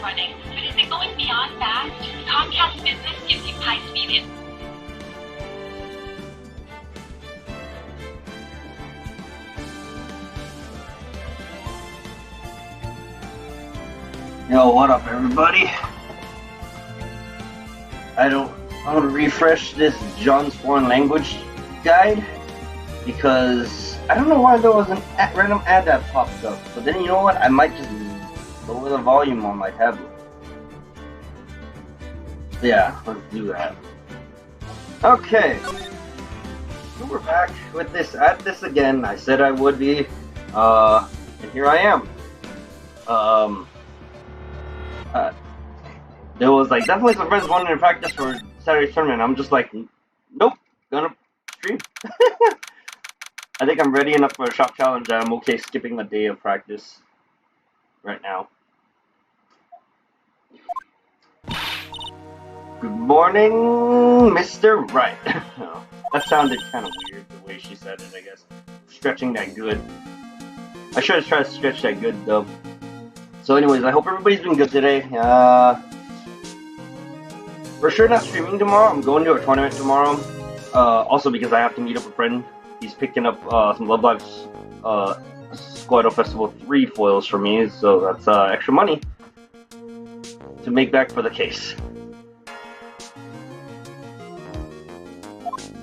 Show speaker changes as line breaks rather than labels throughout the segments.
running, but is it going beyond fast? Comcast Business gives you high-speed internet.
Yo, what up, everybody? I want to refresh this John's Foreign Language guide because I don't know why there was an random ad that popped up. But then you know what? I might just lower the volume on my tablet. Yeah, let's do that. Okay, so we're back with this again. I said I would be, and here I am. There was like definitely some friends wanting to practice for Saturday's tournament. I'm just like, nope, gonna stream. I think I'm ready enough for a shop challenge that I'm okay skipping a day of practice right now. Good morning, Mr. Right. Oh, that sounded kind of weird the way she said it, I guess. Stretching that good. I should have tried to stretch that good though. So anyways, I hope everybody's been good today. For sure not streaming tomorrow. I'm going to a tournament tomorrow. Also because I have to meet up a friend. He's picking up some Love Live's Squaddo Festival 3 foils for me, so that's extra money to make back for the case.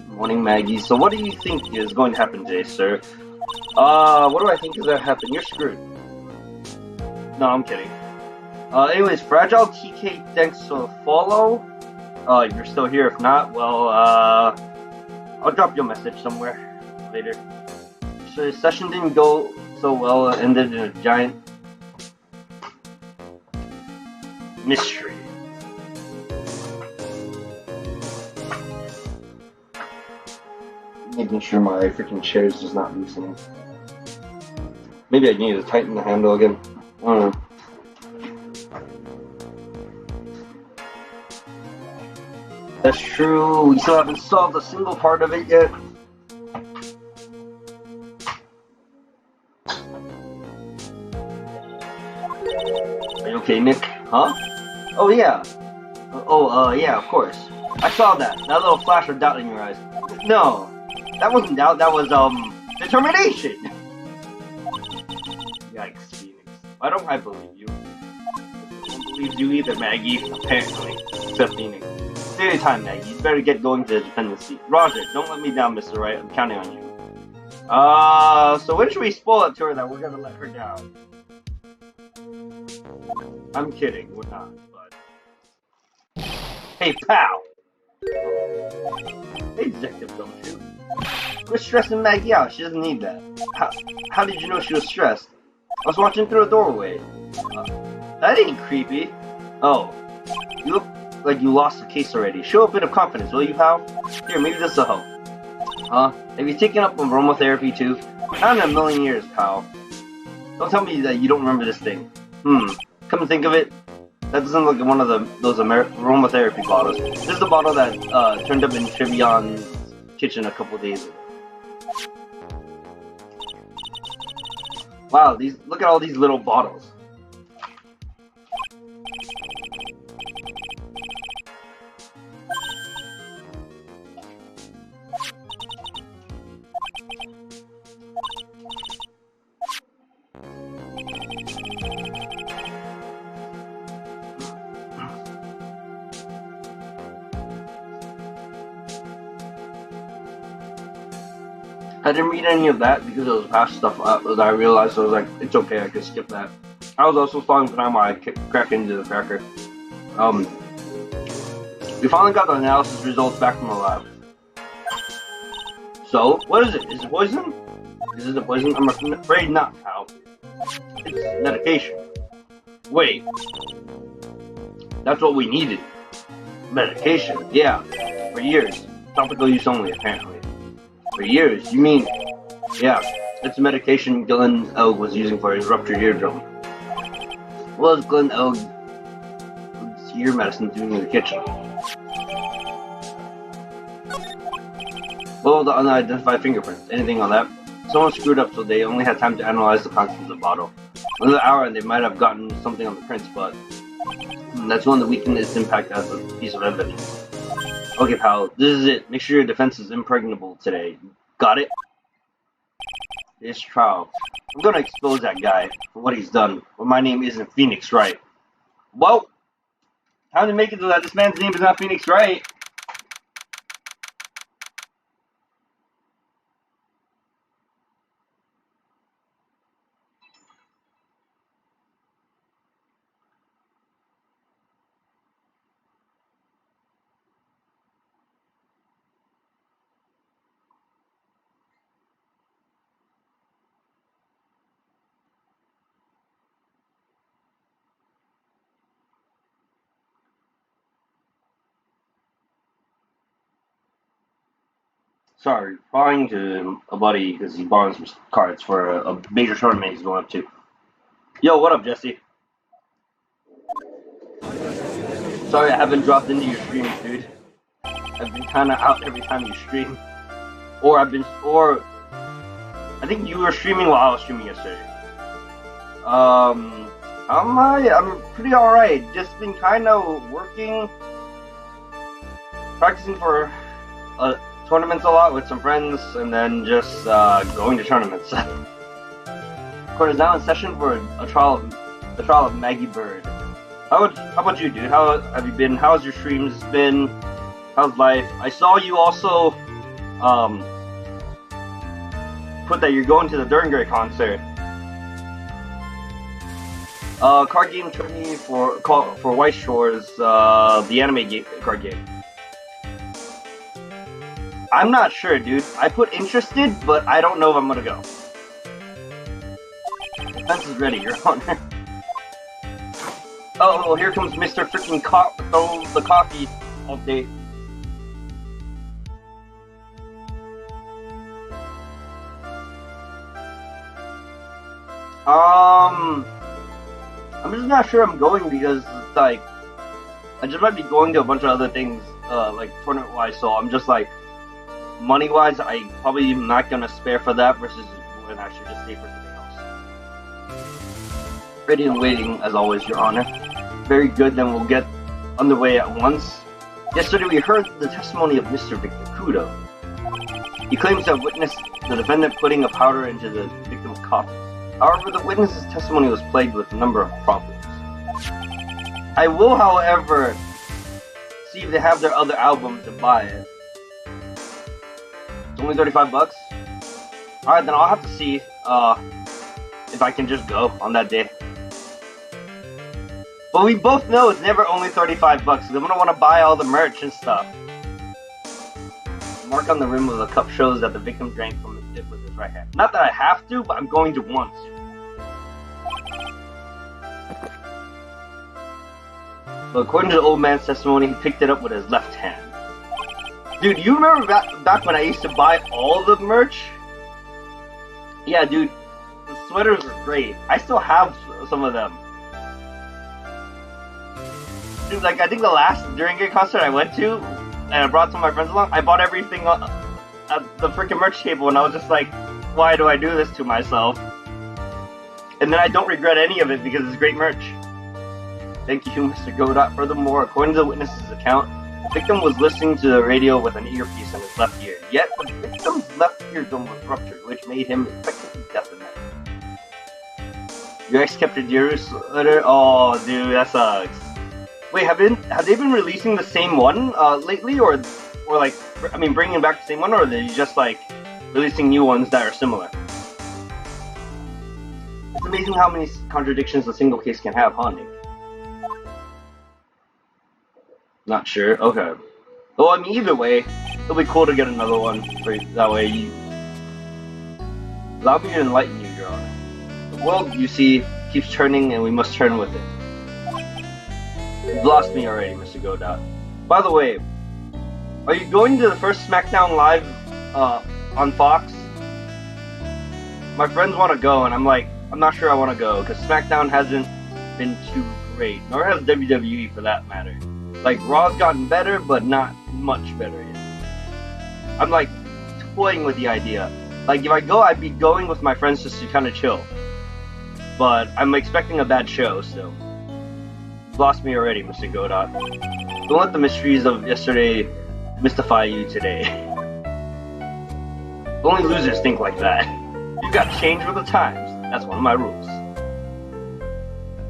Morning, Maggie. So what do you think is going to happen today, sir? What do I think is going to happen? You're screwed. No, I'm kidding. Anyways, Fragile TK, thanks for the follow. If you're still here, if not, well, I'll drop you a message somewhere later. So the session didn't go so well, it ended in a giant mystery. Making sure my freaking chair is just not loosening. Maybe I need to tighten the handle again. I don't know. That's true, we still haven't solved a single part of it yet. Are you okay, Nick? Huh? Oh yeah. Yeah, of course. I saw that. That little flash of doubt in your eyes. No, that wasn't doubt, that was, determination! Yikes, Phoenix. Why don't I believe you? I don't believe you either, Maggie, apparently. Except Phoenix. Steady time, Maggie. You better get going to the dependency. Roger, don't let me down, Mr. Wright. I'm counting on you. So when should we spoil it to her that we're gonna let her down? I'm kidding, we're not, but... Hey, pal! Hey, Detective, don't you? Quit stressing Maggie out, she doesn't need that. How did you know she was stressed? I was watching through a doorway. That ain't creepy. Oh, you look like you lost the case already. Show a bit of confidence, will you, pal? Here, maybe this'll help. Huh? Have you taken up aromatherapy too? Not in a million years, pal. Don't tell me that you don't remember this thing. Come to think of it, that doesn't look like one of those aromatherapy bottles. This is the bottle that turned up in Trivion's kitchen a couple days ago. Wow, look at all these little bottles. I didn't read any of that because it was past stuff that I realized, so I was like, it's okay, I can skip that. I was also stalling for time while I cracked into the cracker. We finally got the analysis results back from the lab. So, what is it? Is it poison? Is it a poison? I'm afraid not, pal. It's medication. Wait. That's what we needed. Medication, yeah. For years. Topical use only, apparently. For years, you mean? Yeah, it's medication Glenn Elg was using for his ruptured eardrum. What was Glenn Elg's ear medicine doing in the kitchen? Well, the unidentified fingerprints. Anything on that? Someone screwed up, so they only had time to analyze the contents of the bottle. Another hour and they might have gotten something on the prints, but that's when the weaken its impact as a piece of evidence. Okay, pal, this is it. Make sure your defense is impregnable today. Got it? This trial. I'm gonna expose that guy for what he's done, but my name isn't Phoenix Wright. Well, time to make it so that this man's name is not Phoenix Wright. Sorry, borrowing to a buddy because he's borrowing some cards for a major tournament he's going up to. Yo, what up, Jesse? Sorry I haven't dropped into your streams, dude. I've been kinda out every time you stream. Or I think you were streaming while I was streaming yesterday. I'm pretty alright. Just been kinda working, practicing for tournaments a lot with some friends, and then just going to tournaments. Court is now in session for the trial of Maggie Bird. How about you, dude? How have you been? How's your streams been? How's life? I saw you also put that you're going to the Durngray concert. Card game tourney for White Shores, the anime card game. I'm not sure, dude. I put interested, but I don't know if I'm gonna go. Defense is ready, Your Honor. Oh, here comes Mr. Freaking the coffee update. I'm just not sure I'm going because it's like I just might be going to a bunch of other things, like tournament-wise. So I'm just like, money-wise, I probably am not gonna spare for that versus when I should just save for something else. Ready and waiting, as always, Your Honor. Very good, then we'll get underway at once. Yesterday we heard the testimony of Mr. Victor Kudo. He claims to have witnessed the defendant putting a powder into the victim's coffee. However, the witness's testimony was plagued with a number of problems. I will, however, see if they have their other albums and buy it. It's only 35 bucks? Alright, then I'll have to see if I can just go on that day. But we both know it's never only 35 bucks, because I'm gonna want to buy all the merch and stuff. The mark on the rim of the cup shows that the victim drank from the tip with his right hand. Not that I have to, but I'm going to want to. But according to the old man's testimony, he picked it up with his left hand. Dude, you remember back when I used to buy all the merch? Yeah, dude, the sweaters were great. I still have some of them. Dude, like, I think the last Durngay concert I went to, and I brought some of my friends along, I bought everything at the freaking merch table, and I was just like, why do I do this to myself? And then I don't regret any of it because it's great merch. Thank you, Mr. Godot. Furthermore, according to the witness's account, the victim was listening to the radio with an earpiece in his left ear. Yet, the victim's left eardrum was ruptured, which made him effectively deafened. Your ex kept a dear sweater? Oh, dude, that sucks. Wait, have they been releasing the same one lately, or like, I mean, bringing back the same one, or are they just like releasing new ones that are similar? It's amazing how many contradictions a single case can have, huh, Nick? Not sure. Okay. Well, I mean, either way, it'll be cool to get another one for you. That way, you allow me to enlighten you, Your Honor. The world, you see, keeps turning, and we must turn with it. You've lost me already, Mr. Godot. By the way, are you going to the first SmackDown Live on Fox? My friends want to go, and I'm like, I'm not sure I want to go, because SmackDown hasn't been too great, nor has WWE for that matter. Like, Raw's gotten better, but not much better yet. I'm like, toying with the idea. Like, if I go, I'd be going with my friends just to kind of chill. but I'm expecting a bad show, so. Lost me already, Mr. Godot. Don't let the mysteries of yesterday mystify you today. Only losers think like that. You got to change with the times. That's one of my rules.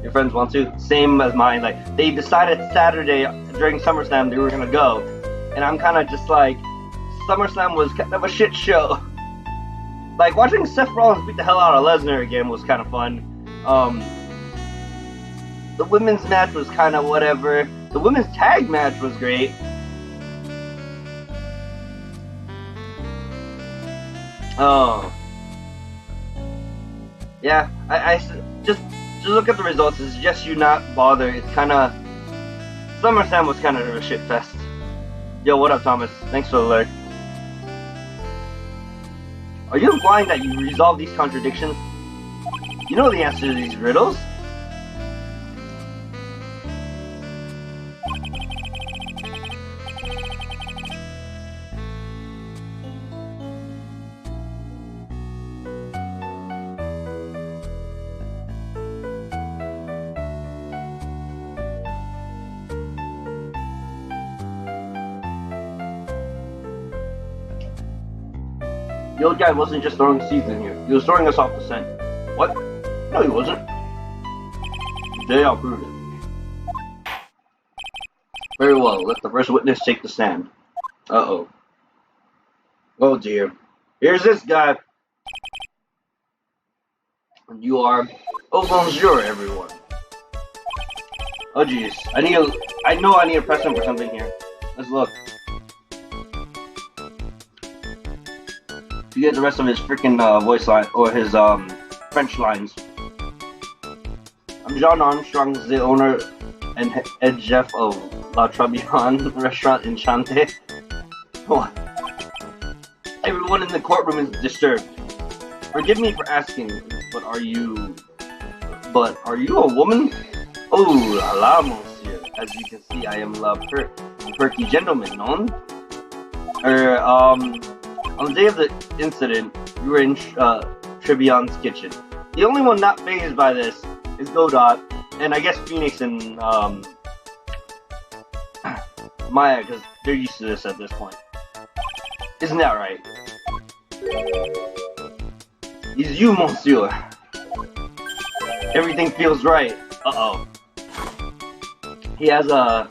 Your friends want to? Same as mine. Like, they decided Saturday during SummerSlam they were gonna go. And I'm kinda just like, SummerSlam was kind of a shit show. Like, watching Seth Rollins beat the hell out of Lesnar again was kind of fun. The women's match was kind of whatever. The women's tag match was great. Oh. Yeah, I just look at the results. It's just you not bother. It's kind of... SummerSlam was kind of a shit fest. Yo, what up, Thomas? Thanks for the alert. Are you implying that you resolve these contradictions? You know the answer to these riddles? The old guy wasn't just throwing seeds in here. He was throwing us off the scent. What? No, he wasn't. Today I'll prove it. Very well, let the first witness take the stand. Uh-oh. Oh dear. Here's this guy. And you are... Oh, bonjour, everyone. Oh jeez. I know I need a precedent for something here. Let's look. To get the rest of his freaking voice line, or his French lines. I'm John Armstrong, the owner and head chef of La Trabian restaurant in Chante. Oh. Everyone in the courtroom is disturbed. Forgive me for asking, but are you a woman? Oh, la monsieur. As you can see, I am la perky gentleman, non? On the day of the incident, you were in Tribion's kitchen. The only one not fazed by this is Godot, and I guess Phoenix and Maya, because they're used to this at this point. Isn't that right? It's you, monsieur. Everything feels right. Uh-oh. He has a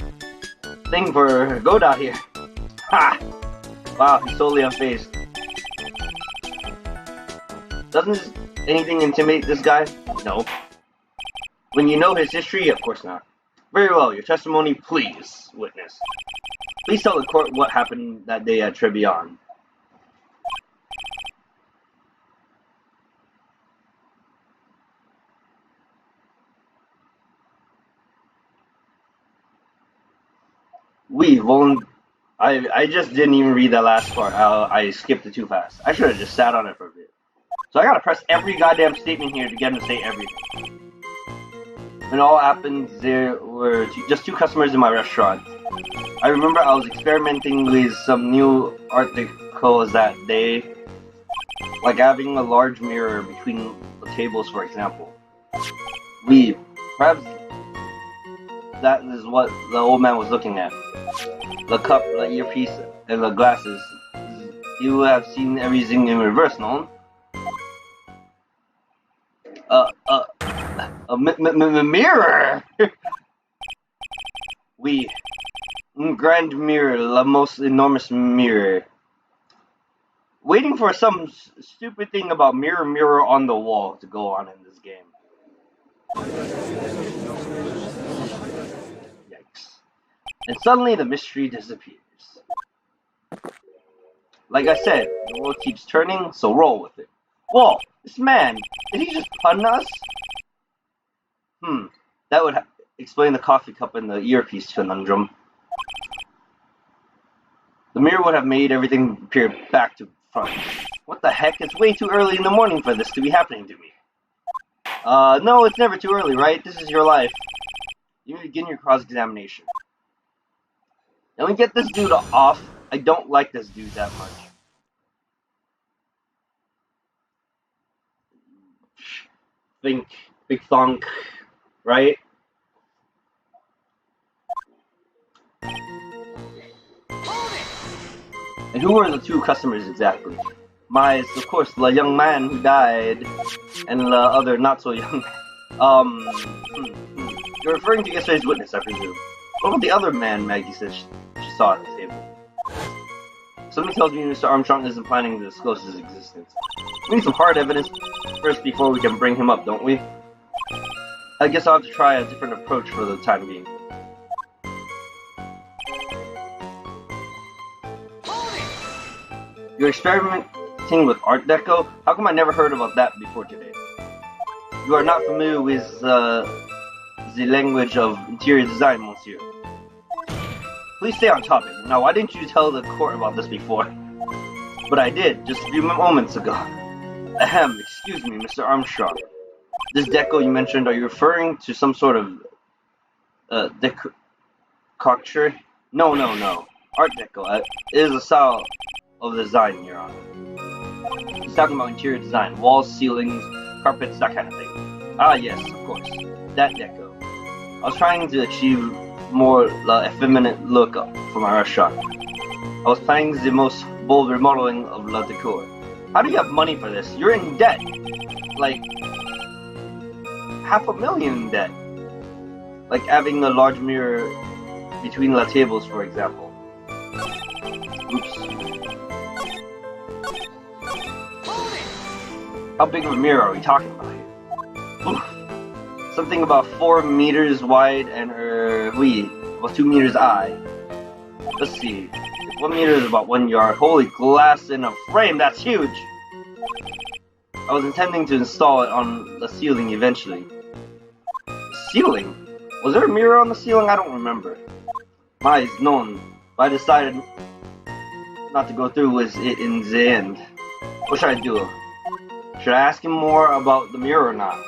thing for Godot here. Ha! Wow, he's totally unfazed. Doesn't anything intimidate this guy? No. When you know his history, of course not. Very well, your testimony, please, witness. Please tell the court what happened that day at Trebion. I just didn't even read that last part. I skipped it too fast. I should have just sat on it for a bit. So I gotta press every goddamn statement here to get him to say everything. When it all happened, there were just two customers in my restaurant. I remember I was experimenting with some new articles that day, like having a large mirror between the tables, for example. Perhaps that is what the old man was looking at. The cup, the earpiece, and the glasses. You have seen everything in reverse, no? A mirror! Grand mirror, the most enormous mirror. Waiting for some stupid thing about mirror on the wall to go on in this game. Yikes. And suddenly the mystery disappears. Like I said, the world keeps turning, so roll with it. Whoa, this man, did he just pun us? That would explain the coffee cup and the earpiece conundrum. The mirror would have made everything appear back to front. What the heck? It's way too early in the morning for this to be happening to me. No, it's never too early, right? This is your life. You begin your cross-examination. Now we get this dude off. I don't like this dude that much. Think Big thunk, right? And who were the two customers exactly? My is, of course, the young man who died, and the other not so young man. You're referring to yesterday's witness, I presume. What about the other man Maggie said she saw at the table? Something tells me Mr. Armstrong isn't planning to disclose his existence. We need some hard evidence first before we can bring him up, don't we? I guess I'll have to try a different approach for the time being. You're experimenting with Art Deco? How come I never heard about that before today? You are not familiar with the language of interior design, monsieur. Please stay on topic. Now, why didn't you tell the court about this before? But I did, just a few moments ago. Ahem, excuse me, Mr. Armstrong. This deco you mentioned, are you referring to some sort of decoction? No. Art Deco is a style of design, Your Honor. He's talking about interior design, walls, ceilings, carpets, that kind of thing. Ah, yes, of course. That deco. I was trying to achieve more effeminate look for my restaurant. I was planning the most bold remodeling of la decor. How do you have money for this? You're in debt. Like, $500,000 in debt. Like having a large mirror between the tables, for example. Oops. How big of a mirror are we talking about here? Oof. Something about 4 meters wide and about 2 meters high. Let's see. 1 meter is about 1 yard. Holy glass in a frame, that's huge! I was intending to install it on the ceiling eventually. Ceiling? Was there a mirror on the ceiling? I don't remember. My known, but I decided not to go through with it in the end. What should I do? Should I ask him more about the mirror or not?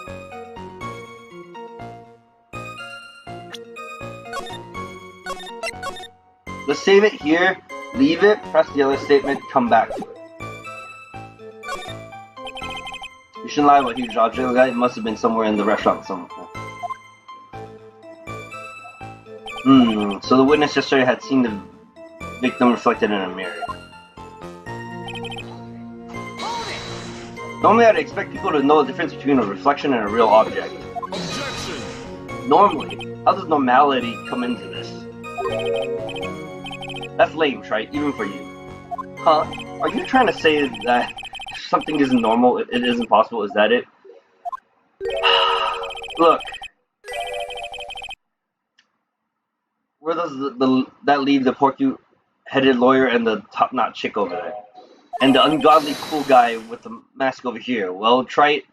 Let's save it here, leave it, press the other statement, come back to it. You shouldn't lie about a huge object like that. It must have been somewhere in the restaurant somewhere. So the witness yesterday had seen the victim reflected in a mirror. Normally I'd expect people to know the difference between a reflection and a real object. Objection! Normally, how does normality come into this? That's lame, right? Even for you. Huh? Are you trying to say that something isn't normal, it isn't possible? Is that it? Look. Where does that leave the porky-headed lawyer and the top-knot chick over there? And the ungodly cool guy with the mask over here? Well, try it.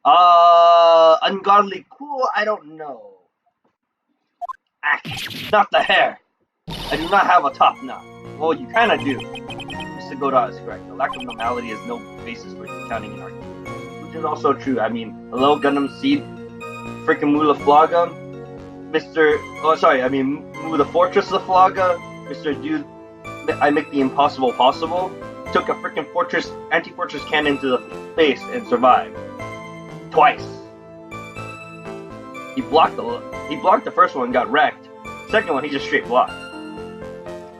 Ungodly cool? I don't know. Not the hair. I do not have a top knot. Well, you kinda do. Mr. Godot is correct. The lack of normality is no basis for counting an argument. Which is also true. I mean, hello, Gundam Seed, freaking Mula Flaga, Mu the Fortress of Flaga, Mr. Dude, I make the impossible possible, took a freaking anti-fortress cannon to the face and survived. Twice. He blocked the first one and got wrecked. Second one, he just straight blocked.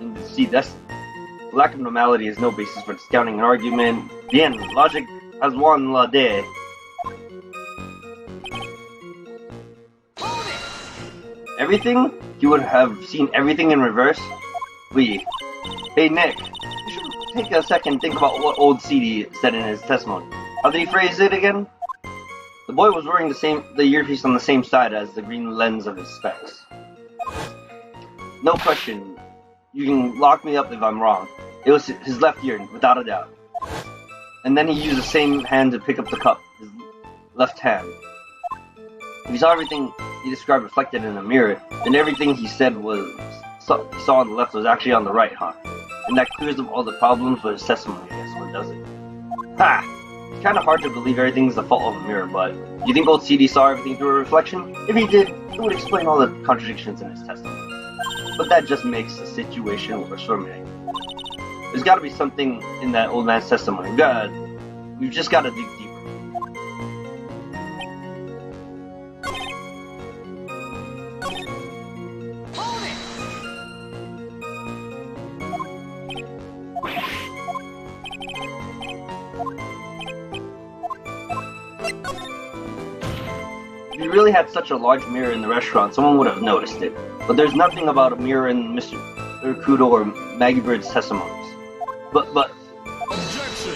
And see, that's lack of normality is no basis for discounting an argument. Bien, logic has won la day. Everything? You would have seen everything in reverse? Oui. Hey Nick, you should take a second and think about what old CD said in his testimony. How did he phrase it again? The boy was wearing the earpiece on the same side as the green lens of his specs. No question. You can lock me up if I'm wrong. It was his left ear, without a doubt. And then he used the same hand to pick up the cup, his left hand. If he saw everything he described reflected in a mirror, then everything he said saw on the left was actually on the right, huh? And that clears up all the problems with his testimony, I guess, or does it? Ha! It's kinda hard to believe everything's the fault of a mirror, but do you think old CD saw everything through a reflection? If he did, it would explain all the contradictions in his testimony. But that just makes the situation worse for me. There's gotta be something in that old man's testimony. We've just gotta dig deeper. really had such a large mirror in the restaurant, someone would have noticed it. But there's nothing about a mirror in Mr. Kudo or Maggie Bird's testimonies. But...
Objection!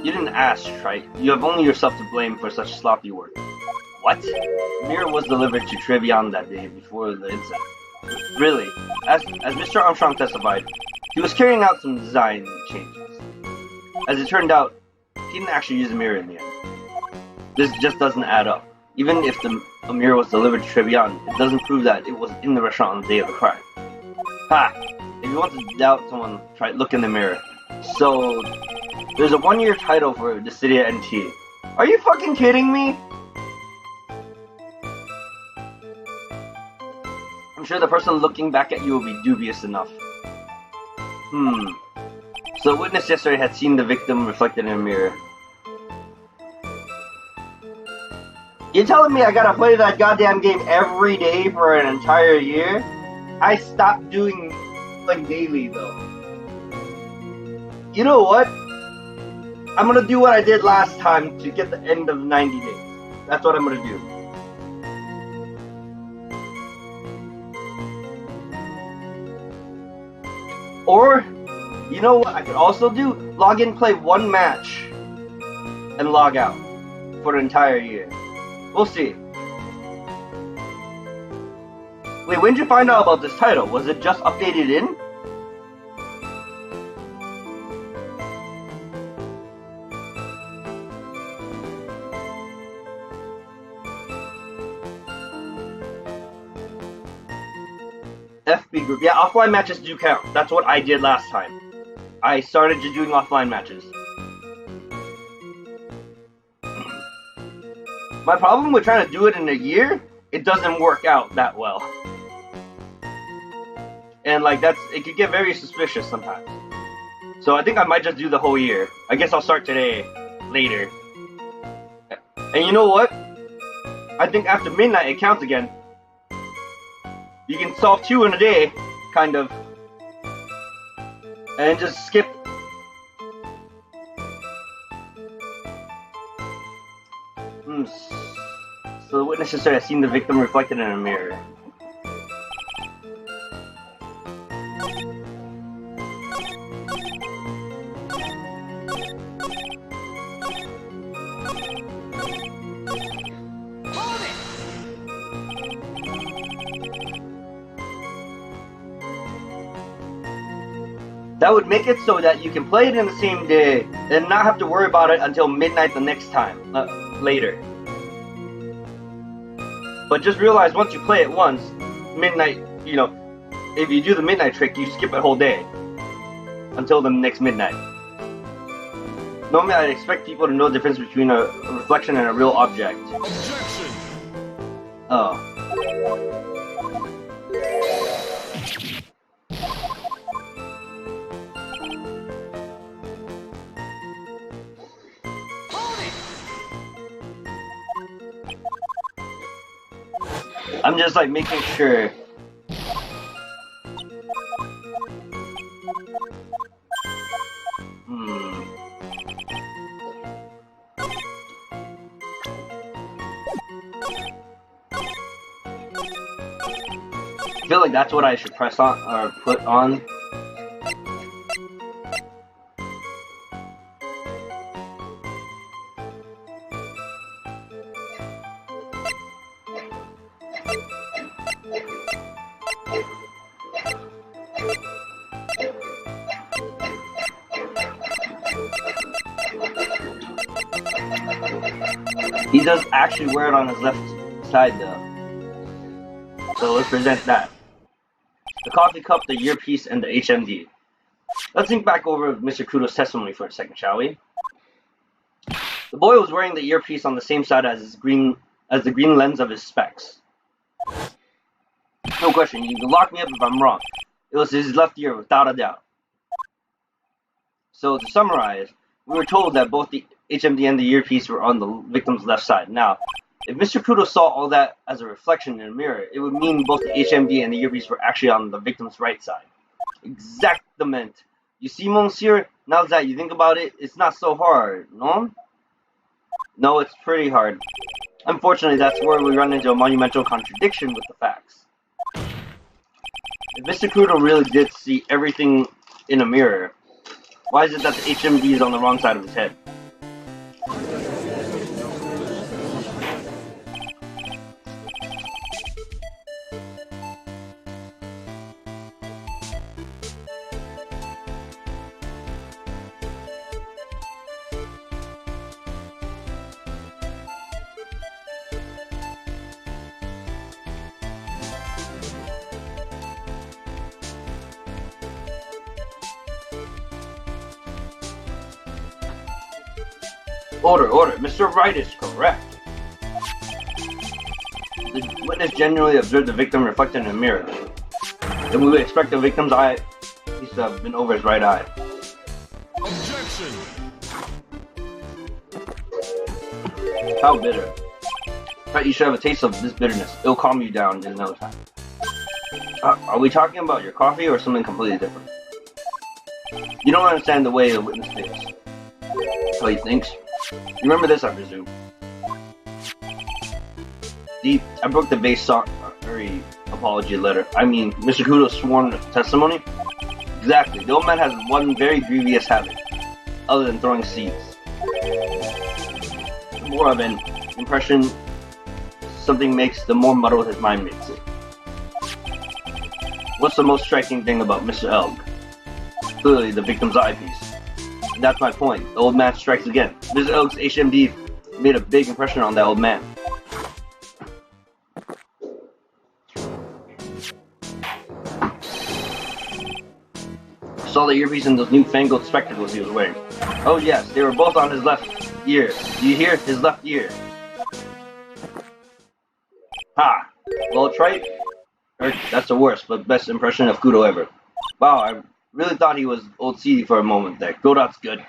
You didn't ask, right? You have only yourself to blame for such sloppy work. What? The mirror was delivered to Trevian that day before the incident. Really? As Mr. Armstrong testified, he was carrying out some design changes. As it turned out, he didn't actually use a mirror in the end. This just doesn't add up. Even if a mirror was delivered to Trevian, it doesn't prove that it was in the restaurant on the day of the crime. Ha! If you want to doubt someone, try look in the mirror. So, there's a 1-year title for the city of NT. Are you fucking kidding me? I'm sure the person looking back at you will be dubious enough. So the witness yesterday had seen the victim reflected in a mirror. You telling me I gotta play that goddamn game every day for an entire year? I stopped doing like daily though. You know what? I'm gonna do what I did last time to get the end of 90 days. That's what I'm gonna do. Or, you know what I could also do? Log in, play 1 match, and log out for an entire year. We'll see. Wait, when did you find out about this title? Was it just updated in? FB group. Yeah, offline matches do count. That's what I did last time. I started just doing offline matches. My problem with trying to do it in a year, it doesn't work out that well. And like it could get very suspicious sometimes. So I think I might just do the whole year. I guess I'll start today, later. And you know what? I think after midnight it counts again. You can solve 2 in a day, kind of. And just skip. So the witness just said, "I've seen the victim reflected in a mirror." That would make it so that you can play it in the same day and not have to worry about it until midnight the next time, later. But just realize once you play it once, midnight, you know, if you do the midnight trick, you skip a whole day until the next midnight. Normally I'd expect people to know the difference between a reflection and a real object.
Objection!
Oh. I'm just like making sure. I feel like that's what I should press on or put on. He does actually wear it on his left side though. So let's present that. The coffee cup, the earpiece, and the HMD. Let's think back over Mr. Kudo's testimony for a second, shall we? The boy was wearing the earpiece on the same side as the green lens of his specs. No question, you can lock me up if I'm wrong. It was his left ear without a doubt. So to summarize, we were told that both the HMD and the earpiece were on the victim's left side. Now, if Mr. Kudo saw all that as a reflection in a mirror, it would mean both the HMD and the earpiece were actually on the victim's right side. Exactamente. You see, monsieur, now that you think about it, it's not so hard, no? No, it's pretty hard. Unfortunately, that's where we run into a monumental contradiction with the facts. If Mr. Kudo really did see everything in a mirror, why is it that the HMD is on the wrong side of his head? Order. Mr. Wright is correct. The witness genuinely observed the victim reflected in a mirror. Then we would expect the victim's eye piece to have been over his right eye.
Objection!
How bitter. But you should have a taste of this bitterness. It'll calm you down in no time. Are we talking about your coffee or something completely different? You don't understand the way the witness thinks. So he thinks. You remember this, I presume. I broke the base sorry apology letter. I mean, Mr. Kudo's sworn testimony? Exactly. The old man has one very grievous habit, other than throwing seeds. The more of an impression something makes, the more muddled his mind makes it. What's the most striking thing about Mr. Elg? Clearly, the victim's eyepiece. And that's my point. The old man strikes again. Mr. Elg's HMD made a big impression on that old man. Saw the earpiece and those newfangled spectacles he was wearing. Oh yes, they were both on his left ear. Do you hear? His left ear. Ha! Well, Trite? That's the worst, but best impression of Kudo ever. Wow, I really thought he was old CD for a moment there. Godot's good.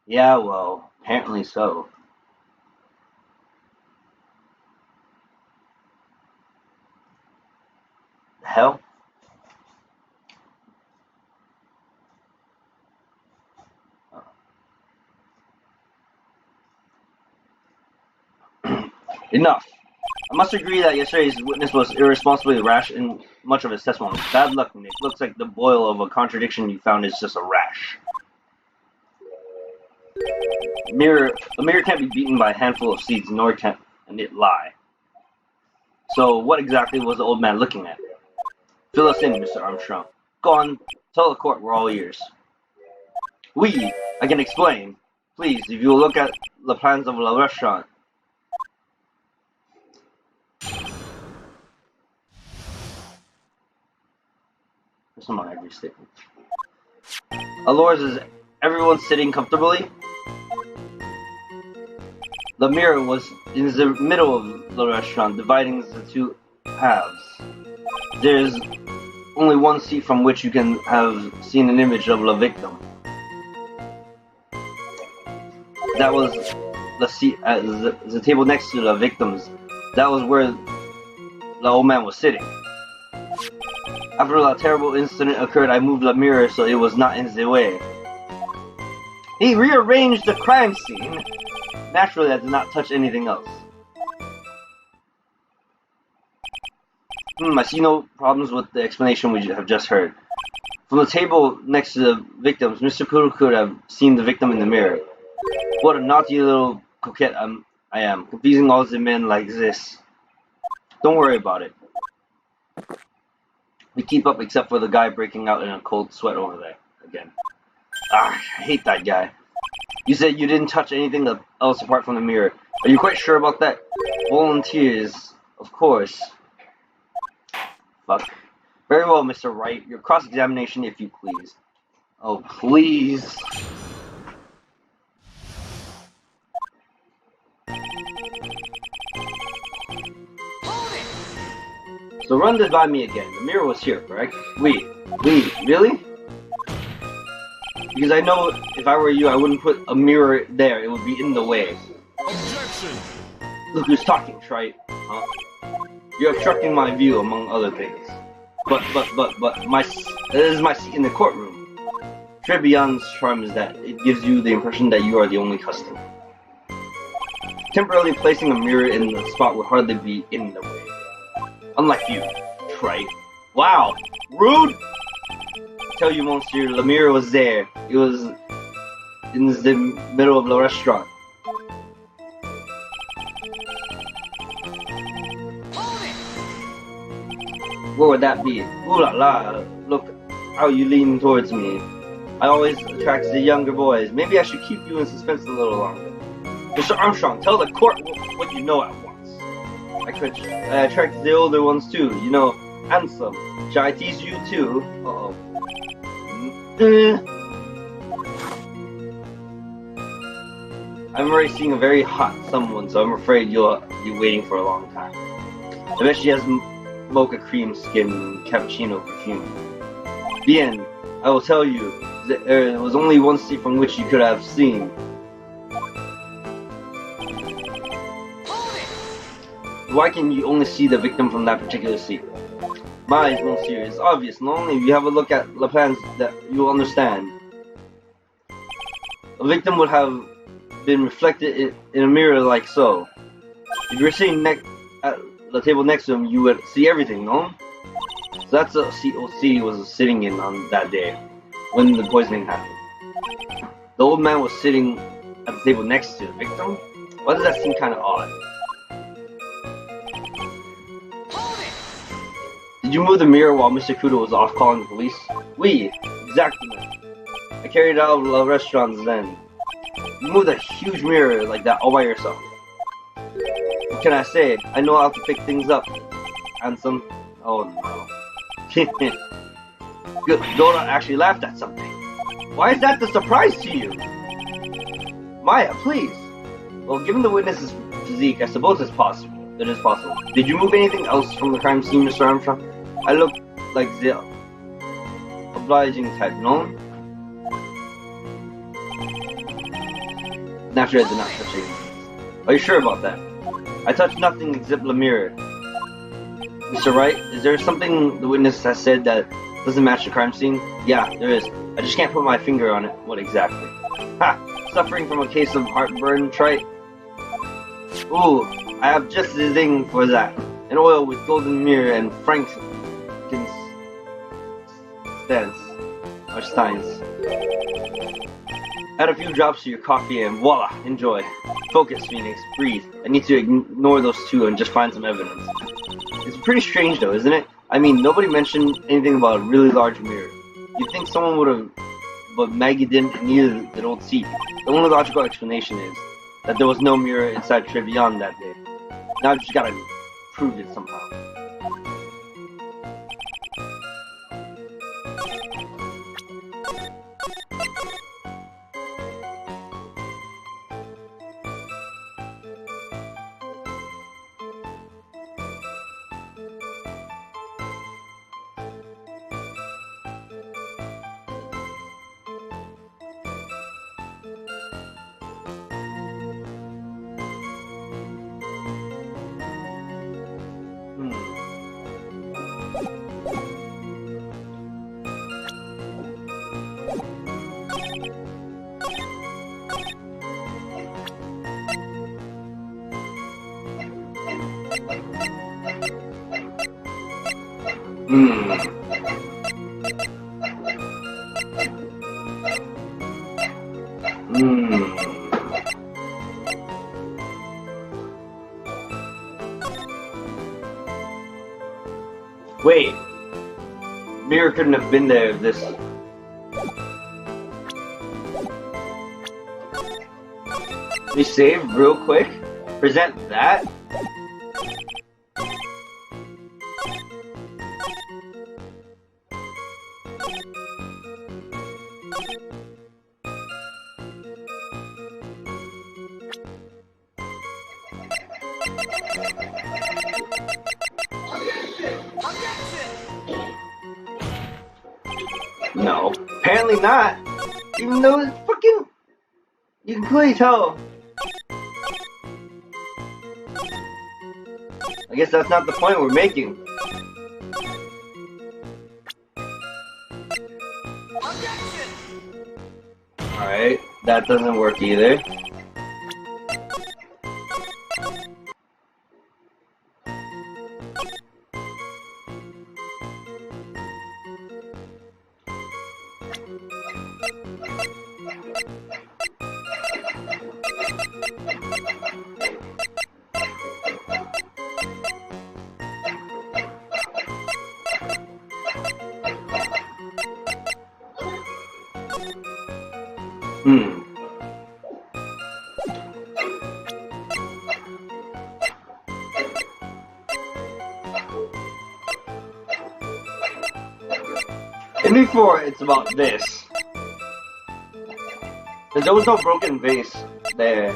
Yeah, well, apparently so. The hell? Enough. I must agree that yesterday's witness was irresponsibly rash in much of his testimony. Bad luck, Nick. Looks like the boil of a contradiction you found is just a rash. The mirror can't be beaten by a handful of seeds, nor can it lie. So, what exactly was the old man looking at? Fill us in, Mr. Armstrong. Go on, tell the court we're all ears. I can explain. Please, if you will look at the plans of the restaurant. There's some on every statement. Allures, is everyone sitting comfortably? The mirror was in the middle of the restaurant, dividing the two halves. There's only one seat from which you can have seen an image of the victim. That was the seat at the table next to the victims. That was where the old man was sitting. After that terrible incident occurred, I moved the mirror so it was not in the way. He rearranged the crime scene. Naturally, I did not touch anything else. I see no problems with the explanation we have just heard. From the table next to the victims, Mr. Kudo could have seen the victim in the mirror. What a naughty little coquette I am, confusing all the men like this. Don't worry about it. We keep up except for the guy breaking out in a cold sweat over there again. I hate that guy. You said you didn't touch anything else apart from the mirror. Are you quite sure about that? Volunteers, of course. Fuck. Very well, Mr. Wright. Your cross-examination, if you please. Oh, please. So run this by me again. The mirror was here, correct? Really? Because I know if I were you, I wouldn't put a mirror there. It would be in the way.
Objection!
Look who's talking, Trite. Huh? You're obstructing my view, among other things. But, this is my seat in the courtroom. Trebion's charm is that it gives you the impression that you are the only customer. Temporarily placing a mirror in the spot would hardly be in the way. Unlike you, trite. Wow, rude! Tell you, monsieur, the mirror was there. It was in the middle of the restaurant. Where would that be? Ooh la la, look how you lean towards me. I always attract the younger boys. Maybe I should keep you in suspense a little longer. Mr. Armstrong, tell the court what you know at once. I attract the older ones too, you know, handsome. Shall I tease you too? Uh-oh. I'm already seeing a very hot someone, so I'm afraid you'll be waiting for a long time. I bet she has mocha cream skin and cappuccino perfume. Bien, I will tell you, there was only one seat from which you could have seen. Why can you only see the victim from that particular seat? My, monsieur, it's obvious. Not only if you have a look at the plans that you will understand. The victim would have been reflected in a mirror like so. If you were sitting at the table next to him, you would see everything, no? So that's the seat OC was sitting in on that day, when the poisoning happened. The old man was sitting at the table next to the victim? Why does that seem kind of odd? Did you move the mirror while Mr. Kudo was off calling the police? Oui, exactly. I carried it out of the restaurants then. You moved a huge mirror like that all by yourself. What can I say? I know how to pick things up. Handsome. Oh no. Good. Dora actually laughed at something. Why is that the surprise to you? Maya, please. Well, given the witness's physique, I suppose it's possible. It is possible. Did you move anything else from the crime scene, Mr. Armstrong? I look like the obliging type, no? Naturally, I did not touch it. Are you sure about that? I touched nothing except the mirror. Mr. Wright, is there something the witness has said that doesn't match the crime scene? Yeah, there is. I just can't put my finger on it. What exactly? Ha! Suffering from a case of heartburn, trite? Ooh, I have just the thing for that. An oil with golden myrrh and frankincense. Or steins. Add a few drops to your coffee and voila, enjoy. Focus, Phoenix, breathe. I need to ignore those two and just find some evidence. It's pretty strange though, isn't it? I mean, nobody mentioned anything about a really large mirror. You'd think someone would have, but Maggie didn't, and neither did Old C. The only logical explanation is that there was no mirror inside Trevion that day. Now I just gotta prove it somehow. Wait, mirror couldn't have been there if this. Let me save real quick. Present that. No, apparently not. Even though it's fucking, you can clearly tell. I guess that's not the point we're making.
Objection!
That doesn't work either. And before it's about this. There was no broken vase there.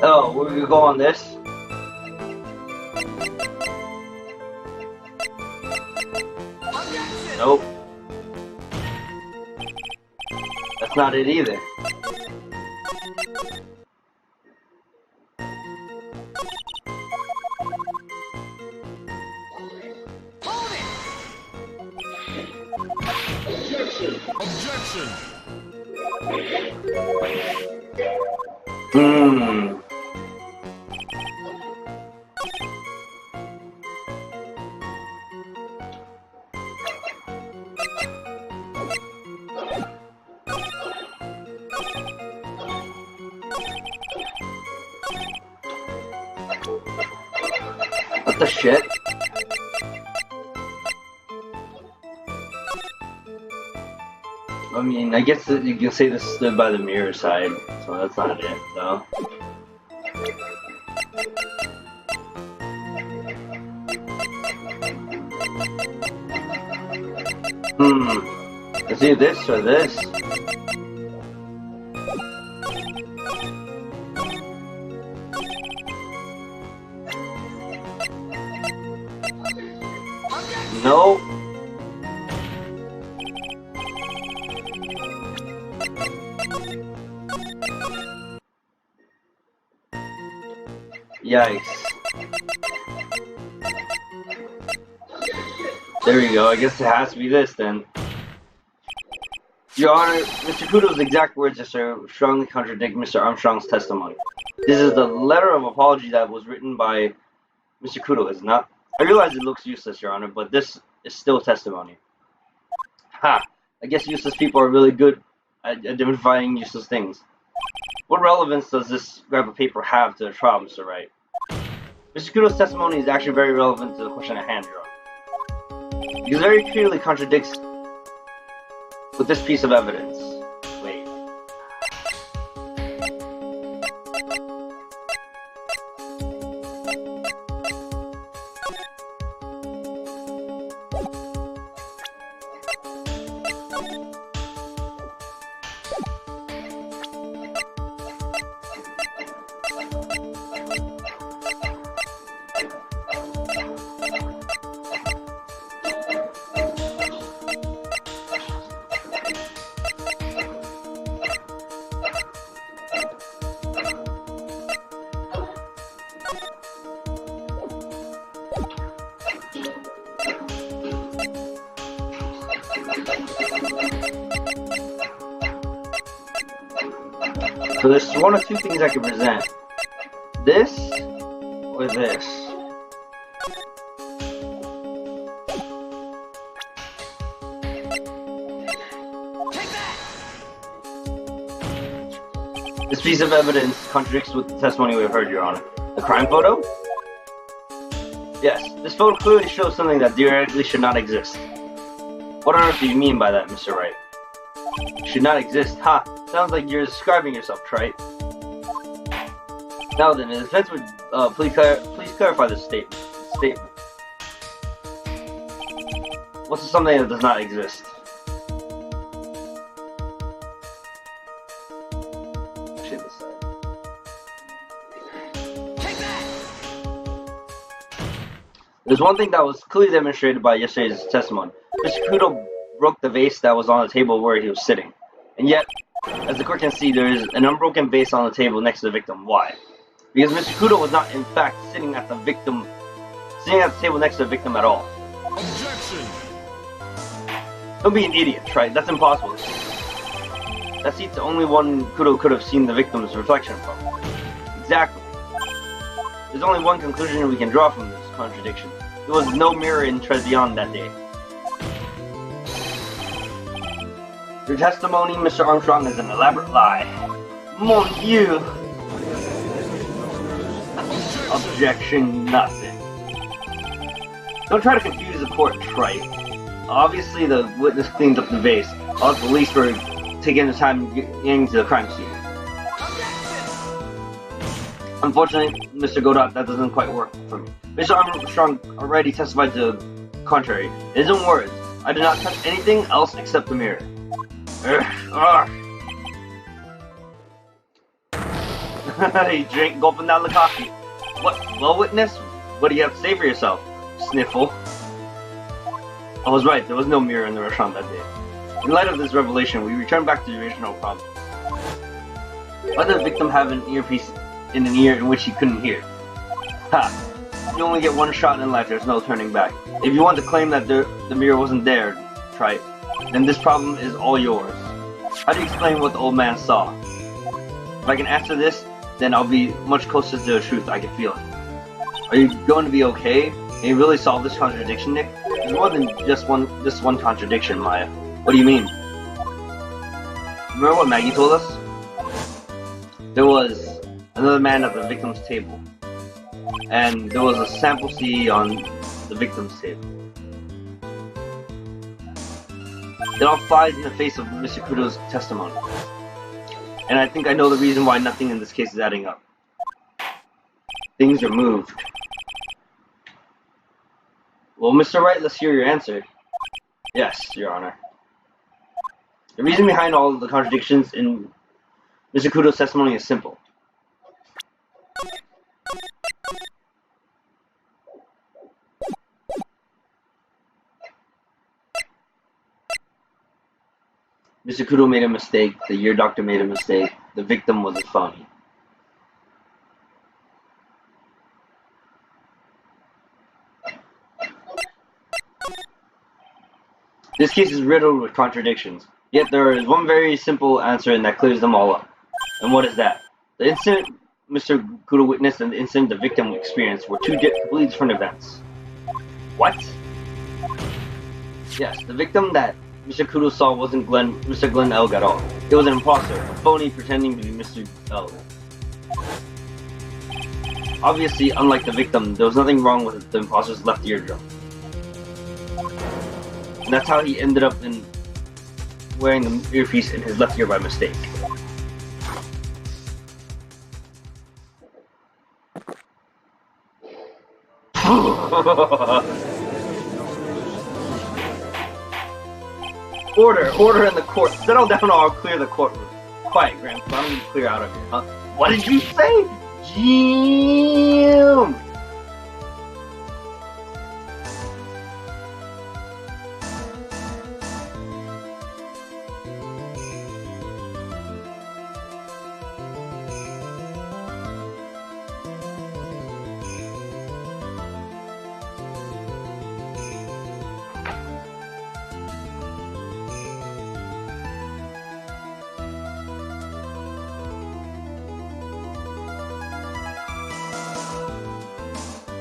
Oh, we're gonna go on this? Nope. That's not it either.
Objection!
What the shit? I mean, I guess that you can say this stood by the mirror side, so that's not it, though. Let's do this or this. No. Yikes. There we go, I guess it has to be this then. Your Honor, Mr. Kudo's exact words strongly contradict Mr. Armstrong's testimony. This is the letter of apology that was written by Mr. Kudo, is it not? I realize it looks useless, Your Honor, but this is still testimony. Ha! I guess useless people are really good at identifying useless things. What relevance does this scrap of paper have to the trial, Mr. Wright? Mr. Kudo's testimony is actually very relevant to the question at hand, Your Honor. Because it very clearly contradicts with this piece of evidence. Wait. So there's one of two things I can present. This or this. This piece of evidence contradicts with the testimony we've heard, Your Honor. The crime photo? Yes, this photo clearly shows something that theoretically should not exist. What on earth do you mean by that, Mr. Wright? Should not exist, huh? Sounds like you're describing yourself, Trite. Now then, the defense would please clarify this statement. What's something that does not exist? Shit, this side. There's one thing that was clearly demonstrated by yesterday's testimony. Mr. Kudo broke the vase that was on the table where he was sitting. And yet, as the court can see, there is an unbroken vase on the table next to the victim. Why? Because Mr. Kudo was not, in fact, sitting at the table next to the victim at all.
Objection!
Don't be an idiot, right? That's impossible. That seat's the only one Kudo could have seen the victim's reflection from. Exactly. There's only one conclusion we can draw from this contradiction. There was no mirror in Trezion that day. Your testimony, Mr. Armstrong, is an elaborate lie. Mon Dieu! Objection, nothing. Don't try to confuse the court, Trite. Obviously, the witness cleaned up the vase, while the police were taking the time getting to the crime scene. Unfortunately, Mr. Godot, that doesn't quite work for me. Mr. Armstrong already testified to the contrary. In his own words, I did not touch anything else except the mirror. He drank, gulping down the coffee. What? Well, witness, what do you have to say for yourself? Sniffle. I was right, there was no mirror in the restaurant that day. In light of this revelation, we return back to the original problem. Why did the victim have an earpiece in an ear in which he couldn't hear? Ha! You only get one shot in life, there's no turning back. If you want to claim that the mirror wasn't there, try it. Then this problem is all yours. How do you explain what the old man saw? If I can answer this, then I'll be much closer to the truth, I can feel it. Are you going to be okay? Can you really solve this contradiction, Nick? There's more than just this one contradiction, Maya. What do you mean? Remember what Maggie told us? There was another man at the victim's table. And there was a sample C on the victim's table. It all flies in the face of Mr. Kudo's testimony. And I think I know the reason why nothing in this case is adding up. Things are moved. Well, Mr. Wright, let's hear your answer. Yes, Your Honor. The reason behind all of the contradictions in Mr. Kudo's testimony is simple. Mr. Kudo made a mistake, the ear doctor made a mistake, the victim was a phony. This case is riddled with contradictions, yet there is one very simple answer and that clears them all up. And what is that? The incident Mr. Kudo witnessed and the incident the victim experienced were two completely different events. What? Yes, the victim that Mr. Kudo saw wasn't Mr. Glenn Elg at all. It was an imposter, a phony pretending to be Mr. Elg. Obviously, unlike the victim, there was nothing wrong with the imposter's left eardrum. And that's how he ended up wearing the earpiece in his left ear by mistake. Order in the court. Settle down or I'll clear the courtroom. Quiet, Grandpa. I'm gonna clear out of here, huh? What did you say? Jim!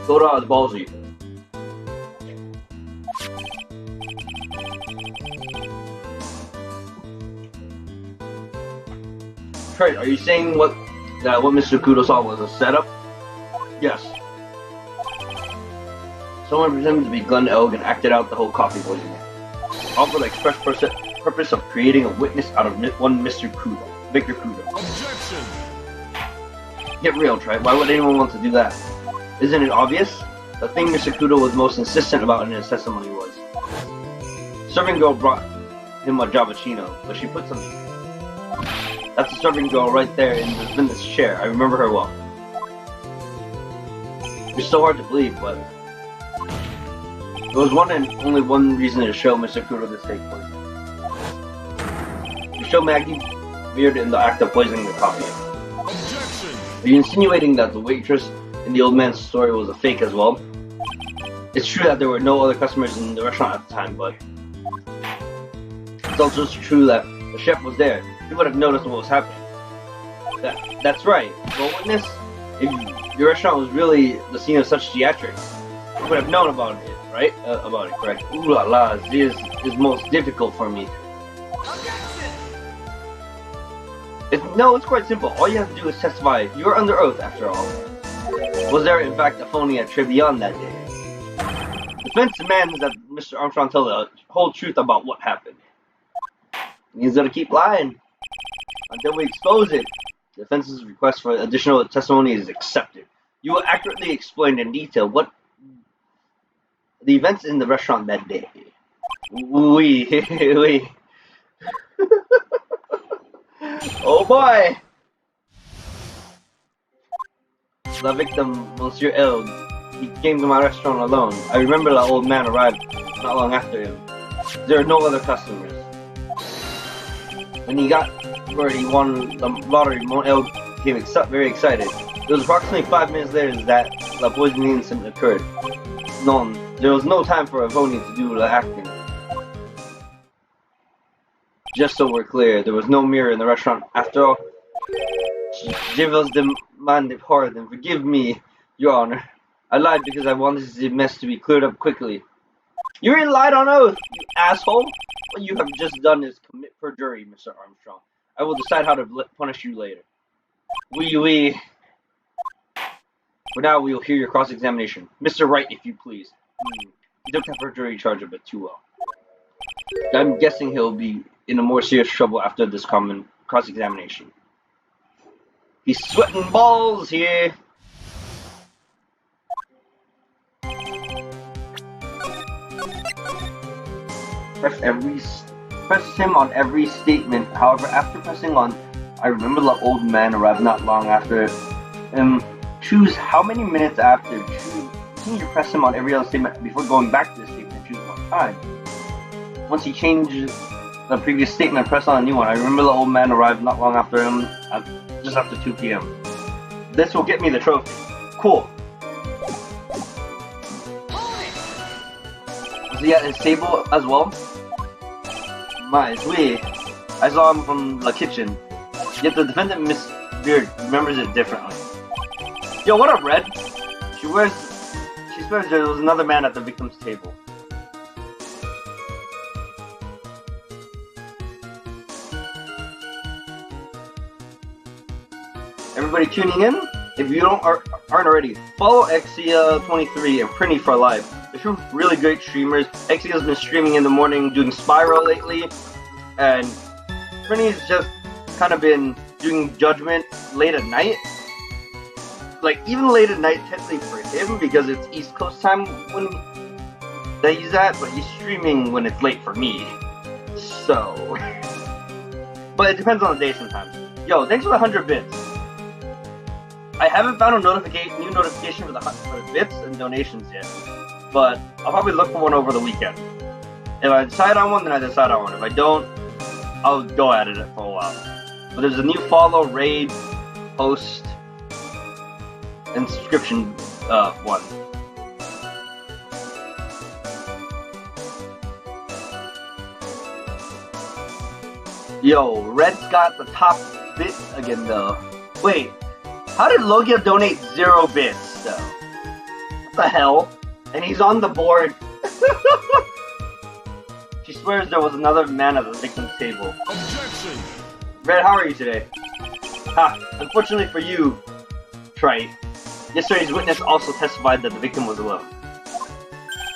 Godot is ballsy. Trey, are you saying what Mr. Kudo saw was a setup? Yes. Someone pretended to be Glenn Elg and acted out the whole coffee poisoning. All for the express purpose of creating a witness out of one Mr. Kudo. Victor Kudo.
Objection!
Get real, Trey. Why would anyone want to do that? Isn't it obvious? The thing Mr. Kudo was most insistent about in his testimony was serving girl brought him a Javachino, but she put some. That's the serving girl right there in the defendant's chair. I remember her well. It's so hard to believe, but there was one and only one reason to show Mr. Kudo this fake poison. To show Maggie veered in the act of poisoning the coffee.
Objection!
Are you insinuating that the waitress in the old man's story was a fake as well? It's true that there were no other customers in the restaurant at the time, but it's also true that the chef was there. He would have noticed what was happening. That's right. Well, witness, if your restaurant was really the scene of such theatrics, you would have known about it, right? About it, correct? Ooh la la, this is most difficult for me. No, it's quite simple. All you have to do is testify. You are under oath, after all. Was there, in fact, a phony at Trivion that day? Defense demands that Mr. Armstrong tell the whole truth about what happened. He's gonna keep lying until we expose it. The defense's request for additional testimony is accepted. You will accurately explain in detail what the events in the restaurant that day. We. Oh boy! The victim, Monsieur L. He came to my restaurant alone. I remember the old man arrived not long after him. There are no other customers. When he got word he won the lottery, Mon L became very excited. It was approximately 5 minutes later that the poisoning incident occurred. No, there was no time for a phony to do the acting. Just so we're clear, there was no mirror in the restaurant. After all, Je vous demande pardon. Forgive me, Your Honor. I lied because I wanted the mess to be cleared up quickly. You really lied on oath, you asshole! What you have just done is commit perjury, Mr. Armstrong. I will decide how to punish you later. For now, we will hear your cross-examination. Mr. Wright, if you please. He took that perjury charge a bit too well. I'm guessing he'll be in a more serious trouble after this common cross-examination. He's sweating balls here. Press him on every statement. However, after pressing on, I remember the old man arrived not long after. Choose how many minutes after. Continue to press him on every other statement before going back to the statement. Choose one time. Once he changes the previous statement, press on a new one. I remember the old man arrived not long after him, just after 2 p.m. This will get me the trophy. Cool. Was he at his table as well? My sweet. I saw him from the kitchen. Yet the defendant, Miss Beard, remembers it differently. Yo, what up, Red? She swears there was another man at the victim's table. Everybody tuning in? If you aren't already, follow Exia23 and Prinny for life. They're two really great streamers. Exia's been streaming in the morning, doing Spiral lately, and Prinny's just kind of been doing Judgment late at night. Like, even late at night technically for him, because it's East Coast time when that he's at, but he's streaming when it's late for me. So, but it depends on the day sometimes. Yo, thanks for the 100 bits. I haven't found a new notification for the bits and donations yet, but I'll probably look for one over the weekend. If I decide on one, then I decide on one. If I don't, I'll go at it for a while. But there's a new follow, raid, post, and subscription one. Yo, Red's got the top bit again though. Wait. How did Logia donate 0 bits, though? What the hell? And he's on the board. She swears there was another man at the victim's table.
Objection!
Red, how are you today? Ha! Unfortunately for you, Trey, yesterday's witness also testified that the victim was alone.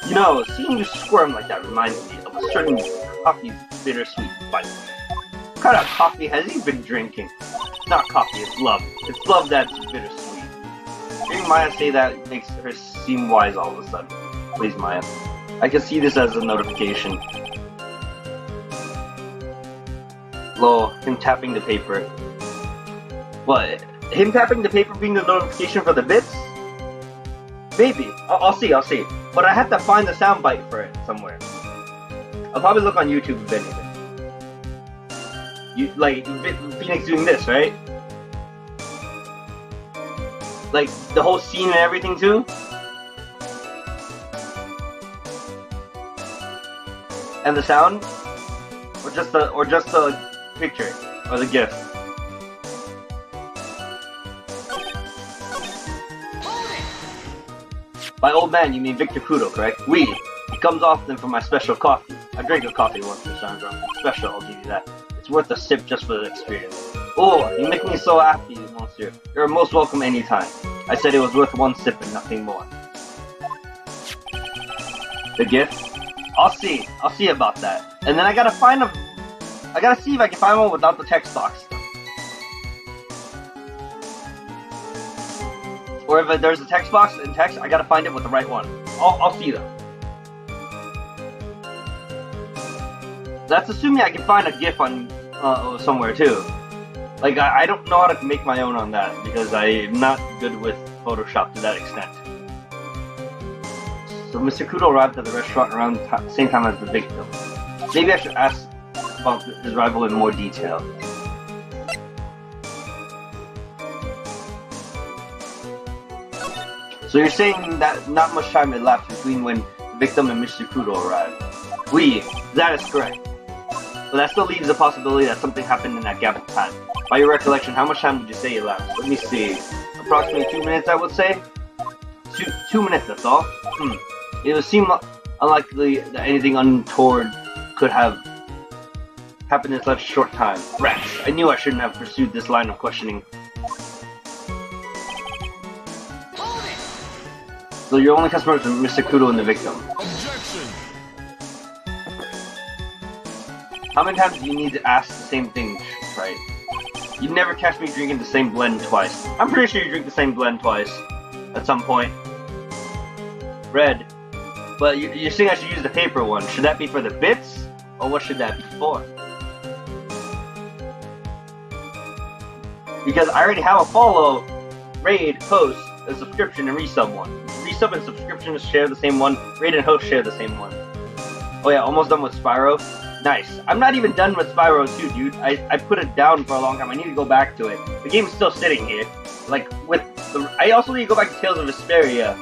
You know, seeing you squirm like that reminds me of a certain coffee's bittersweet bite. kind of coffee has he been drinking? It's not coffee, it's love. It's love that's bittersweet. Hearing Maya say that makes her seem wise all of a sudden. Please, Maya. I can see this as a notification. Lol, him tapping the paper. What? Him tapping the paper being the notification for the bits? Maybe. I'll see. But I have to find the soundbite for it somewhere. I'll probably look on YouTube if anything. You like Phoenix doing this, right? Like the whole scene and everything too? And the sound? Or just the picture or the GIF? By old man, you mean Victor Kudo, correct? Oui. He comes often for my special coffee. I drank a coffee once, Cassandra. Special, I'll give you that. It's worth a sip just for the experience. Oh, you make me so happy, monsieur. You're most welcome anytime. I said it was worth one sip and nothing more. The gift? I'll see about that. And then I gotta see if I can find one without the text box. Or if there's a text box in text, I gotta find it with the right one. I'll see though. That's assuming I can find a GIF on somewhere too. Like I don't know how to make my own on that because I'm not good with Photoshop to that extent. So Mr. Kudo arrived at the restaurant around the same time as the victim. Maybe I should ask about his arrival in more detail. So you're saying that not much time elapsed between when the victim and Mr. Kudo arrived? Oui, that is correct. But that still leaves the possibility that something happened in that gap of time. By your recollection, how much time did you say elapsed? Let me see. Approximately 2 minutes, I would say? 2 minutes, that's all? It would seem unlikely that anything untoward could have happened in such a short time. Rats, I knew I shouldn't have pursued this line of questioning. So your only customers are Mr. Kudo and the victim.
Objection!
How many times do you need to ask the same thing, right? You'd never catch me drinking the same blend twice. I'm pretty sure you drink the same blend twice. At some point. Red. But you're saying I should use the paper one. Should that be for the bits? Or what should that be for? Because I already have a follow, raid, host, a subscription, and resub one. Resub and subscription share the same one. Raid and host share the same one. Oh yeah, almost done with Spyro. Nice. I'm not even done with Spyro 2, dude. I put it down for a long time. I need to go back to it. The game's still sitting here. Like, with the... I also need to go back to Tales of Vesperia.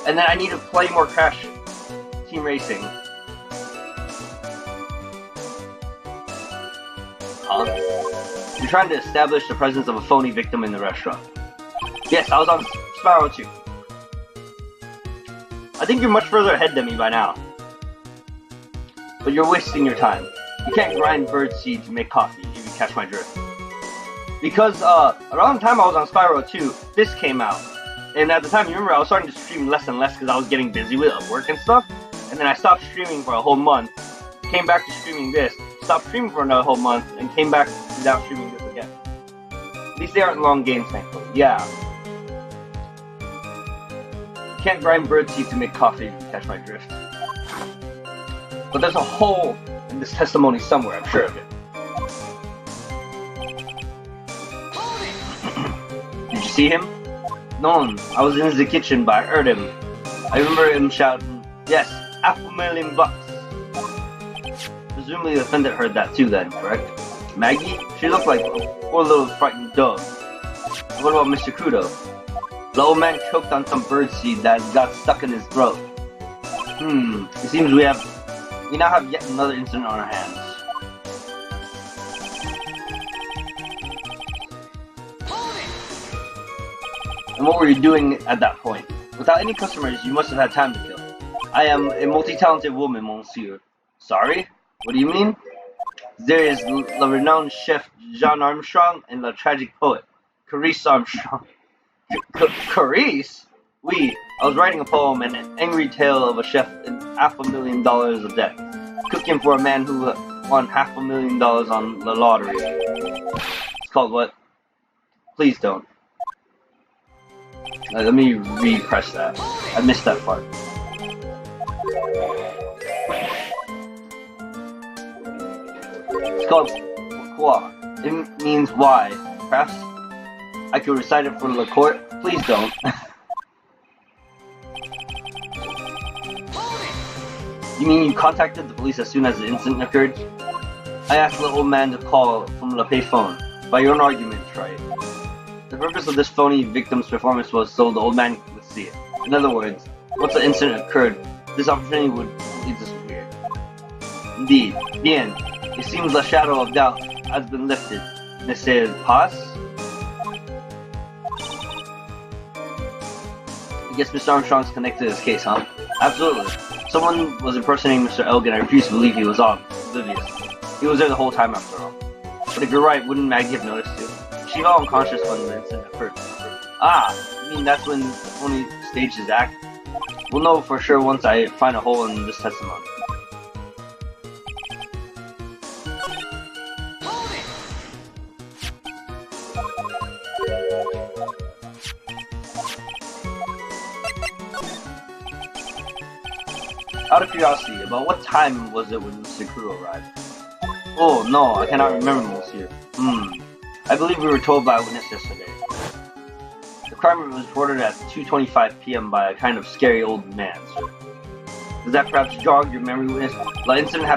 And then I need to play more Crash Team Racing. Huh? You're trying to establish the presence of a phony victim in the restaurant. Yes, I was on Spyro 2. I think you're much further ahead than me by now. But you're wasting your time. You can't grind birdseed to make coffee, if you catch my drift. Because, around the time I was on Spyro 2, this came out. And at the time, you remember, I was starting to stream less and less because I was getting busy with work and stuff. And then I stopped streaming for a whole month, came back to streaming this, stopped streaming for another whole month, and came back without streaming this again. At least they aren't long games, thankfully. Yeah. You can't grind birdseed to make coffee, if you catch my drift. But there's a hole in this testimony somewhere, I'm sure of it. Did you see him? No, I was in the kitchen, but I heard him. I remember him shouting, yes, $500,000. Presumably the defendant heard that too then, correct? Maggie? She looked like a poor little frightened dog. What about Mr. Kudo? The old man choked on some birdseed that got stuck in his throat. It seems we now have yet another incident on our hands. And what were you doing at that point? Without any customers, you must have had time to kill. I am a multi-talented woman, monsieur. Sorry? What do you mean? There is the renowned chef Jean Armstrong and the tragic poet Carice Armstrong. Carice? Oui, I was writing a poem, an angry tale of a chef and $500,000 of debt, cooking for a man who won $500,000 on the lottery. It's called what? Please don't. Let me repress that. I missed that part. It's called Pourquoi. It means why. Perhaps I could recite it for the court. Please don't. You mean you contacted the police as soon as the incident occurred? I asked the old man to call from the payphone. By your own arguments, right? The purpose of this phony victim's performance was so the old man would see it. In other words, once the incident occurred, this opportunity would completely disappear. Indeed. Bien. It seems the shadow of doubt has been lifted. Monsieur Pass? I guess Mr. Armstrong's connected to this case, huh? Absolutely. Someone was impersonating Mr. Elgin. I refuse to believe he was oblivious. He was there the whole time after all. But if you're right, wouldn't Maggie have noticed too? She fell unconscious when the incident occurred. Ah, you mean that's when the phony staged his act? We'll know for sure once I find a hole in this testimony. Out of curiosity, about what time was it when Mr. Crew arrived? Oh, no, I cannot remember, monsieur. I believe we were told by a witness yesterday. The crime was reported at 2:25 p.m. by a kind of scary old man, sir. Does that perhaps jog your memory, witness? The incident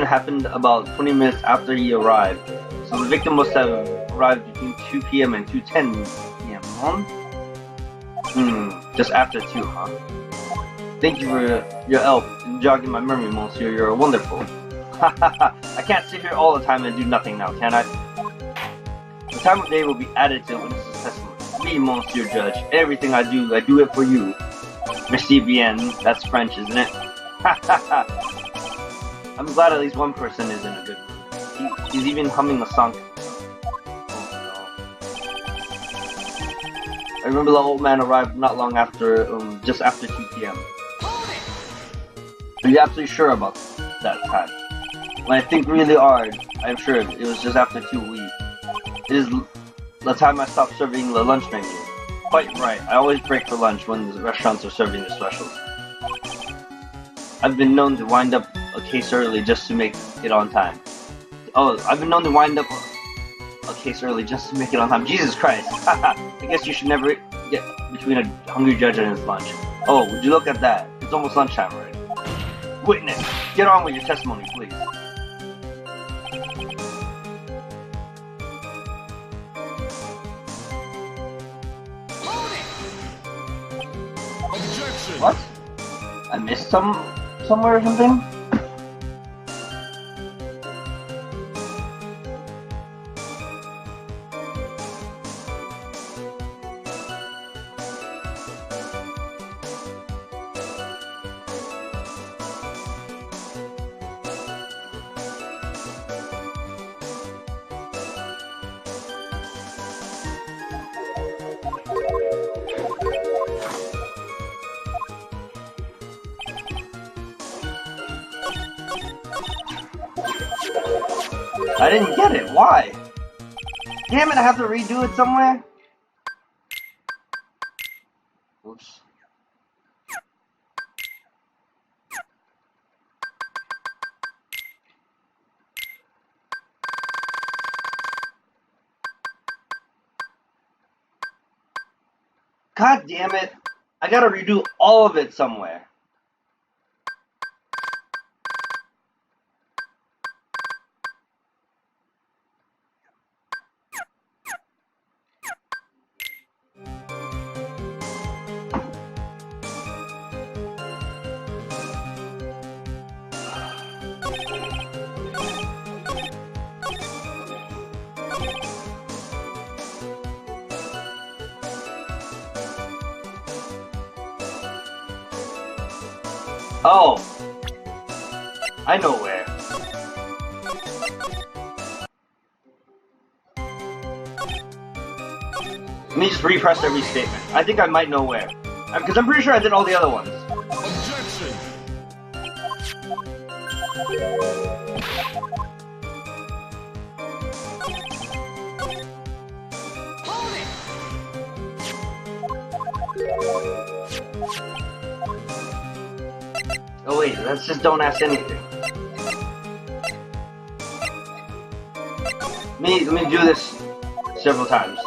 happened about 20 minutes after he arrived, so the victim must have arrived between 2 p.m. and 2:10 p.m., huh? Just after 2, huh? Thank you for your help in jogging my memory, monsieur. You're wonderful. I can't sit here all the time and do nothing now, can I? The time of day will be added to witness's testimony. Me, monsieur judge. Everything I do it for you. Merci bien. That's French, isn't it? I'm glad at least one person is in a good mood. He's even humming a song. Oh, no. I remember the old man arrived not long after, just after 2 p.m. Are you absolutely sure about that time? When I think really hard, I'm sure it was just after 2 weeks. It is the time I stopped serving the lunch menu. Quite right, I always break for lunch when the restaurants are serving their specials. I've been known to wind up a case early just to make it on time. Oh, I've been known to wind up a case early just to make it on time. Jesus Christ! I guess you should never get between a hungry judge and his lunch. Oh, would you look at that? It's almost lunchtime already. Witness, get on with your testimony, please.
Objection.
What? I missed somewhere or something? I didn't get it. Why? Damn it, I have to redo it somewhere? Oops. God damn it. I gotta redo all of it somewhere. Oh, I know where. Let me just repress every statement. I think I might know where. Because I'm pretty sure I did all the other ones.
Objection.
Oh wait, let's just don't ask anything. Let me do this several times.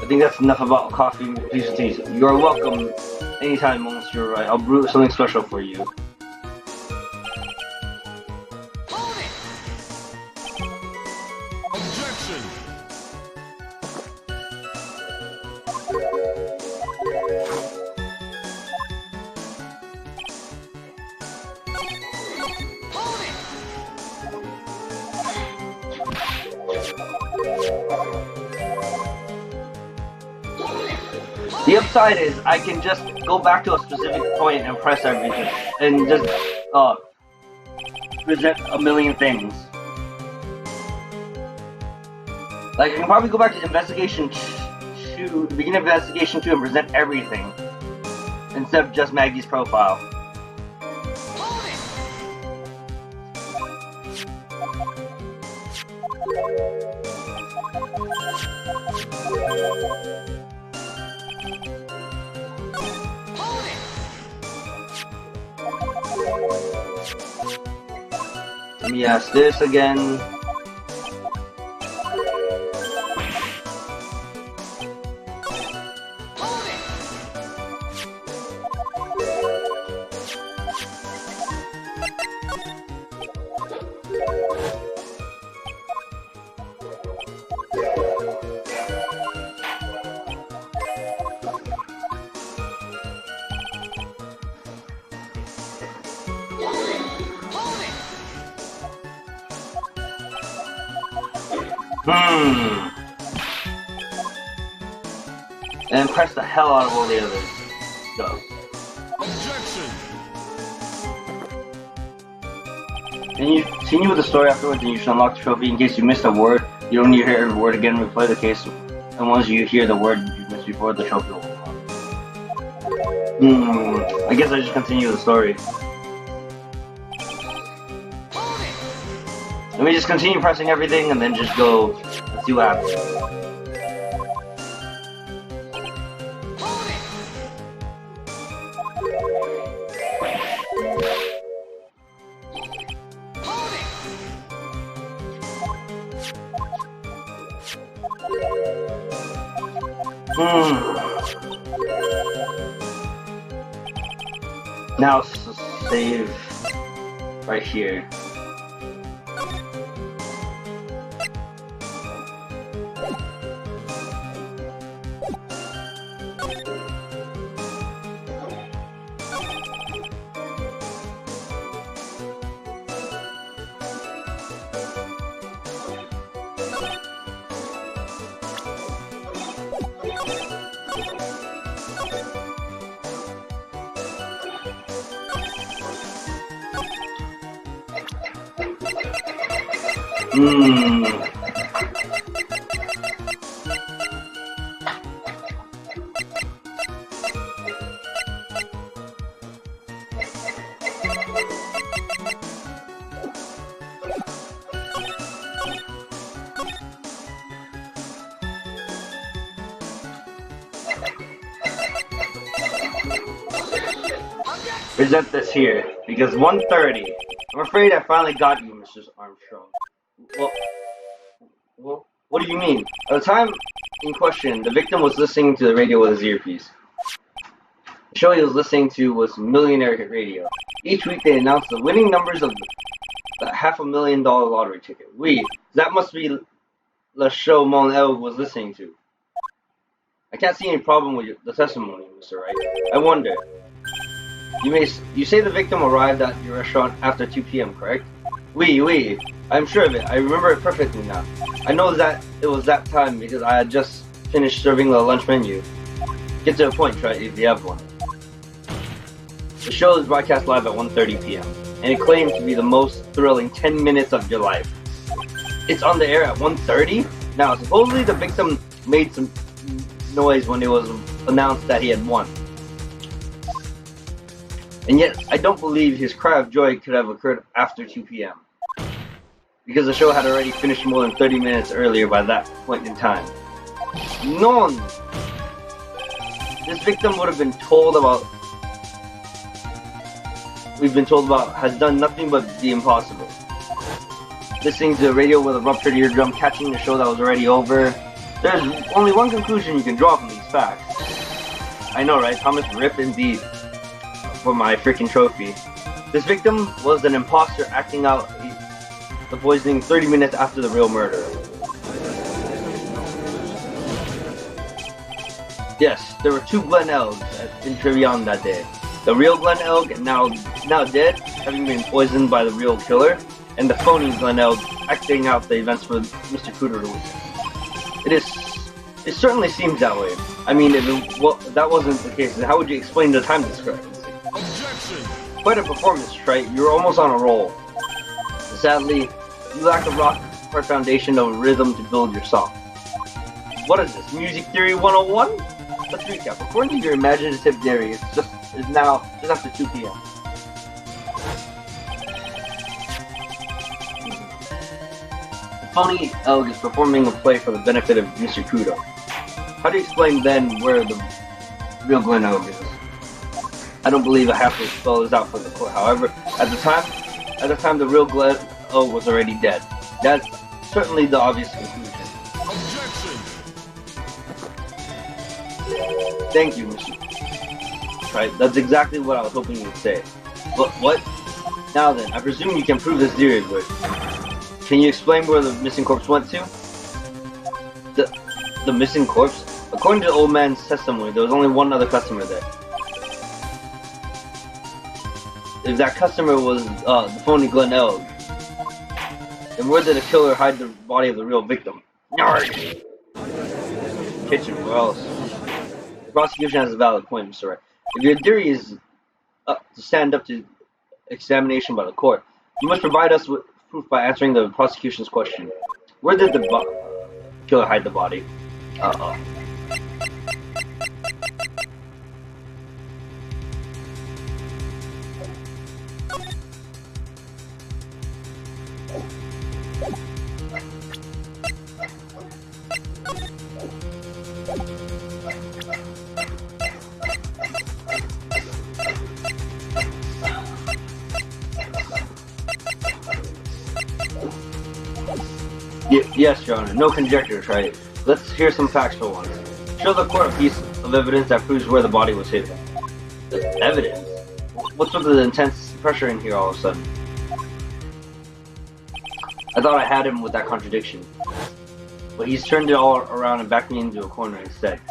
I think that's enough about coffee pieces of tea. You're welcome anytime, Monsieur. Right, I'll brew something special for you.
Objection!
The upside is I can just go back to a specific point and press everything, and just present a million things. Like I can probably go back to investigation 2, the beginning of investigation 2, and present everything instead of just Maggie's profile. Let me ask this again. And press the hell out of all the others. Go.
Objection!
And you continue with the story afterwards, and you should unlock the trophy in case you missed a word. You don't need to hear every word again, replay the case, and once you hear the word you missed before, the trophy will unlock. I guess I just continue the story. Let me just continue pressing everything and then just go and see what happens. Now save right here. Present this here, because 1:30. I'm afraid I finally got you, Mrs. Armstrong. Well, what do you mean? At the time in question, the victim was listening to the radio with his earpiece. The show he was listening to was Millionaire Hit Radio. Each week they announced the winning numbers of the $500,000 lottery ticket. That must be the show Mon El was listening to. I can't see any problem with the testimony, Mr. Wright. I wonder. You say the victim arrived at your restaurant after 2 p.m., correct? Oui. I'm sure of it. I remember it perfectly now. I know that it was that time because I had just finished serving the lunch menu. Get to the point, try if you have one. The show is broadcast live at 1:30 p.m. and it claims to be the most thrilling 10 minutes of your life. It's on the air at 1:30. Now, supposedly the victim made some noise when it was announced that he had won. And yet, I don't believe his cry of joy could have occurred after 2 p.m. because the show had already finished more than 30 minutes earlier by that point in time. None! This victim would have been told about... We've been told about has done nothing but the impossible. Listening to the radio with a ruptured eardrum, catching the show that was already over. There's only one conclusion you can draw from these facts. I know, right? Thomas Rip indeed. For my freaking trophy. This victim was an imposter acting out the poisoning 30 minutes after the real murder. Yes, there were 2 Glen Elgs in Trivion that day. The real Glen Elg, now dead, having been poisoned by the real killer, and the phony Glen Elg acting out the events for Mr. Cooter to win. It certainly seems that way. I mean, if that wasn't the case, then how would you explain the time discrepancy?
Objection!
Quite a performance, Trite. You were almost on a roll. Sadly, you lack a rock-hard foundation of rhythm to build your song. What is this, Music Theory 101? Let's recap. According to your imaginative theory, it's now just after 2 p.m. The phony Elg is performing a play for the benefit of Mr. Kudo. How do you explain then where the real Glen Elg is? I don't believe a halfway spell is out for the court. However, at the time the real Glen Elg was already dead. That's certainly the obvious conclusion.
Objection!
Thank you, Mr. Right, that's exactly what I was hoping you would say. But what? Now then, I presume you can prove this theory, but can you explain where the missing corpse went to? The missing corpse? According to the old man's testimony, there was only one other customer there. If that customer was the phony Glen Elg, then where did the killer hide the body of the real victim? Narg! Kitchen, where else? The prosecution has a valid point, Mr. Wright. If your theory is to stand up to examination by the court, you must provide us with proof by answering the prosecution's question. Where did the killer hide the body? Yes, Your Honor. No conjectures, right? Let's hear some facts for once. Show the court a piece of evidence that proves where the body was hidden. Evidence? What's with the intense pressure in here all of a sudden? I thought I had him with that contradiction. But he's turned it all around and backed me into a corner instead.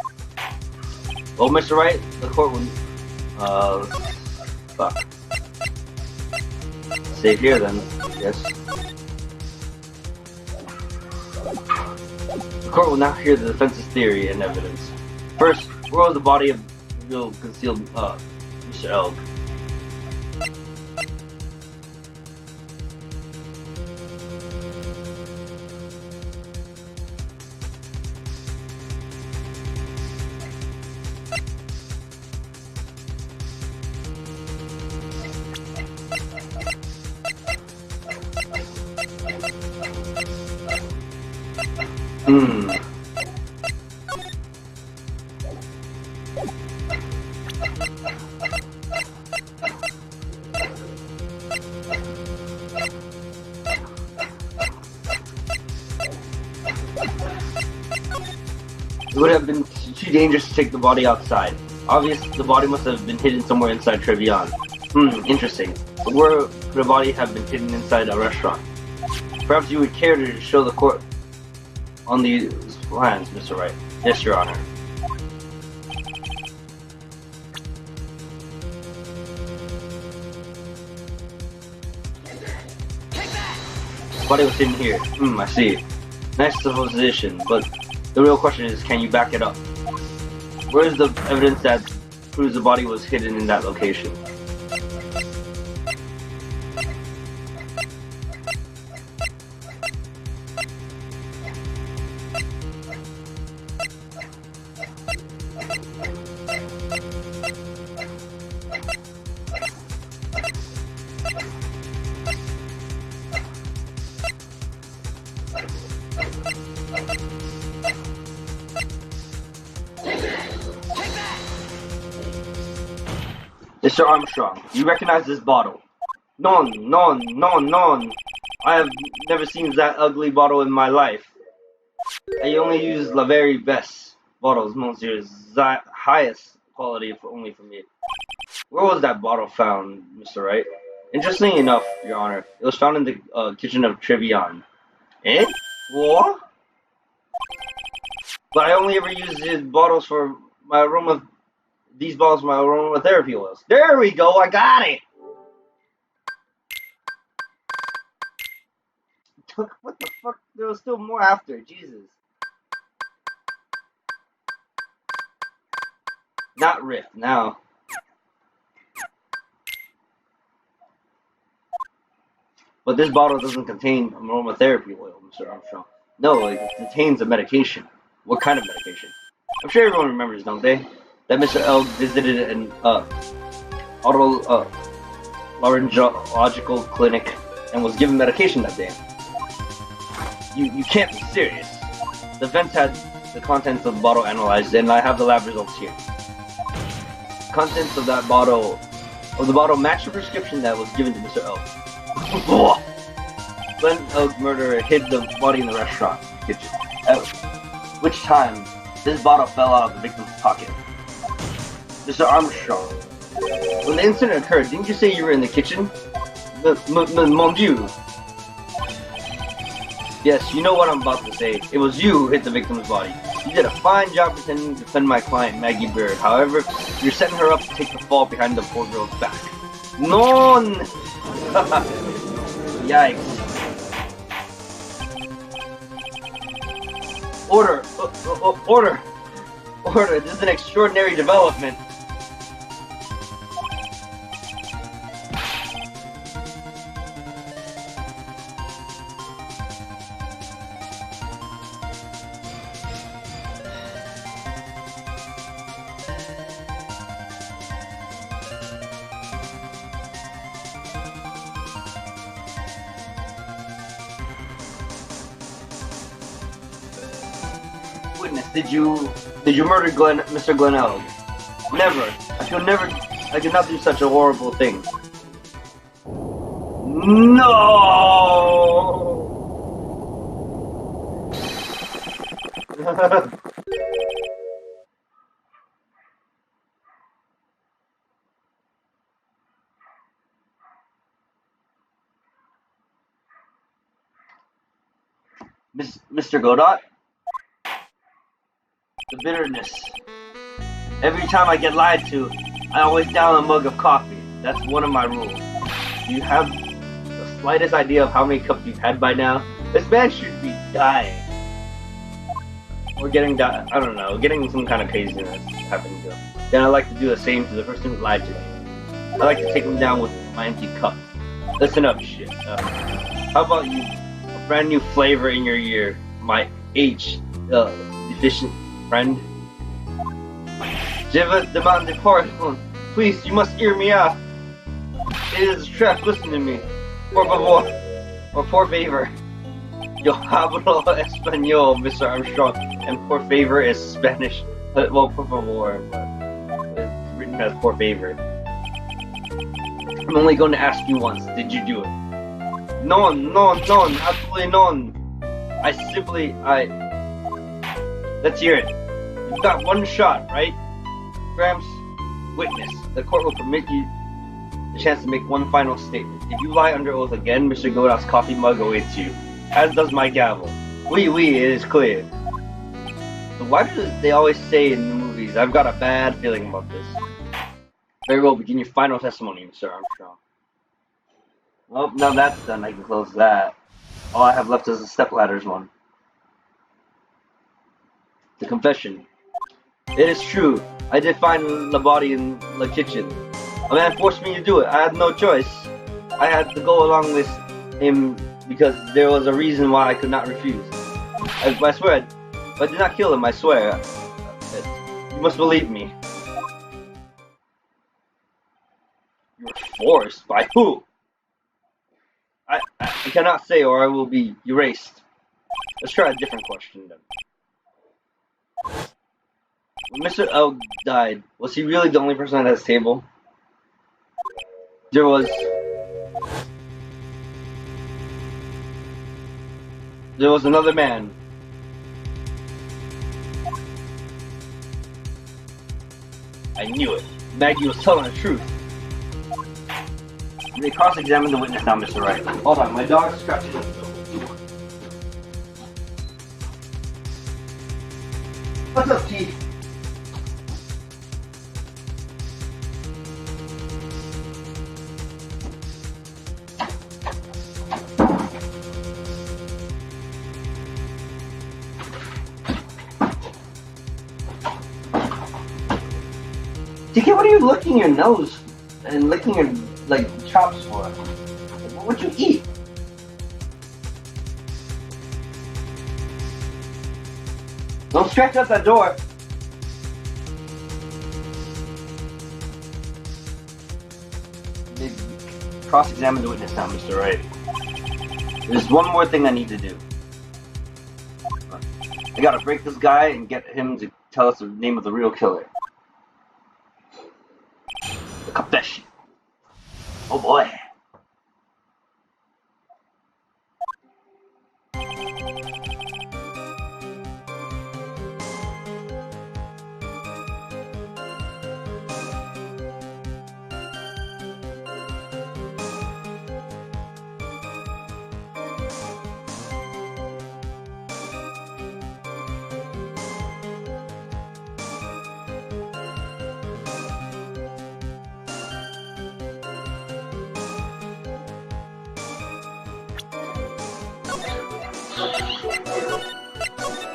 Well, Mr. Wright, the court will... fuck. Stay here then, yes. The court will now hear the defense's theory and evidence. First, where was the body of the real concealed Mr. Elg? It would have been too dangerous to take the body outside. Obviously, the body must have been hidden somewhere inside Trevion. Interesting. But where could a body have been hidden inside a restaurant? Perhaps you would care to show the court on these plans, Mr. Wright. Yes, Your Honor. The body was hidden here. I see. Nice supposition, but the real question is, can you back it up? Where is the evidence that proves the body was hidden in that location? Mr. Armstrong, you recognize this bottle? None, none, none, none. I have never seen that ugly bottle in my life. I only use the very best bottles, Monsieur. The highest quality only for me. Where was that bottle found, Mr. Wright? Interesting enough, Your Honor, it was found in the kitchen of Trivion. Eh? What? But I only ever use these bottles for my aroma. These bottles for my aromatherapy oils. There we go. I got it. What the fuck? There was still more after. Jesus. Not Rift now. But this bottle doesn't contain aromatherapy oil, Mr. Armstrong. No, it contains a medication. What kind of medication? I'm sure everyone remembers, don't they? That Mr. L visited an otolaryngological clinic and was given medication that day. You can't be serious. The vents had the contents of the bottle analyzed, and I have the lab results here. Contents of the bottle matched the prescription that was given to Mr. L. Glenn Oak murderer hid the body in the restaurant kitchen. At which time this bottle fell out of the victim's pocket. Mr. Armstrong, when the incident occurred, didn't you say you were in the kitchen? Mon Dieu. Yes, you know what I'm about to say. It was you who hit the victim's body. You did a fine job pretending to defend my client, Maggie Bird. However, you're setting her up to take the fall behind the poor girl's back. Non! Yikes. Order! Order! Order! This is an extraordinary development. Witness, did you murder Mr. Glenelg? Never. I could not do such a horrible thing. No. Mr. Godot? The bitterness. Every time I get lied to, I always down a mug of coffee. That's one of my rules. Do you have the slightest idea of how many cups you've had by now? This man should be dying. Or getting, I don't know, getting some kind of craziness happening to him. Then I like to do the same to the person who lied to me. I like to take him down with my empty cup. Listen up, shit. How about you? A brand new flavor in your ear. My deficient friend. Je veux demander pardon. Please, you must hear me out. It is a trap, listen to me. Por favor. Or por favor. Yo hablo español, Mr. Armstrong. And por favor is Spanish. Well, por favor. But it's written as por favor. I'm only going to ask you once. Did you do it? None, absolutely none. Let's hear it. You've got one shot, right? Gramps, witness. The court will permit you the chance to make one final statement. If you lie under oath again, Mr. Godot's coffee mug awaits you. As does my gavel. Oui, it is clear. So why do they always say in the movies, I've got a bad feeling about this? Very well, begin your final testimony, Mr. Armstrong. Well, now that's done, I can close that. All I have left is the stepladders one. The confession. It is true. I did find the body in the kitchen. A man forced me to do it. I had no choice. I had to go along with him because there was a reason why I could not refuse. I swear, I did not kill him, I swear. You must believe me. You were forced? By who? I cannot say or I will be erased. Let's try a different question then. When Mr. L died, was he really the only person at his table? There was another man. I knew it. Maggie was telling the truth. They cross-examined the witness now, Mr. Wright. Hold on, my dog's scratching at the door. What's up, Keith? TK, what are you licking your nose and licking your chops for? What would you eat? Don't scratch out that door. Cross-examine the witness now, Mr. Wright. There's one more thing I need to do. I gotta break this guy and get him to tell us the name of the real killer. The confession. Oh boy.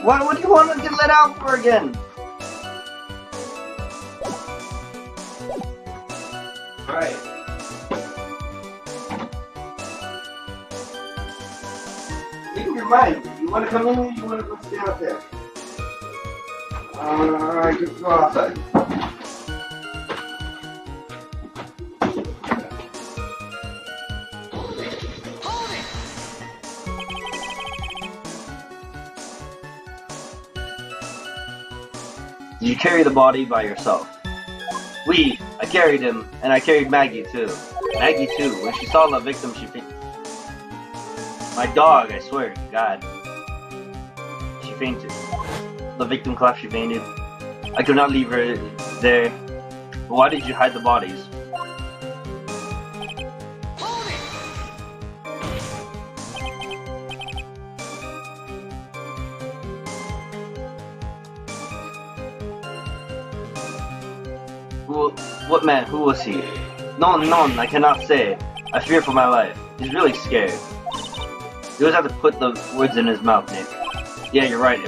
What do you want to get let out for again? Alright. Make up your mind. You want to come in or you want to go stay out there? Alright, just go outside. Did you carry the body by yourself? I carried him, and I carried Maggie too. Maggie too. When she saw the victim, she fainted. My dog, I swear to God. She fainted. The victim collapsed, she fainted. I could not leave her there. But why did you hide the bodies? What man? Who was he? No, I cannot say. I fear for my life. He's really scared. You always have to put the words in his mouth, Nick. Yeah, you're right.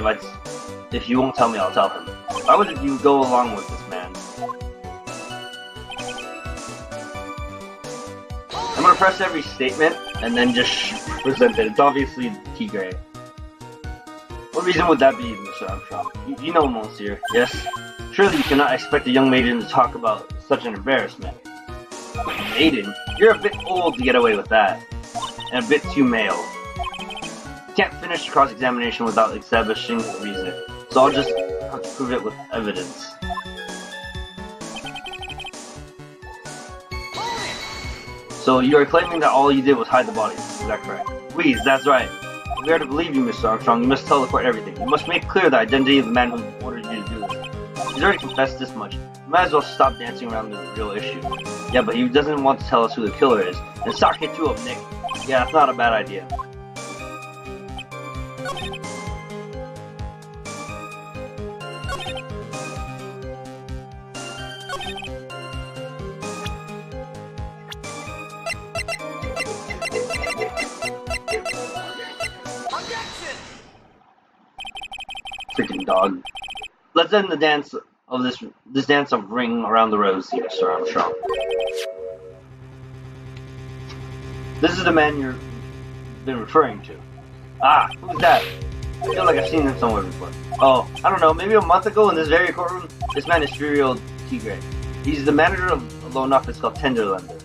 If you won't tell me, I'll tell him. Why would you go along with this man? I'm gonna press every statement and then just present it. It's obviously Tigre. What reason would that be, Mr. Armstrong? You know, Monsieur, yes? Surely you cannot expect a young maiden to talk about such an embarrassment. Maiden? You're a bit old to get away with that. And a bit too male. You can't finish the cross-examination without establishing a reason. So I'll just have to prove it with evidence. So you are claiming that all you did was hide the bodies, is that correct? Please, that's right. If we are to believe you, Mr. Armstrong, you must tell the court everything. You must make clear the identity of the man who ordered you to do this. He's already confessed this much. You might as well stop dancing around the real issue. Yeah, but he doesn't want to tell us who the killer is. And sock it to him, Nick. Yeah, that's not a bad idea. Freaking dog. Let's end the dance of this dance of ring around the rosy, Mr. Armstrong. This is the man you've been referring to. Ah, who's that? I feel like I've seen him somewhere before. Oh, I don't know, maybe a month ago in this very courtroom, this man is Furio Tigre. He's the manager of a loan office called Tenderlender.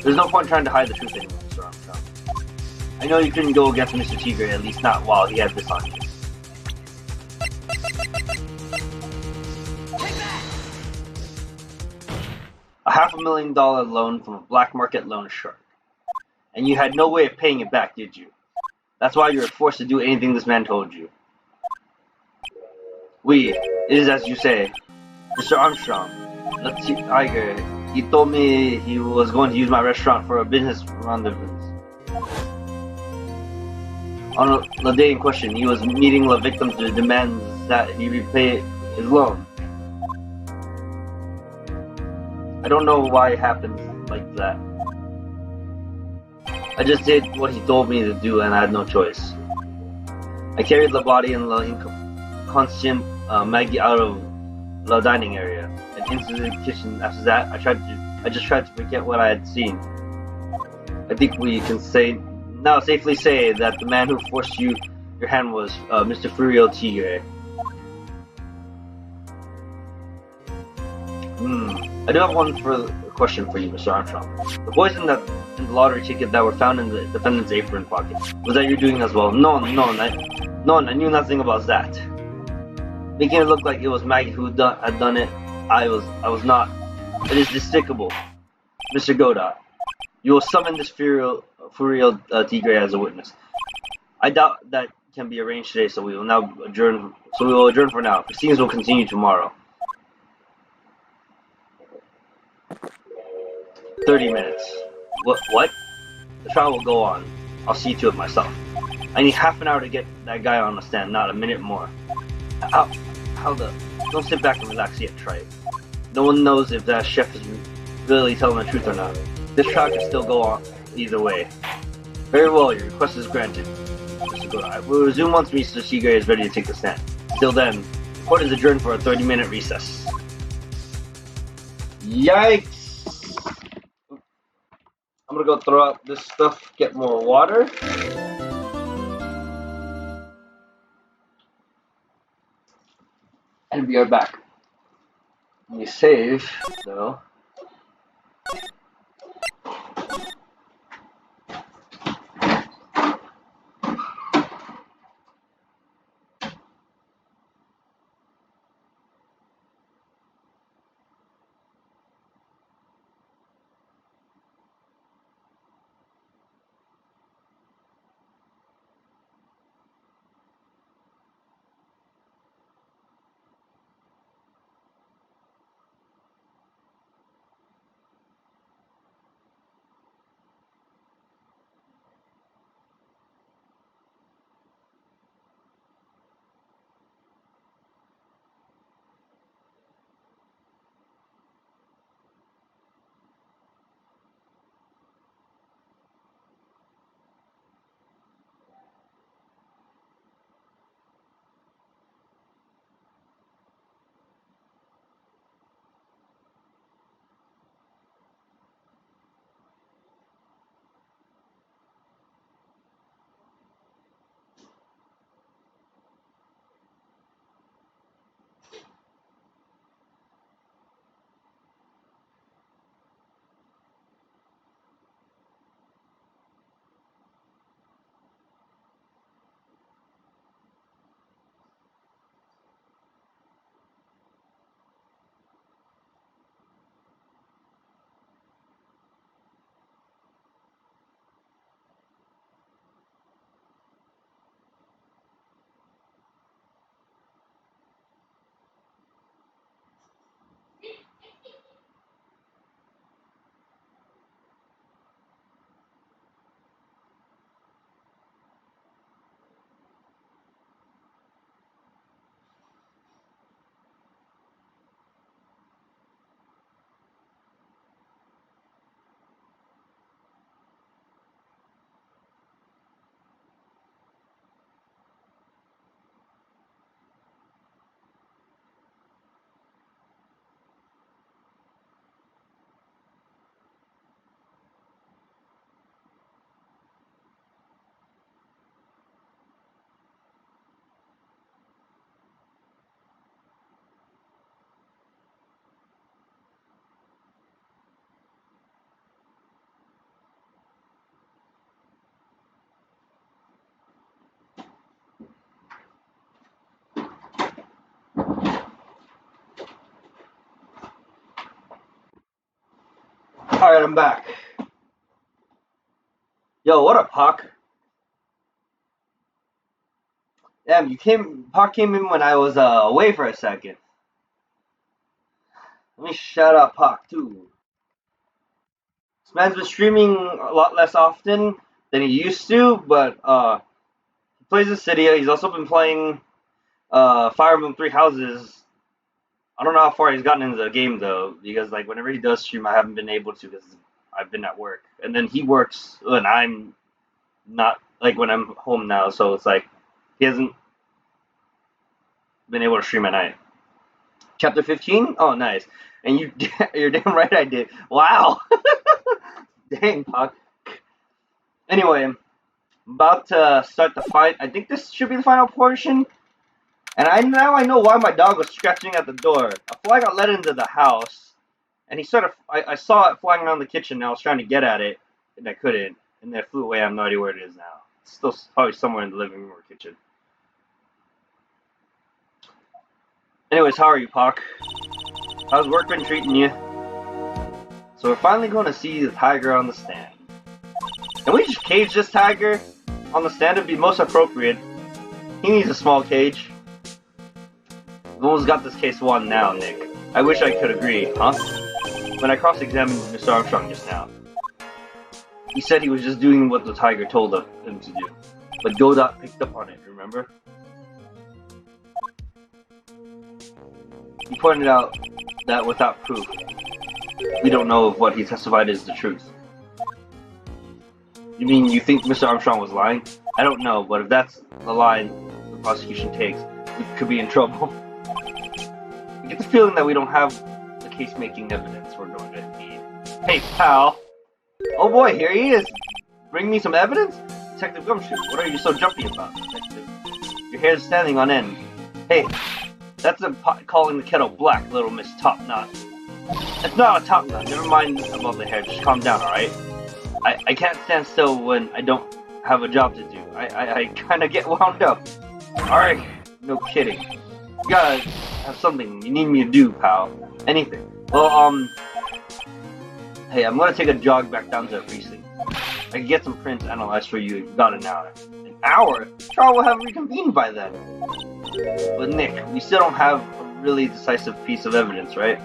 There's no point trying to hide the truth anymore, Mr. Armstrong. I know you couldn't go against Mr. Tigre, at least not while he had this on you. A $500,000 loan from a black market loan shark. And you had no way of paying it back, did you? That's why you were forced to do anything this man told you. It is as you say. Mr. Armstrong, the tiger, he told me he was going to use my restaurant for a business rendezvous. On the day in question, he was meeting the victims to demand that he repay his loan. I don't know why it happened like that. I just did what he told me to do and I had no choice. I carried the body and the inconscient Maggie out of the dining area and into the kitchen. After that, I just tried to forget what I had seen. I think we can safely say that the man who forced your hand was Mr. Furio Tigre. I do have one question for you, Mr. Armstrong. The poison that in the lottery ticket that were found in the defendant's apron pocket, was that your doing as well? No, I knew nothing about that. Making it look like it was Maggie who had done it, I was not. It is despicable. Mr. Godot, you will summon this Furio Tigre as a witness. I doubt that can be arranged today, so we will adjourn for now. Proceedings will continue tomorrow. 30 minutes. What? The trial will go on. I'll see to it myself. I need half an hour to get that guy on the stand, not a minute more. Don't sit back and relax yet, try it. No one knows if that chef is really telling the truth or not. This trial can still go on either way. Very well, your request is granted. Mr. Godot, we'll resume once Mr. Tigre is ready to take the stand. Till then, court is adjourned for a 30-minute recess. Yikes! I'm gonna go throw out this stuff, get more water. And we are back. Let me save, though. Alright, I'm back. Yo, what up, Puck? Damn, Puck came in when I was away for a second. Let me shout out Puck too. This man's been streaming a lot less often than he used to, but he plays in Cydia. He's also been playing Fire Emblem Three Houses. I don't know how far he's gotten into the game though, because like whenever he does stream, I haven't been able to because I've been at work, and then he works when I'm not, like when I'm home now. So it's like he hasn't been able to stream at night. Chapter 15? Oh, nice. And you're damn right I did. Wow. Dang, Puck. Anyway, I'm about to start the fight. I think this should be the final portion. And now I know why my dog was scratching at the door. A fly got let into the house, and he sort of, I saw it flying around the kitchen, and I was trying to get at it, and I couldn't, and then it flew away. I have no idea where it is now. It's still probably somewhere in the living room or kitchen. Anyways, how are you, Puck? How's work been treating you? So we're finally going to see the tiger on the stand. Can we just cage this tiger on the stand? It'd be most appropriate. He needs a small cage. We've almost got this case won now, Nick. I wish I could agree, huh? When I cross-examined Mr. Armstrong just now, he said he was just doing what the tiger told him to do. But Godot picked up on it, remember? He pointed out that without proof, we don't know if what he testified is the truth. You mean you think Mr. Armstrong was lying? I don't know, but if that's the line the prosecution takes, we could be in trouble. I get the feeling that we don't have the case-making evidence we're going to need. Hey, pal! Oh boy, here he is! Bring me some evidence? Detective Gumshoe, what are you so jumpy about, Detective? Your hair's standing on end. Hey, that's a pot calling the kettle black, little Miss Top Knot. It's not a top knot, never mind about the hair, just calm down, alright? I can't stand still when I don't have a job to do. I kinda get wound up. Alright, no kidding. You gotta have something you need me to do, pal. Anything. Well, hey, I'm gonna take a jog back down to the precinct. I can get some prints analyzed for you in about an hour. An hour? Charles will have reconvened by then. But Nick, we still don't have a really decisive piece of evidence, right?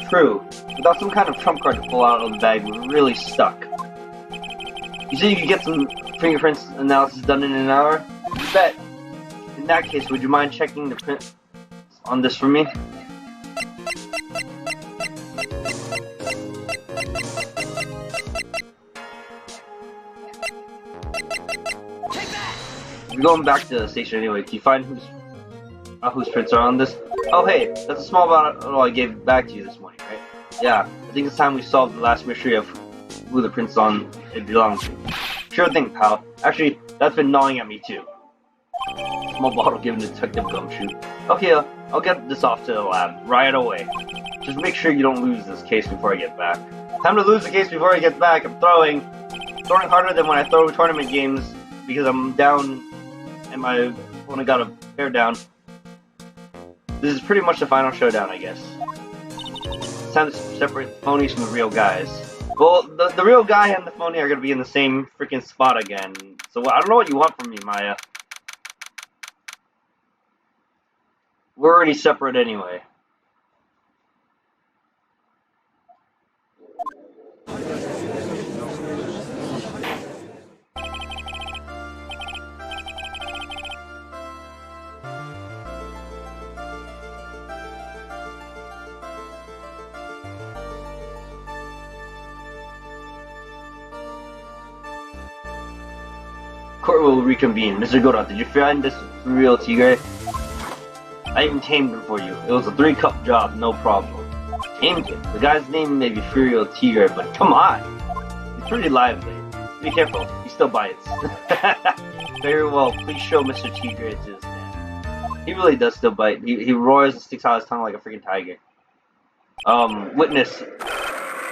True. Without some kind of trump card to pull out of the bag, we're really stuck. You said you could get some fingerprints analysis done in an hour? You bet. In that case, would you mind checking the print on this for me? We're going back to the station anyway. Can you find whose prints are on this? Oh hey, that's a small bottle I gave back to you this morning, right? Yeah, I think it's time we solved the last mystery of who the prints on it belongs to. Sure thing, pal. Actually, that's been gnawing at me too. Small bottle given to Detective Gumshoe. Okay, I'll get this off to the lab right away. Just make sure you don't lose this case before I get back. Time to lose the case before I get back. I'm throwing harder than when I throw tournament games because I'm down and my opponent got a pair down. This is pretty much the final showdown, I guess. It's time to separate the phonies from the real guys. Well, the real guy and the phony are gonna be in the same freaking spot again. So I don't know what you want from me, Maya. We're already separate anyway. Court will reconvene. Mr. Godot, did you find this real tigre? I even tamed him for you. It was a 3-cup job, no problem. Tamed him? The guy's name may be Furial Tigre, but come on! He's pretty lively. Be careful, he still bites. Very well, please show Mr. Tigre to his stand. He really does still bite. He roars and sticks out his tongue like a freaking tiger. Witness,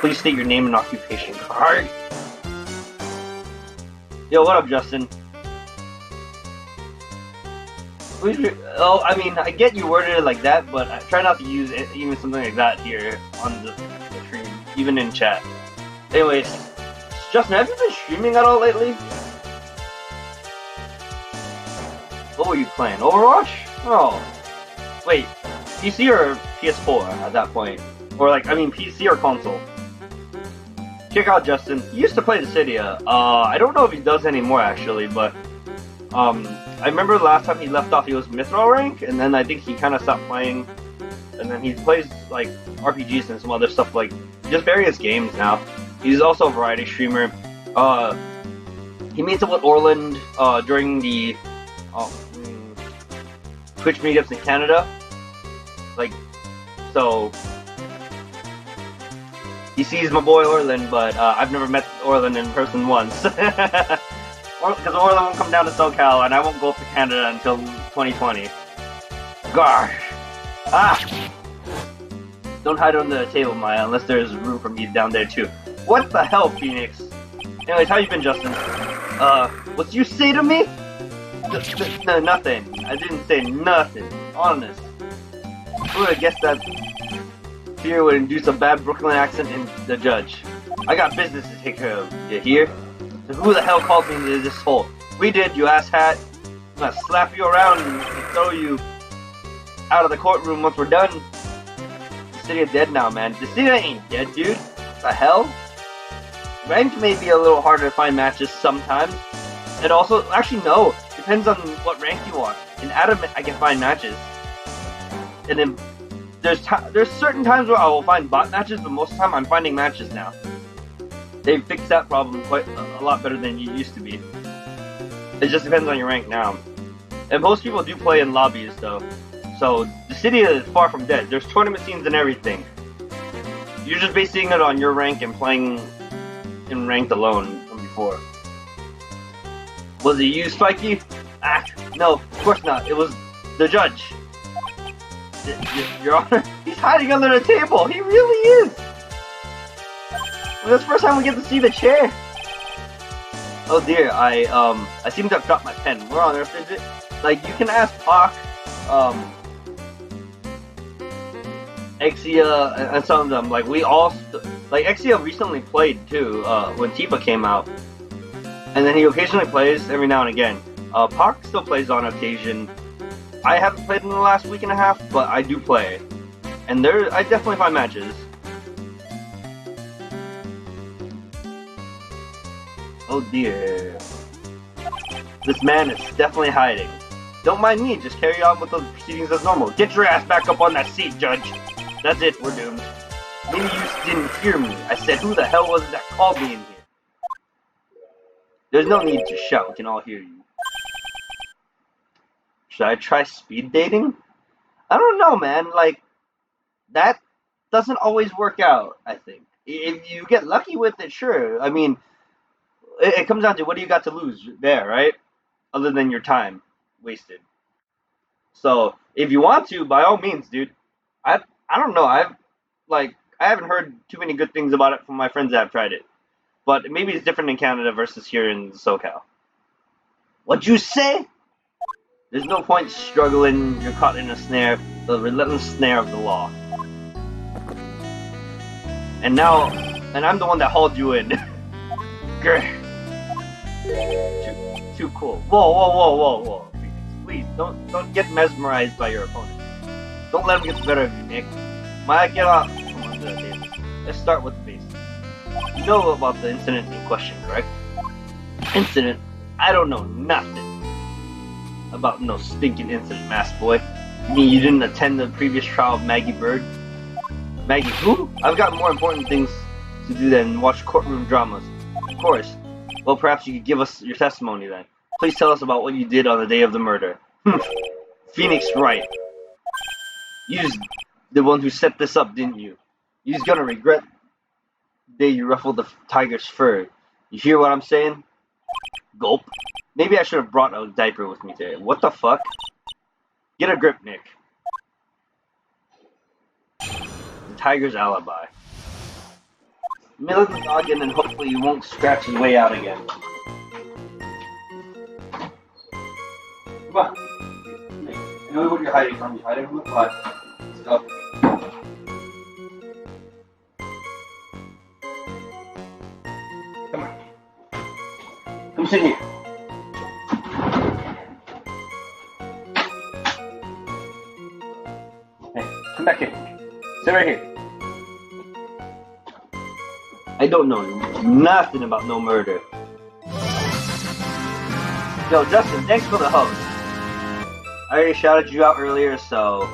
please state your name and occupation card. Yo, what up, Justin? Oh, I mean, I get you worded it like that, but I try not to use even something like that here on the stream, even in chat. Anyways, Justin, have you been streaming at all lately? What were you playing? Overwatch? Oh. Wait, PC or PS4 at that point? Or like, I mean PC or console? Check out Justin. He used to play Dissidia. I don't know if he does anymore actually, but I remember the last time he left off he was Mithril rank, and then I think he kind of stopped playing. And then he plays like RPGs and some other stuff, like just various games now. He's also a variety streamer. He meets up with Orland during the Twitch meetups in Canada. Like, so he sees my boy Orland, but I've never met Orland in person once. Because Orland won't come down to SoCal, and I won't go up to Canada until 2020. Gosh. Ah! Don't hide under the table, Maya, unless there's room for me down there too. What the hell, Phoenix? Anyways, how you been, Justin? What you say to me? No, nothing. I didn't say nothing. Honest. Who would have guessed that fear would induce a bad Brooklyn accent in the judge? I got business to take care of. You hear? So who the hell called me into this hole? We did, you asshat. I'm gonna slap you around and throw you out of the courtroom once we're done. Dissidia dead now, man. Dissidia ain't dead, dude. What the hell? Ranked may be a little harder to find matches sometimes. And also, actually no, depends on what rank you are. In Adamant, I can find matches. And then there's certain times where I will find bot matches, but most of the time I'm finding matches now. They've fixed that problem quite a lot better than you used to be. It just depends on your rank now. And most people do play in lobbies though. So Dissidia is far from dead. There's tournament scenes and everything. You're just basing it on your rank and playing in ranked alone from before. Was it you, Spikey? Ah, no, of course not. It was the judge. Your Honor, he's hiding under the table. He really is. Well, this is the first time we get to see the chair. Oh dear, I seem to have dropped my pen. Where on earth is it? Like, you can ask Pac, Exia, and some of them. Like, we all, like, Exia recently played too, when Tifa came out. And then he occasionally plays every now and again. Pac still plays on occasion. I haven't played in the last week and a half, but I do play. And I definitely find matches. Oh dear. This man is definitely hiding. Don't mind me, just carry on with the proceedings as normal. Get your ass back up on that seat, Judge. That's it, we're doomed. Maybe you didn't hear me. I said, who the hell was it that called me in here? There's no need to shout, we can all hear you. Should I try speed dating? I don't know, man. Like, that doesn't always work out, I think. If you get lucky with it, sure. I mean, it comes down to what do you got to lose there, right? Other than your time wasted. So, if you want to, by all means, dude. I don't know. I haven't heard too many good things about it from my friends that have tried it. But maybe it's different in Canada versus here in SoCal. What'd you say? There's no point struggling, you're caught in a snare, the relentless snare of the law. And I'm the one that hauled you in. Too cool. Whoa. Please, don't get mesmerized by your opponent. Don't let him get the better of you, Nick. Maya, get off. Come on, David. Let's start with the basics. You know about the incident in question, correct? Incident? I don't know nothing about no stinking incident, masked boy. You mean you didn't attend the previous trial of Maggie Bird? Maggie who? I've got more important things to do than watch courtroom dramas. Of course. Well, perhaps you could give us your testimony then. Please tell us about what you did on the day of the murder. Phoenix, right. You's the one who set this up, didn't you? You's gonna regret the day you ruffled the tiger's fur. You hear what I'm saying? Gulp. Maybe I should have brought a diaper with me today. What the fuck? Get a grip, Nick. The tiger's alibi. Mill the dog in and hopefully you won't scratch his way out again. Come on. I know what you're hiding from. You're hiding from the pot. Let's go. sit here. Hey, come back here. Sit right here. I don't know nothing about no murder. Yo, Justin, thanks for the host. I already shouted you out earlier, so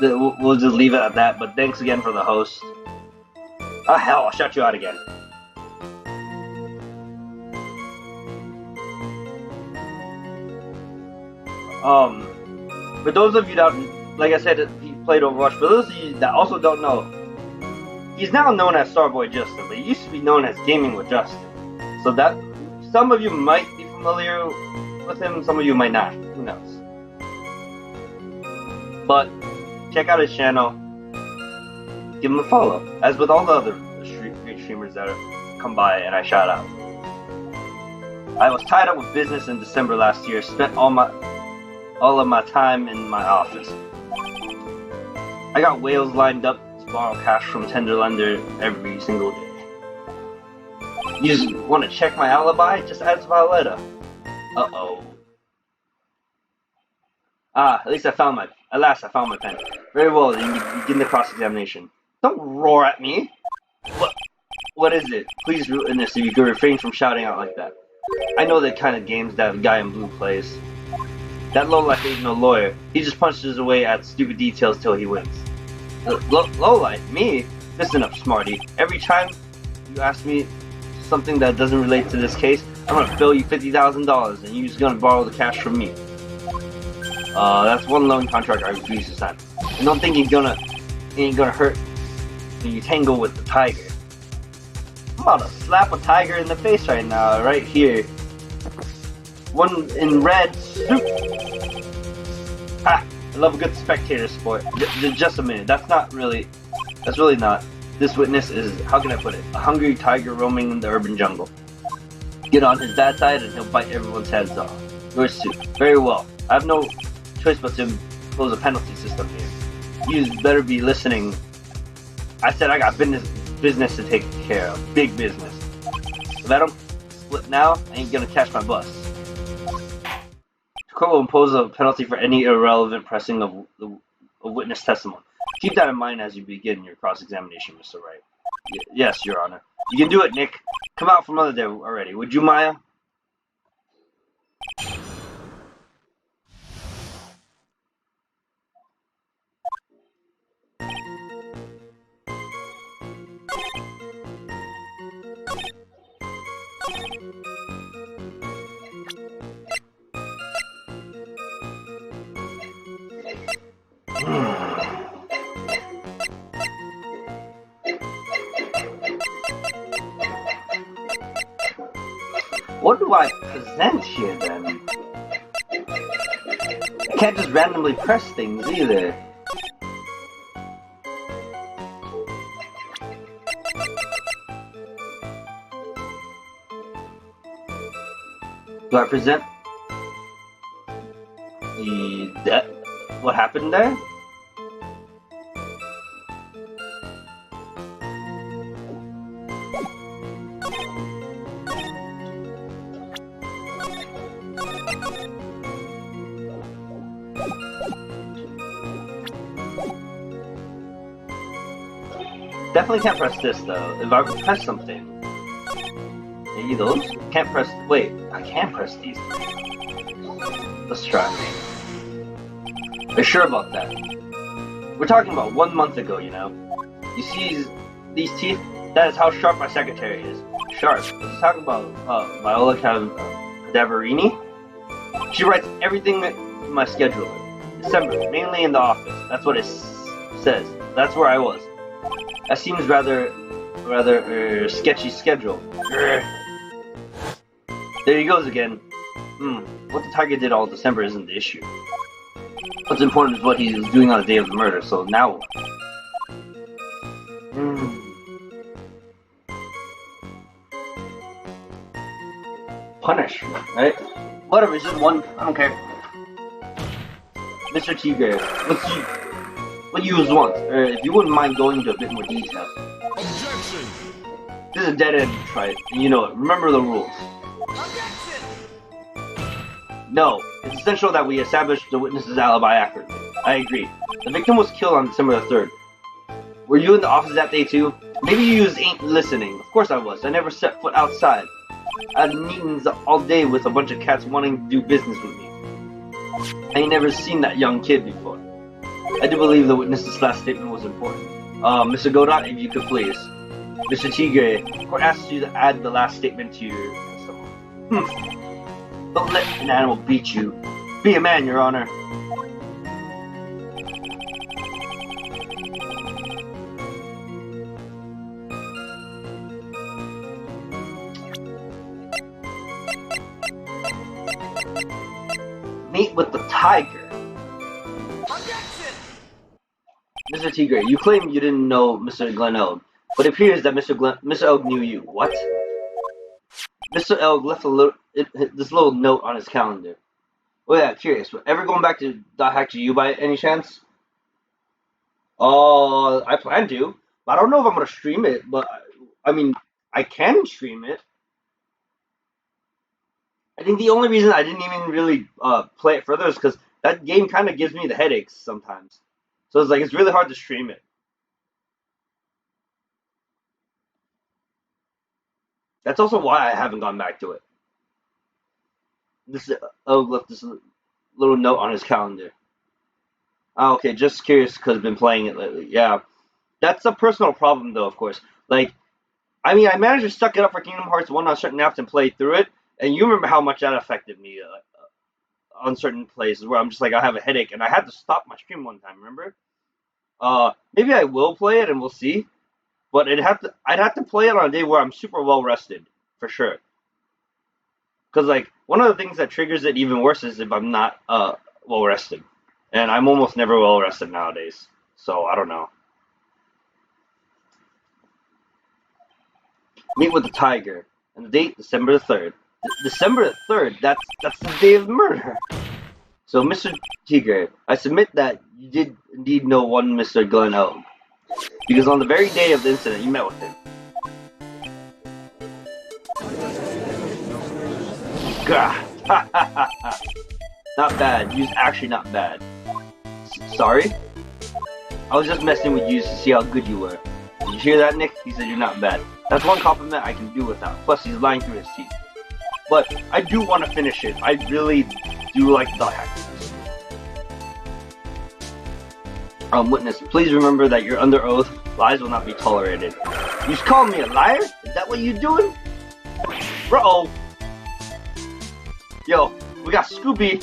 we'll just leave it at that. But thanks again for the host. Oh hell, I'll shout you out again. For those of you that, like I said, he played Overwatch. For those of you that also don't know, he's now known as Starboy Justin, but he used to be known as Gaming with Justin. So that some of you might be familiar with him, some of you might not. Who knows? But check out his channel. Give him a follow, as with all the other great streamers that have come by and I shout out. I was tied up with business in December last year. Spent all of my time in my office. I got whales lined up to borrow cash from Tenderlender every single day. You just want to check my alibi? Just ask Violetta. Uh-oh. At last I found my pen. Very well, you begin the cross-examination. Don't roar at me! What is it? Please, witness, if you could refrain from shouting out like that. I know the kind of games that guy in blue plays. That lowlife ain't no lawyer. He just punches away at stupid details till he wins. Lowlife? Me? Listen up, smarty. Every time you ask me something that doesn't relate to this case, I'm gonna bill you $50,000 and you're just gonna borrow the cash from me. That's one loan contract I refuse to sign. And don't think it ain't gonna hurt when you tangle with the tiger. I'm about to slap a tiger in the face right now, right here. One in red. Ha! I love a good spectator sport. Just a minute. That's really not. This witness is, how can I put it, a hungry tiger roaming in the urban jungle. Get on his bad side and he'll bite everyone's heads off. Yours too. Very well. I have no choice but to impose a penalty system here. You better be listening. I said I got business to take care of. Big business. If I don't split now, I ain't gonna catch my bus. The court will impose a penalty for any irrelevant pressing of witness testimony. Keep that in mind as you begin your cross-examination, Mr. Wright. Yes, Your Honor. You can do it, Nick. Come out from under there already, would you, Maya? What do I present here, then? I can't just randomly press things, either. Do I present what happened there? Definitely can't press this though. If I press something, maybe those? Can't press. Wait, I can press these. Let's try. Are you sure about that? We're talking about 1 month ago, you know. You see these teeth? That is how sharp my secretary is. Sharp. Let's talk about Viola Cadaverini. She writes everything in my schedule. December, mainly in the office. That's what it says. That's where I was. That seems rather sketchy schedule. There he goes again. What the tiger did all December isn't the issue. What's important is what he was doing on the day of the murder, so now what? Punishment, right? Whatever, it's just one, I don't care. Mr. Tigre, what you want? If you wouldn't mind going into a bit more detail.
Objection!
This is a dead end, right? And you know it. Remember the rules. No, it's essential that we establish the witness's alibi accurately. I agree. The victim was killed on December the 3rd. Were you in the office that day too? Maybe you just ain't listening. Of course I was. I never set foot outside. I had meetings all day with a bunch of cats wanting to do business with me. I ain't never seen that young kid before. I do believe the witness's last statement was important. Mr. Godot, if you could please. Mr. Tigre, the court asks you to add the last statement to your testimony. Don't let an animal beat you. Be a man, Your Honor. Meet with the tiger. Mr. Tigre, you claim you didn't know Mr. Glen Elg, but it appears that Mr. Elg knew you. What? Mr. Elg left this little note on his calendar. Oh yeah, curious. Ever going back to .hack to you by any chance? I plan to, but I don't know if I'm gonna stream it. But I mean, I can stream it. I think the only reason I didn't even really play it further is because that game kind of gives me the headaches sometimes. So it's like it's really hard to stream it. That's also why I haven't gone back to it. This Elg left this little note on his calendar. Oh, okay, just curious because I've been playing it lately. Yeah, that's a personal problem though, of course. Like, I mean, I managed to suck it up for Kingdom Hearts 1 on certain apps and play through it, and you remember how much that affected me on certain places where I'm just like, I have a headache, and I had to stop my stream one time, remember? Maybe I will play it and we'll see, but I'd have to play it on a day where I'm super well rested, for sure. Because, like, one of the things that triggers it even worse is if I'm not well rested. And I'm almost never well rested nowadays. So, I don't know. Meet with the tiger. And the date, December the 3rd. December the 3rd? That's the day of the murder. So, Mr. Tigre, I submit that you did indeed know one Mr. Glen Elg. Because on the very day of the incident, you met with him. Gah! Ha ha ha ha! Not bad. You's actually not bad. Sorry? I was just messing with you to see how good you were. Did you hear that, Nick? He said you're not bad. That's one compliment I can do without. Plus, he's lying through his teeth. But I do want to finish it. I really do like the hackers. Witness, please remember that you're under oath. Lies will not be tolerated. You calling me a liar? Is that what you doing? Bro. Yo, we got Scooby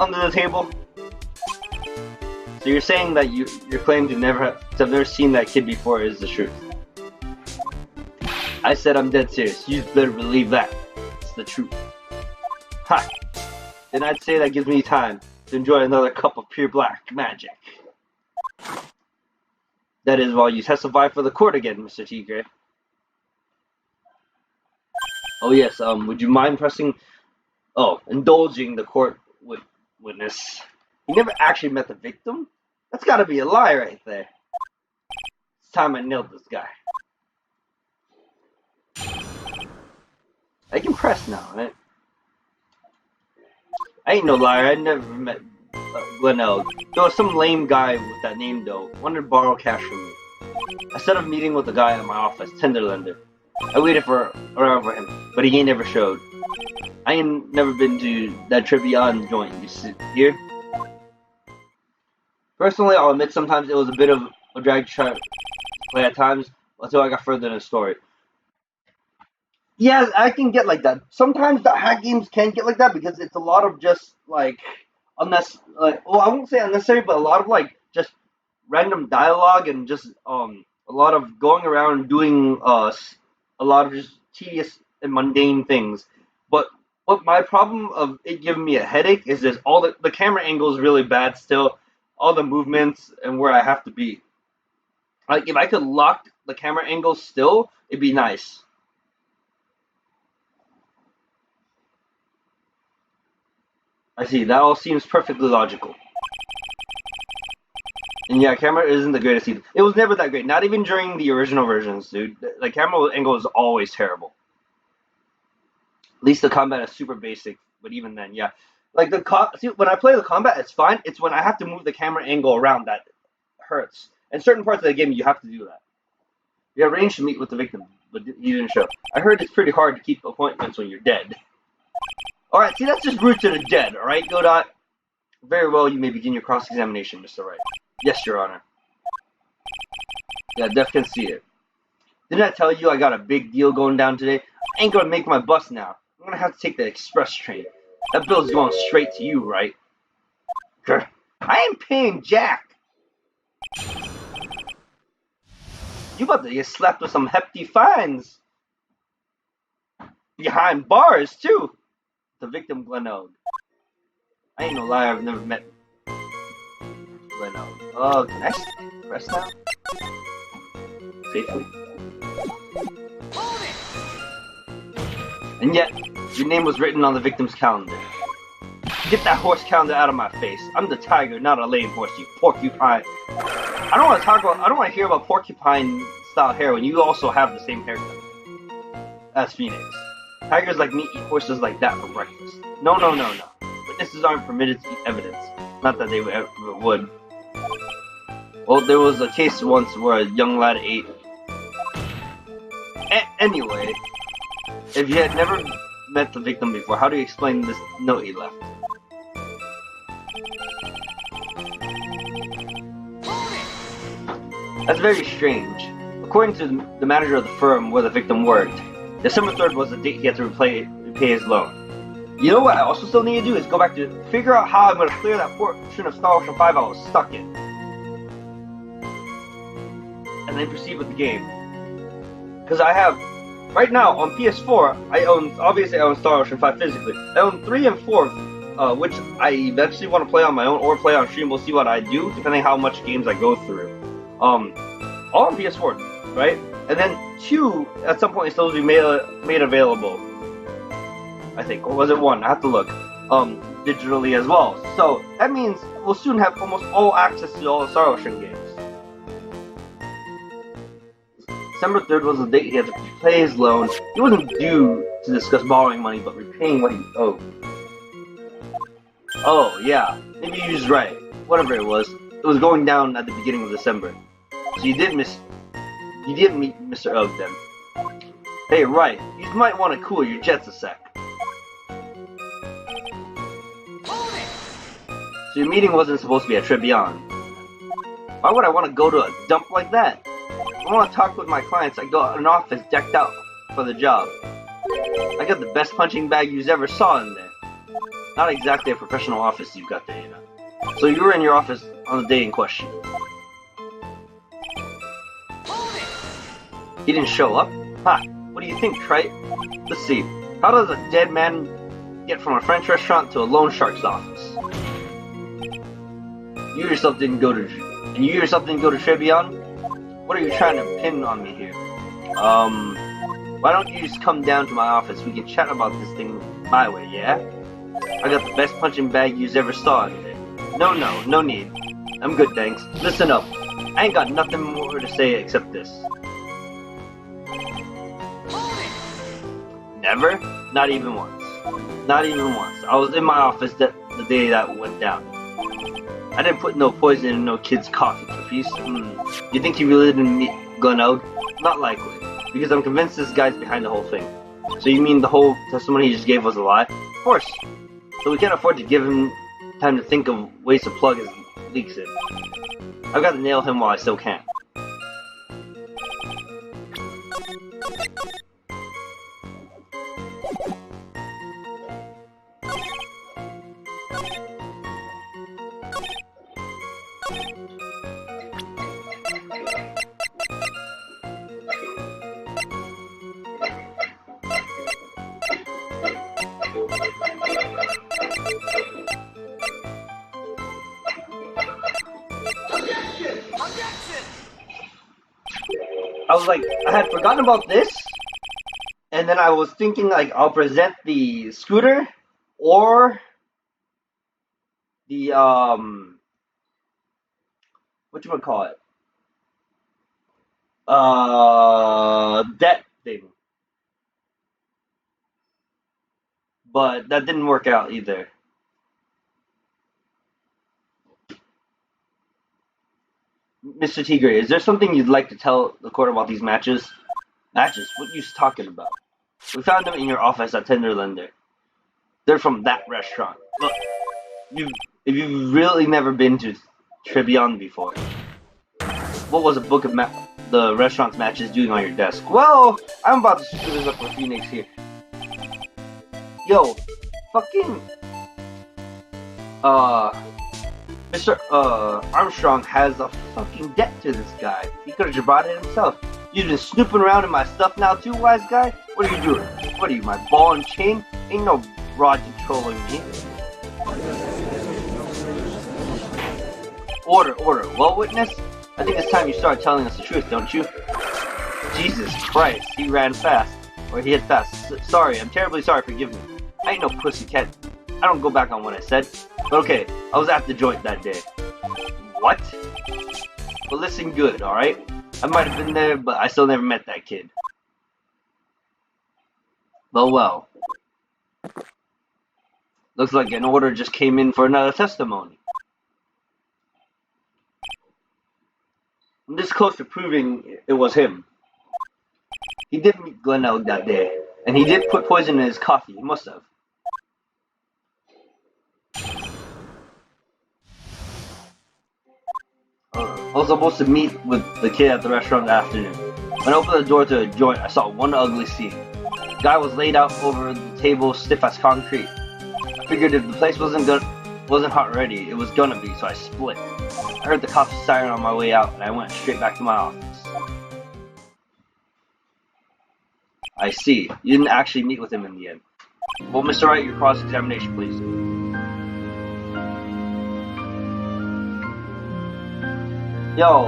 under the table. So you're saying that your claim to have never seen that kid before is the truth? I said I'm dead serious. You better believe that. It's the truth. Ha! Then I'd say that gives me time to enjoy another cup of pure black magic. That is while you testify for the court again, Mr. Tigre. Oh yes, would you mind indulging the court witness? He never actually met the victim? That's gotta be a lie right there. It's time I nailed this guy. I can press now, right? I ain't no liar, I never met Glen Elg. There was some lame guy with that name though, wanted to borrow cash from me. I set up a meeting with the guy at my office, tender lender. I waited around for him, but he ain't never showed. I ain't never been to that Trevian joint, you see here? Personally, I'll admit sometimes it was a bit of a drag to try to play at times until I got further in the story. Yeah, I can get like that. Sometimes the hack games can get like that because it's a lot of just like I won't say unnecessary, but a lot of like just random dialogue and just a lot of going around doing a lot of just tedious and mundane things. But what my problem of it giving me a headache is this: all the camera angle is really bad still, all the movements and where I have to be. Like if I could lock the camera angle still, it'd be nice. I see, that all seems perfectly logical. And yeah, camera isn't the greatest either. It was never that great. Not even during the original versions, dude. The camera angle is always terrible. At least the combat is super basic, but even then, yeah. Like see, when I play the combat, it's fine. It's when I have to move the camera angle around that hurts. And certain parts of the game, you have to do that. You have arranged to meet with the victim, but he didn't show. I heard it's pretty hard to keep appointments when you're dead. Alright, see, that's just rude to the dead, alright, Godot? Very well, you may begin your cross-examination, Mr. Wright. Yes, Your Honor. Yeah, Def can see it. Didn't I tell you I got a big deal going down today? I ain't gonna make my bus now. I'm gonna have to take the express train. That bill's going straight to you, right? Grr. I ain't paying Jack! You about to get slapped with some hefty fines. Behind bars, too. The victim, Glenode. I ain't no liar, I've never met Glenode. Oh, can I press now? Safely. And yet, your name was written on the victim's calendar. Get that horse calendar out of my face. I'm the tiger, not a lame horse, you porcupine. I don't want to hear about porcupine style hair when you also have the same haircut as Phoenix. Tigers like me eat horses like that for breakfast. No. Witnesses aren't permitted to eat evidence. Not that they would. Well, there was a case once where a young lad ate. Anyway, if you had never met the victim before, how do you explain this note he left? That's very strange. According to the manager of the firm where the victim worked, December 3rd was the date he had to repay his loan. You know what I also still need to do is go back to figure out how I'm going to clear that portion of Star Ocean 5 I was stuck in. And then proceed with the game. Because I have, right now on PS4, I own Star Ocean 5 physically. I own 3 and 4, which I eventually want to play on my own or play on stream. We'll see what I do, depending how much games I go through. All on PS4, right? And then 2, at some point, is supposed to be made available. I think, or was it 1? I have to look. Digitally as well. So that means we'll soon have almost all access to all the Star Ocean games. December 3rd was the date he had to repay his loan. He wasn't due to discuss borrowing money, but repaying what he owed. Oh, yeah. Maybe he was right. Whatever it was going down at the beginning of December. So you did meet Mr. Oak then. Hey, right. You might want to cool your jets a sec. So your meeting wasn't supposed to be at Tribune. Why would I want to go to a dump like that? If I want to talk with my clients, I go to an office decked out for the job. I got the best punching bag you ever saw in there. Not exactly a professional office you've got there, you know. So you were in your office on the day in question. He didn't show up? Ha! What do you think, Trite? Let's see. How does a dead man get from a French restaurant to a loan shark's office? You yourself didn't go to Tribune? What are you trying to pin on me here? Why don't you just come down to my office? We can chat about this thing my way, yeah? I got the best punching bag you ever saw in there. No need. I'm good, thanks. Listen up. I ain't got nothing more to say except this. Never? Not even once. Not even once. I was in my office the day that went down. I didn't put no poison in no kid's coffee, Caprice. You think he really didn't meet Glenode? Not likely. Because I'm convinced this guy's behind the whole thing. So you mean the whole testimony he just gave was a lie? Of course. So we can't afford to give him time to think of ways to plug his leaks in. I've got to nail him while I still can. I was like, I had forgotten about this, and then I was thinking like I'll present the scooter or the whatchamacallit, debt thing. But that didn't work out either. Mr. Tigre, is there something you'd like to tell the court about these matches? Matches? What are you talking about? We found them in your office at Tenderlander. They're from that restaurant. Look, if you've really never been to Tribion before, what was a book of the restaurant's matches doing on your desk? Well, I'm about to screw this up for Phoenix here. Yo, fucking, Mr. Armstrong has a fucking debt to this guy. He could have just bought it himself. You've been snooping around in my stuff now too, wise guy? What are you doing? What are you, my ball and chain? Ain't no broad controlling me. Order. Well, witness? I think it's time you start telling us the truth, don't you? Jesus Christ, he ran fast. Or he hit fast. Sorry, I'm terribly sorry, forgive me. I ain't no pussycat. I don't go back on what I said. But okay, I was at the joint that day. What? Well, listen good, alright? I might have been there, but I still never met that kid. Well. Looks like an order just came in for another testimony. I'm this close to proving it was him. He did meet Glenelg that day, and he did put poison in his coffee. He must have. I was supposed to meet with the kid at the restaurant in the afternoon. When I opened the door to a joint, I saw one ugly scene. The guy was laid out over the table, stiff as concrete. I figured if the place wasn't hot ready, it was gonna be, so I split. I heard the cops siren on my way out, and I went straight back to my office. I see. You didn't actually meet with him in the end. Well, Mr. Wright, your cross-examination, please. Yo.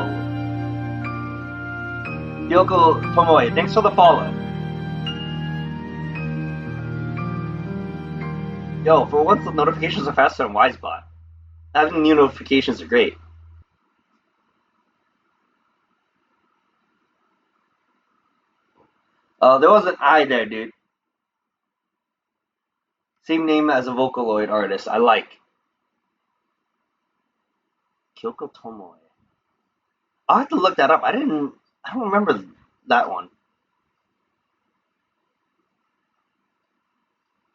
Yoko Tomoe, thanks for the follow. Yo, for once the notifications are faster than Wisebot. Having new notifications are great. There was an I there, dude. Same name as a Vocaloid artist. I like. Kyoko Tomoe. I'll have to look that up. I don't remember that one.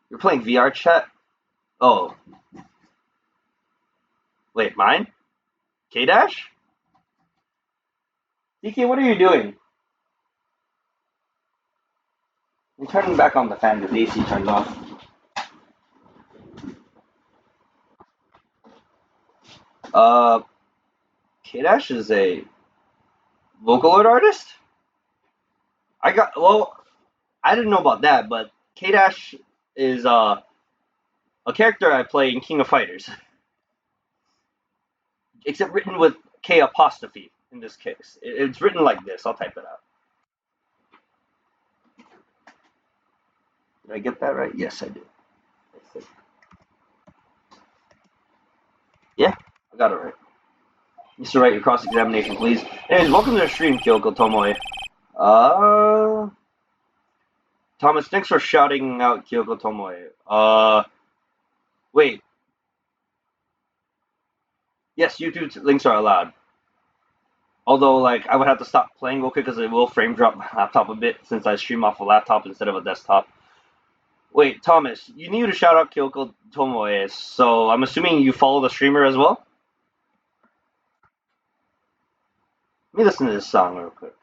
You're playing VR chat? Oh. Wait, mine? K-Dash? DK, what are you doing? I'm turning back on the fan because the AC turned off. K-Dash is a Vocaloid artist? I didn't know about that, but K-Dash is a character I play in King of Fighters. Except written with K apostrophe in this case. It's written like this. I'll type it out. Did I get that right? Yes, I did. Yeah, I got it right. Mr. Wright, your cross-examination, please. Anyways, welcome to the stream, Kyoko Tomoe. Thomas, thanks for shouting out Kyoko Tomoe. Wait. Yes, YouTube links are allowed. Although, like, I would have to stop playing real quick because it will frame drop my laptop a bit since I stream off a laptop instead of a desktop. Wait, Thomas, you need to shout out Kyoko Tomoe, so I'm assuming you follow the streamer as well? Let me listen to this song real quick.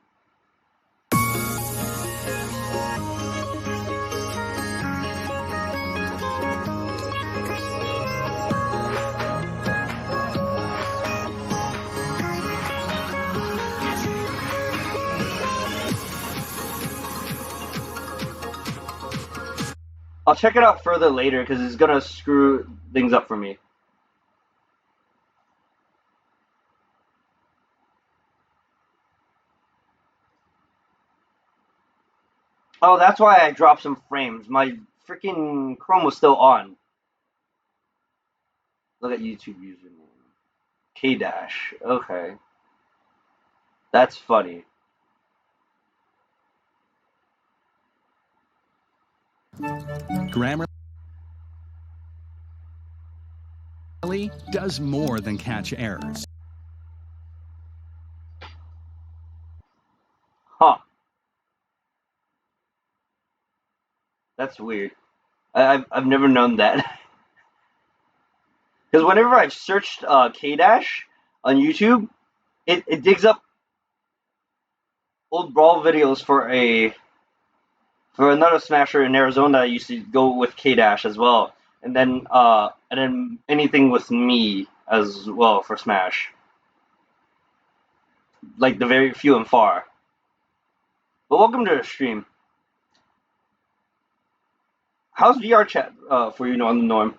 I'll check it out further later because it's gonna screw things up for me. Oh, that's why I dropped some frames. My freaking Chrome was still on. Look at YouTube username. K-Dash. Okay. That's funny.
Grammarly does more than catch errors.
Huh. That's weird. I've never known that. Because whenever I've searched K-Dash on YouTube, it digs up old Brawl videos for another Smasher in Arizona that used to go with K-Dash as well. And then anything with me as well for Smash. Like the very few and far. But welcome to the stream. How's VR chat for you on the norm?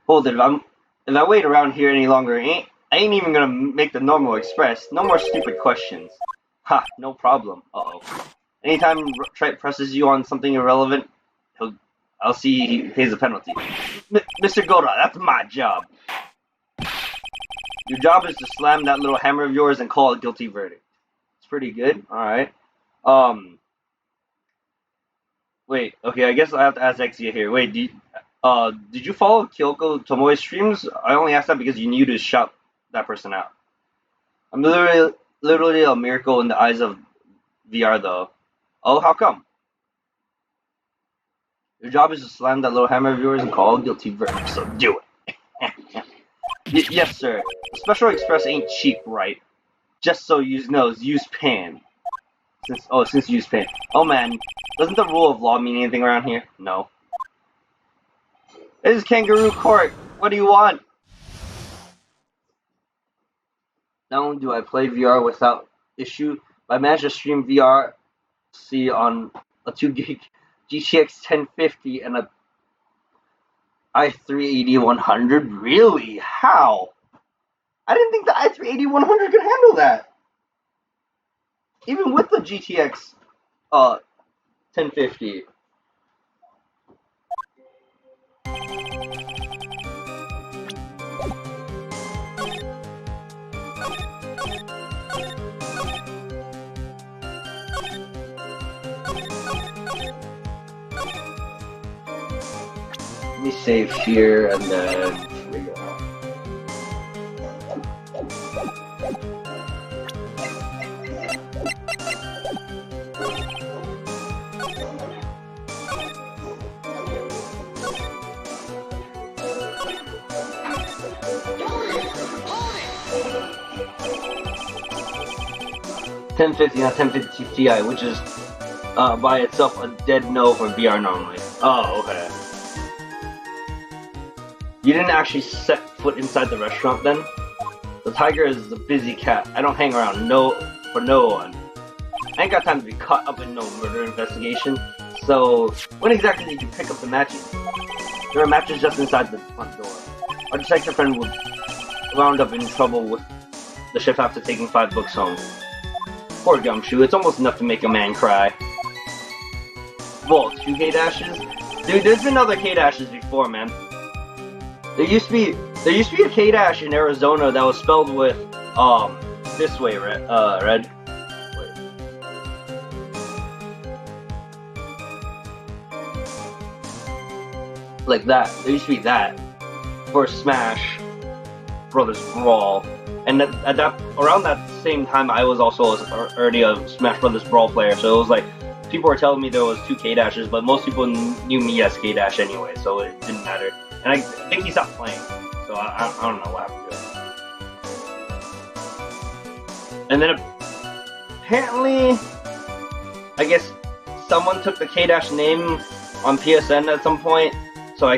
Hold it, if I wait around here any longer, I ain't even gonna make the normal express. No more stupid questions. Ha, no problem. Uh-oh. Anytime Tripe presses you on something irrelevant, I'll see he pays a penalty. Mr. Goda, that's my job. Your job is to slam that little hammer of yours and call a guilty verdict. It's pretty good. Alright. Wait, okay, I guess I have to ask Exia here. Wait, did you follow Kyoko Tomoe's streams? I only asked that because you knew to shout that person out. I'm literally a miracle in the eyes of VR, though. Oh, how come? Your job is to slam that little hammer of yours and call a guilty verdict, so do it. Yes, sir. Special Express ain't cheap, right? Just so you know, use pan. Since use pan. Oh man, doesn't the rule of law mean anything around here? No. This is Kangaroo Court. What do you want? Not only do I play VR without issue, but I managed to stream VR on a 2 gig GTX 1050 and a i3-8100. Really? How? I didn't think the i3-8100 could handle that. Even with the GTX 1050. Let me save here and then figure out. $1050, not $1050 Ti, which is by itself a dead no for VR normally. Oh, okay. You didn't actually set foot inside the restaurant then? The tiger is a busy cat. I don't hang around for no one. I ain't got time to be caught up in no murder investigation. So, when exactly did you pick up the matches? There are matches just inside the front door. Our detective friend would wound up in trouble with the shift after taking 5 books home. Poor Gumshoe, it's almost enough to make a man cry. Whoa, 2 K-Dashes? Dude, there's been other K-Dashes before, man. There used to be a K-Dash in Arizona that was spelled with, this way, Red. Wait. Like that. There used to be that. For Smash Brothers Brawl. And around that same time, I was also already a Smash Brothers Brawl player, so it was like, people were telling me there was 2 K-Dashes, but most people knew me as K-Dash anyway, so it didn't matter. And I think he stopped playing, so I don't know what happened to him. And then apparently, I guess someone took the K-Dash name on PSN at some point, so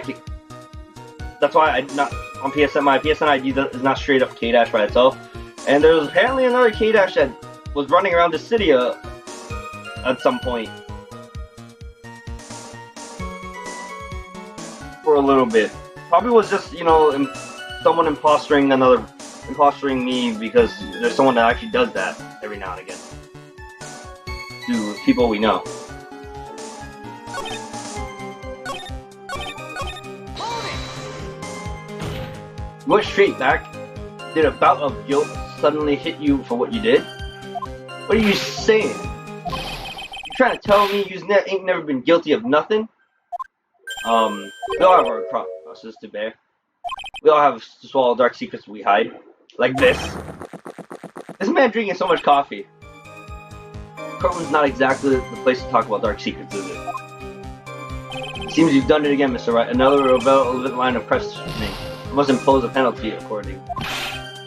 that's why I'm not on PSN. My PSN ID is not straight up K-Dash by itself. And there was apparently another K-Dash that was running around the city at some point. For a little bit. Probably was just, someone impostering me because there's someone that actually does that every now and again. To people we know. Went straight back. Did a bout of guilt suddenly hit you for what you did? What are you saying? You trying to tell me you ain't never been guilty of nothing? We all have our crosses to bear. We all have to swallow dark secrets we hide. Like this. This man drinking so much coffee. Courtroom's not exactly the place to talk about dark secrets, is it? Seems you've done it again, Mr. Wright. Another relevant line of questioning. I must impose a penalty according.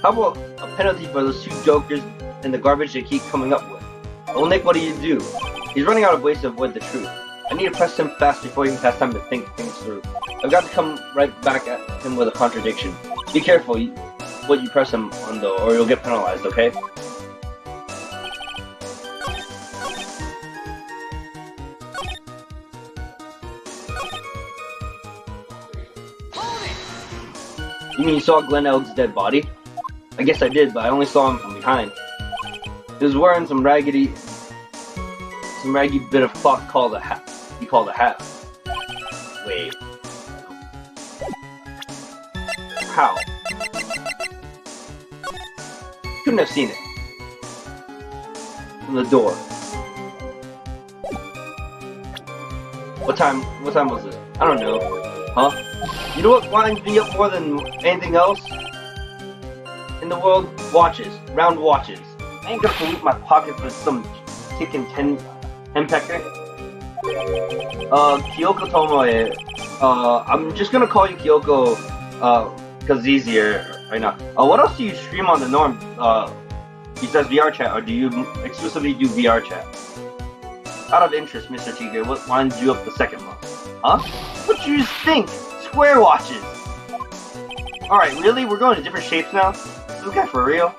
How about a penalty for those two jokers and the garbage they keep coming up with? Well, Nick, what do you do? He's running out of ways to avoid the truth. I need to press him fast before he has time to think things through. I've got to come right back at him with a contradiction. Be careful what you press him on though, or you'll get penalized, okay? You mean you saw Glenn Elg's dead body? I guess I did, but I only saw him from behind. He was wearing some raggy bit of cloth called a hat. He called a hat. Wait. How? Couldn't have seen it. From the door. What time was this? I don't know. Huh? You know what winds me up more than anything else in the world? Watches. Round watches. I ain't gonna pollute my pockets with some chicken henpecker. Kyoko Tomoe. I'm just gonna call you Kyoko, cause it's easier right now. What else do you stream on the norm? Besides VR chat, or do you exclusively do VR chat? Out of interest, Mr. Tiger, what winds you up the second month? Huh? What do you think? Square watches! Alright, really? We're going to different shapes now? Is this guy for real?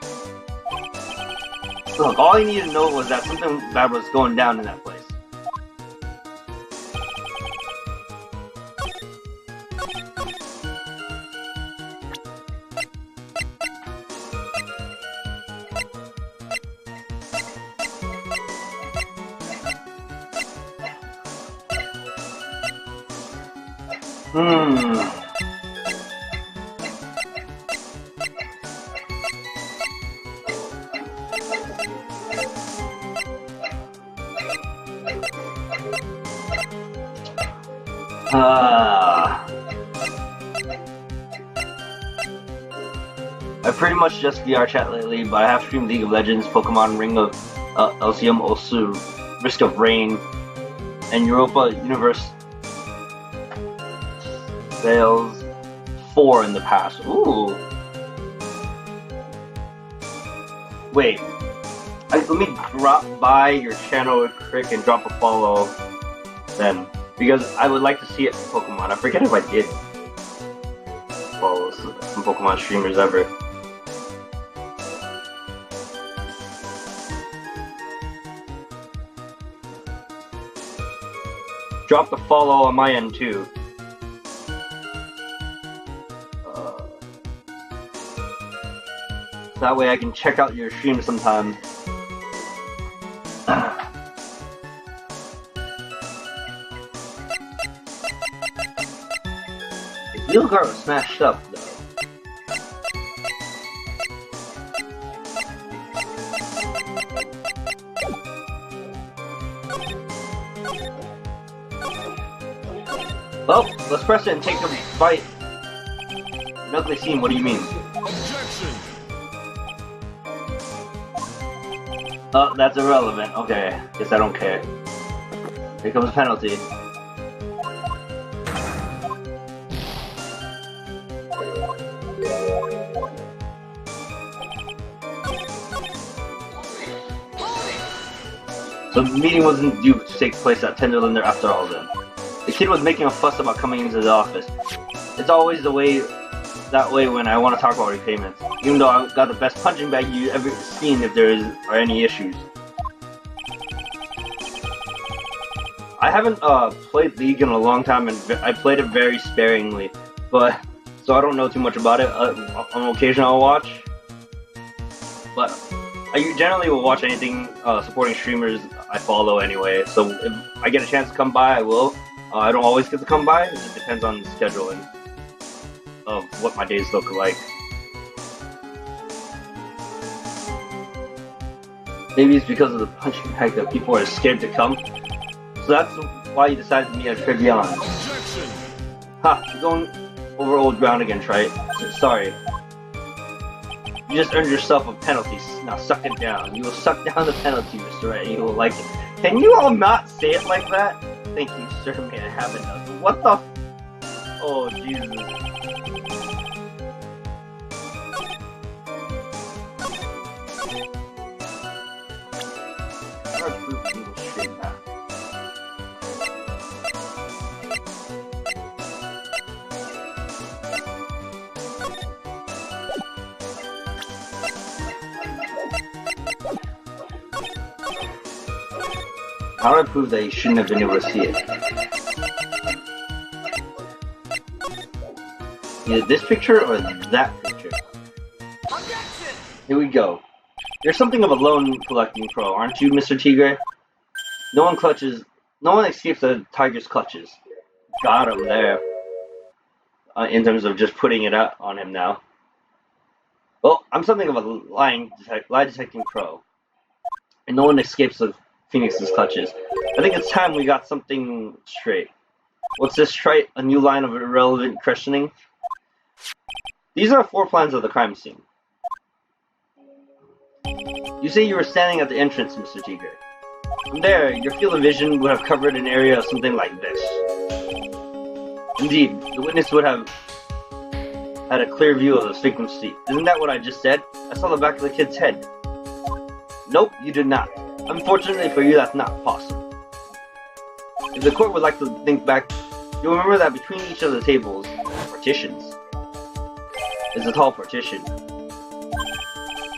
Look, all you needed to know was that something bad was going down in that place. I pretty much just VR chat lately, but I have streamed League of Legends, Pokemon Ring of LCM, also Risk of Rain, and Europa Universe Sales 4 in the past. Ooh. Wait. Let me drop by your channel quick and drop a follow then. Because I would like to see it for Pokemon. I forget if I did follow some Pokemon streamers ever. Drop the follow on my end too. That way I can check out your stream sometime. The wheel guard was smashed up though. Well, let's press it and take a bite. An ugly scene, what do you mean?
Objection!
Oh, that's irrelevant. Okay, guess I don't care. Here comes a penalty. So the meeting wasn't due to take place at Tenderlander after all then. The kid was making a fuss about coming into the office. It's always that way when I want to talk about repayments. Even though I got the best punching bag you've ever seen if there are any issues. I haven't played League in a long time and I played it very sparingly. But so I don't know too much about it. On occasion I'll watch. But I generally will watch anything supporting streamers I follow anyway. So if I get a chance to come by, I will. I don't always get to come by. It just depends on the scheduling of what my days look like. Maybe it's because of the punching bag that people are scared to come. So that's why you decided to meet at Tribune.
Objection!
Ha! You're going over old ground again, Trite. Sorry. You just earned yourself a penalty. Now suck it down. You will suck down the penalty, Mr. Ray. You will like it. Can you all not say it like that? Thank you, sir. May I have another? What the? Oh, Jesus. How do I prove that you shouldn't have been able to see it? Either this picture or that picture. Here we go. You're something of a loan collecting pro, aren't you, Mr. Tigre? No one escapes the tiger's clutches. Got him there. In terms of just putting it up on him now. Well, I'm something of a lie detecting pro. And no one escapes the Phoenix's clutches. I think it's time we got something straight. What's this, Trite? A new line of irrelevant questioning? These are floor plans of the crime scene. You say you were standing at the entrance, Mr. Tigre. From there, your field of vision would have covered an area of something like this. Indeed, the witness would have had a clear view of the victim's seat. Isn't that what I just said? I saw the back of the kid's head. Nope, you did not. Unfortunately for you, that's not possible. If the court would like to think back, you'll remember that between each of the tables, partitions, is a tall partition.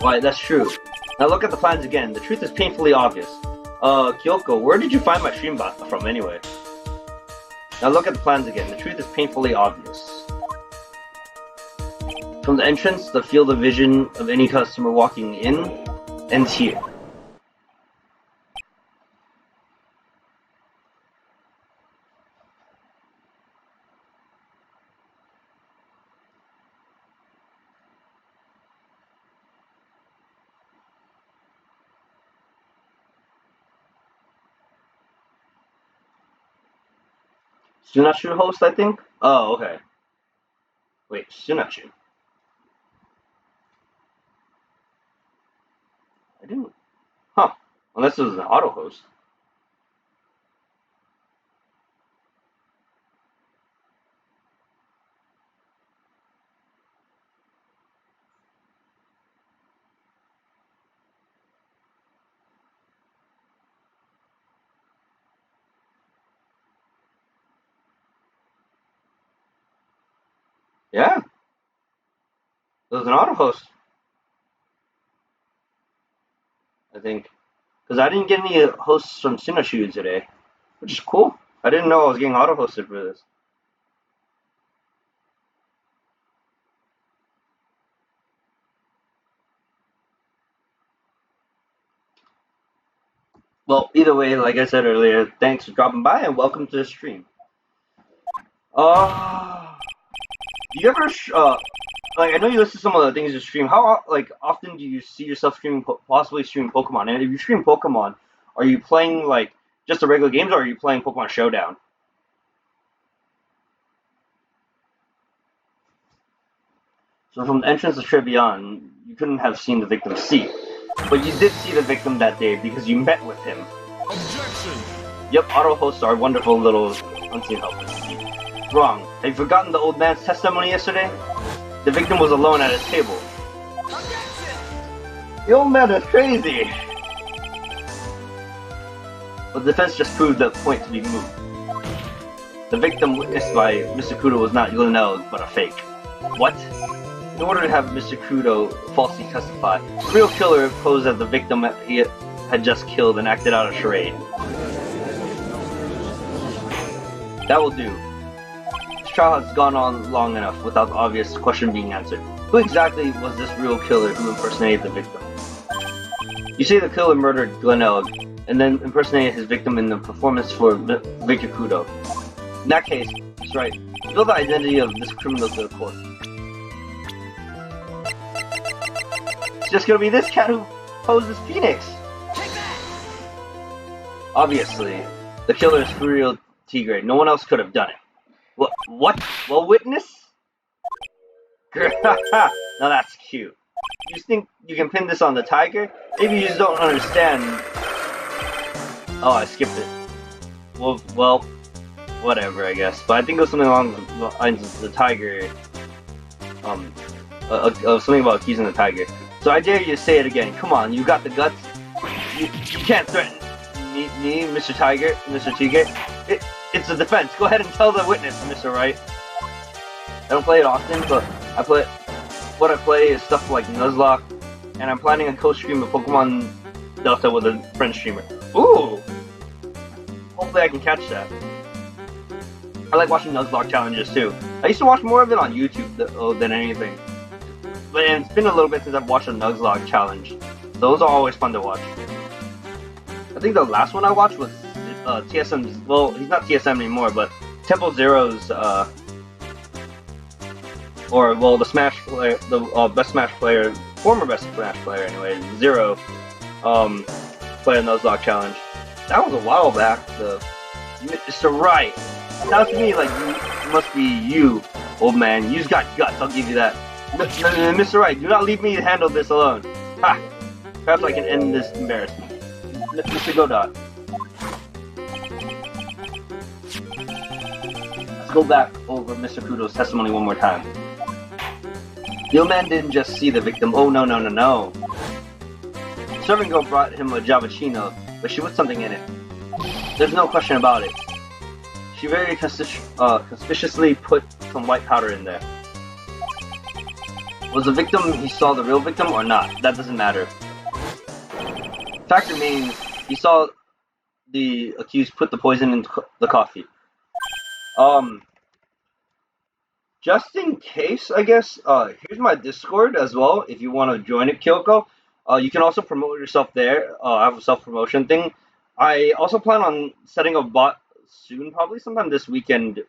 Why, that's true. Now look at the plans again. The truth is painfully obvious. Kyoko, where did you find my stream bot from anyway? Now look at the plans again. The truth is painfully obvious. From the entrance, the field of vision of any customer walking in ends here. Sunachu host, I think? Oh, okay. Wait, Sunachu. I didn't... Huh. Unless it was an auto host. Yeah. It was an auto host. I think. Because I didn't get any hosts from Sunachu today. Which is cool. I didn't know I was getting auto hosted for this. Well, either way, like I said earlier, thanks for dropping by and welcome to the stream. Do you ever, like, I know you listen to some of the things you stream. How, like, often do you see yourself streaming, possibly streaming Pokemon? And if you stream Pokemon, are you playing, like, just the regular games, or are you playing Pokemon Showdown? So from the entrance to Tribune, you couldn't have seen the victim's seat. But you did see the victim that day because you met with him.
Objection!
Yep, auto hosts are wonderful little unseen helpers. Wrong. Have you forgotten the old man's testimony yesterday? The victim was alone at his table. The old man is crazy! But the defense just proved the point to be moved. The victim witnessed by Mr. Kudo was not Glenelg, but a fake. What? In order to have Mr. Kudo falsely testify, the real killer posed as the victim he had just killed and acted out a charade. That will do. This trial has gone on long enough without the obvious question being answered. Who exactly was this real killer who impersonated the victim? You say the killer murdered Glenelg, and then impersonated his victim in the performance for Victor Kudo. In that case, that's right. Reveal the identity of this criminal to the court. It's just gonna be this cat who poses Phoenix! Obviously, the killer is Furiel Tigre. No one else could have done it. What? What? Well, witness? Now that's cute. You just think you can pin this on the tiger? Maybe you just don't understand. Oh, I skipped it. Well, whatever, I guess. But I think it was something along the lines of the tiger. Something about accusing the tiger. So I dare you to say it again. Come on, you got the guts. You can't threaten me, Mr. Tiger, Mr. Tigre. It's a defense. Go ahead and tell the witness, Mr. Wright. I don't play it often, but what I play is stuff like Nuzlocke, and I'm planning on co-stream a Pokemon Delta with a friend streamer. Ooh! Hopefully I can catch that. I like watching Nuzlocke challenges too. I used to watch more of it on YouTube than anything. But it's been a little bit since I've watched a Nuzlocke challenge. Those are always fun to watch. I think the last one I watched was TSM's, well, he's not TSM anymore, but Temple Zero's, the Smash player, the best Smash player, former best Smash player anyway, Zero, playing Nuzlocke challenge. That was a while back. Mr. Wright. Sounds to me like you must be you, old man. You've got guts. I'll give you that. Mr. Wright, do not leave me to handle this alone. Ha! Perhaps I can end this embarrassment. Mr. Godot. Let's go back over Mr. Kudo's testimony one more time. The old man didn't just see the victim. Oh, no. The servant girl brought him a Javachino, but she put something in it. There's no question about it. She very conspicuously put some white powder in there. Was the victim he saw the real victim or not? That doesn't matter. Fact remains, he saw the accused put the poison in the coffee. Just in case, I guess, here's my Discord as well, if you want to join it, Kyoko. You can also promote yourself there. I have a self-promotion thing. I also plan on setting a bot soon, probably sometime this weekend,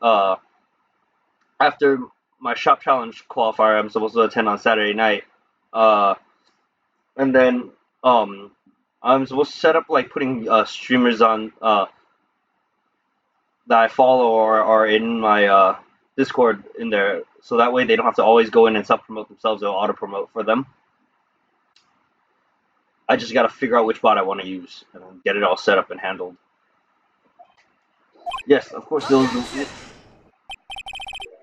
after my shop challenge qualifier I'm supposed to attend on Saturday night. And then, I'm supposed to set up, like, putting streamers on that I follow or are in my Discord in there, so that way they don't have to always go in and self-promote themselves. It'll auto-promote for them. I just gotta figure out which bot I want to use and get it all set up and handled. Yes, of course, the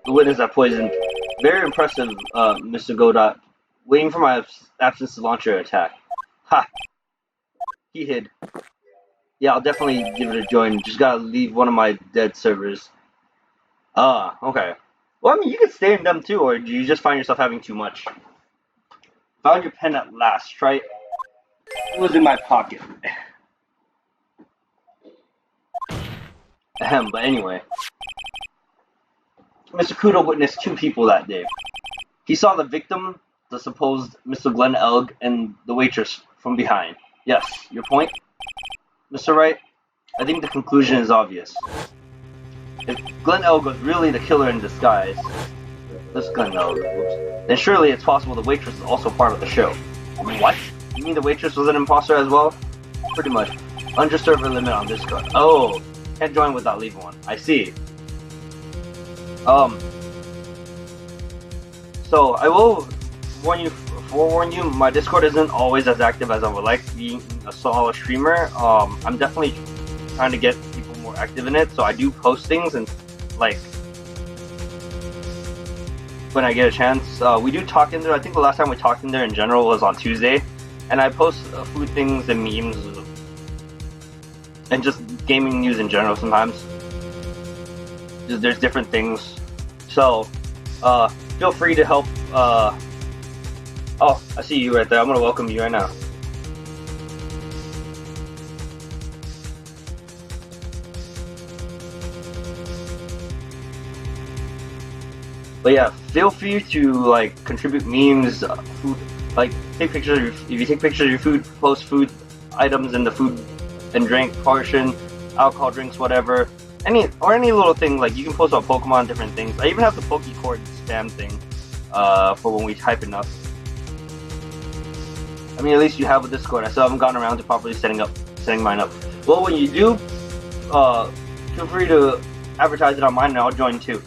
witness that poisoned. Very impressive, Mr. Godot. Waiting for my absence to launch your attack. Ha! He hid. Yeah, I'll definitely give it a join. Just gotta leave one of my dead servers. Okay. Well, I mean, you could stay in them too, or do you just find yourself having too much? Found your pen at last, right? It was in my pocket. Ahem, but anyway. Mr. Kudo witnessed two people that day. He saw the victim, the supposed Mr. Glenn Elg, and the waitress from behind. Yes, your point? Mr. Wright? I think the conclusion is obvious. If Glenn Elg was really the killer in disguise, this Glenn Elg, then surely it's possible the waitress is also part of the show. What? You mean the waitress was an imposter as well? Pretty much. Under server limit on Discord. Oh, can't join without leaving one. I see. So I will forewarn you, my Discord isn't always as active as I would like, being a solo streamer. I'm definitely trying to get people more active in it, so I do post things, and like when I get a chance. We do talk in there. I think the last time we talked in there in general was on Tuesday, and I post food things and memes and just gaming news in general sometimes. There's different things, so feel free to help. Oh, I see you right there. I'm gonna welcome you right now. But yeah, feel free to like contribute memes, food, like take pictures. If you take pictures of your food, post food items in the food and drink portion, alcohol drinks, whatever. Any little thing, like you can post about Pokemon, different things. I even have the Pokecord spam thing for when we type it up. I mean, at least you have a Discord. I still haven't gotten around to properly setting mine up. Well, when you do, feel free to advertise it on mine and I'll join too.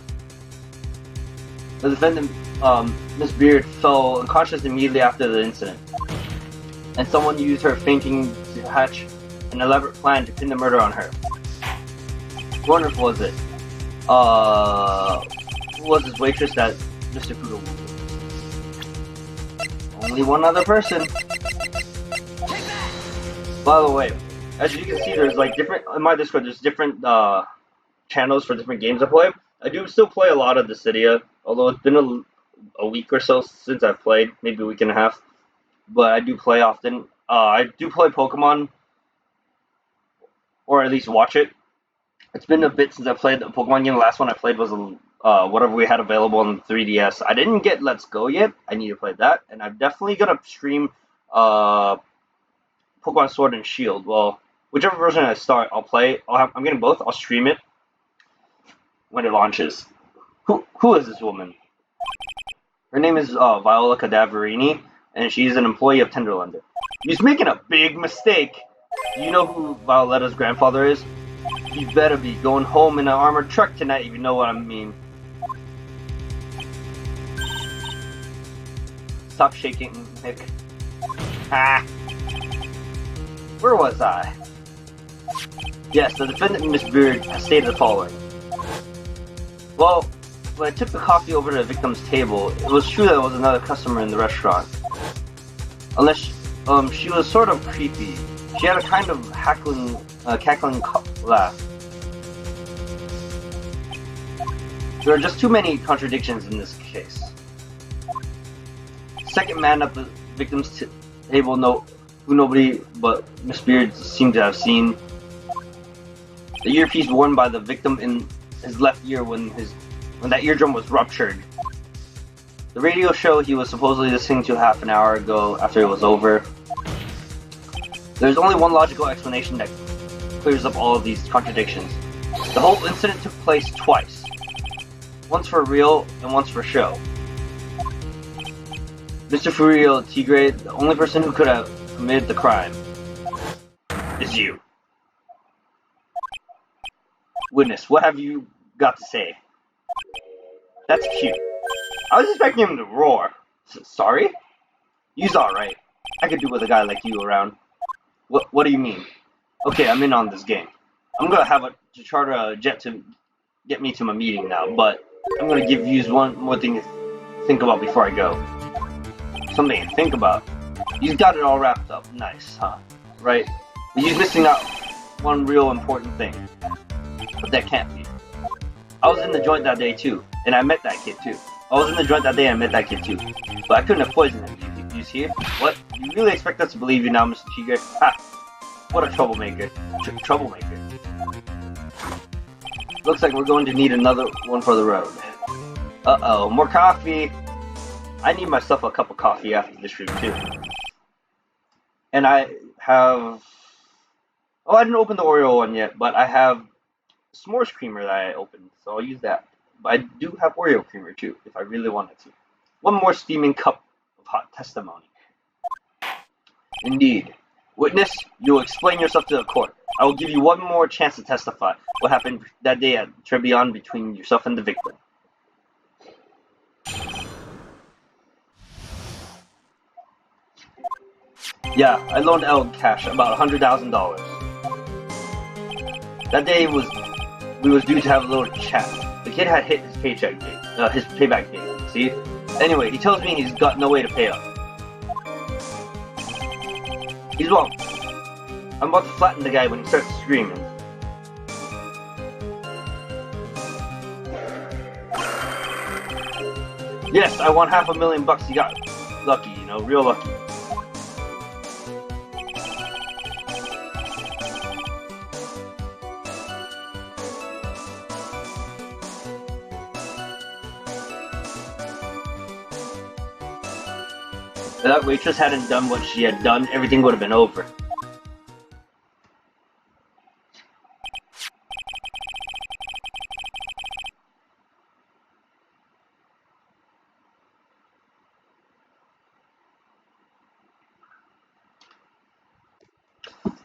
The defendant, Miss Beard, fell unconscious immediately after the incident, and someone used her fainting to hatch an elaborate plan to pin the murder on her. Wonderful, was it? Who was this waitress that Mr. Poodle moved? Only one other person. By the way, as you can see, there's like different, in my Discord, there's different channels for different games I play. I do still play a lot of Dissidia, although it's been a week or so since I've played, maybe a week and a half. But I do play often. I do play Pokemon, or at least watch it. It's been a bit since I played the Pokemon game. The last one I played was whatever we had available on the 3DS. I didn't get Let's Go yet. I need to play that, and I'm definitely gonna stream Pokemon Sword and Shield. Well, whichever version I start, I'll play. I'm getting both. I'll stream it when it launches. Who is this woman? Her name is Viola Cadaverini, and she's an employee of Tenderlander. He's making a big mistake. Do you know who Violetta's grandfather is? You better be going home in an armored truck tonight, if you know what I mean. Stop shaking, Nick. Ah. Where was I? Yes, the defendant, Miss Beard, has stated the following. Well, when I took the coffee over to the victim's table, it was true that there was another customer in the restaurant. Unless, she was sort of creepy. She had a kind of cackling laugh. There are just too many contradictions in this case. Second man at the victim's table, who nobody but Miss Beard seemed to have seen. The earpiece worn by the victim in his left ear when that eardrum was ruptured. The radio show he was supposedly listening to half an hour ago after it was over. There's only one logical explanation that clears up all of these contradictions. The whole incident took place twice. Once for real and once for show. Mr. Furio Tigre, the only person who could have committed the crime, is you. Witness, what have you got to say? That's cute. I was expecting him to roar. Sorry? You's alright. I could do with a guy like you around. What do you mean? Okay, I'm in on this game. I'm gonna have to charter a jet to get me to my meeting now, but I'm gonna give you one more thing to think about before I go. Something to think about? You've got it all wrapped up. Nice, huh? Right? But you're missing out one real important thing. But that can't be. I was in the joint that day too, and I met that kid too. But I couldn't have poisoned him. You see? What? You really expect us to believe you now, Mr. Tigre? Ha! What a troublemaker. Troublemaker. Looks like we're going to need another one for the road. Uh-oh, more coffee! I need myself a cup of coffee after this stream too. And I have... Oh, I didn't open the Oreo one yet, but I have s'mores creamer that I opened, so I'll use that. But I do have Oreo creamer too, if I really wanted to. One more steaming cup of hot testimony. Indeed. Witness, you will explain yourself to the court. I will give you one more chance to testify what happened that day at Trebion between yourself and the victim. Yeah, I loaned El cash, about $100,000. That day we was due to have a little chat. The kid had hit his paycheck date, his payback date. See? Anyway, he tells me he's got no way to pay up. He's wrong. I'm about to flatten the guy when he starts screaming. Yes, I won $500,000. He got lucky, you know, real lucky. If that waitress hadn't done what she had done, everything would have been over.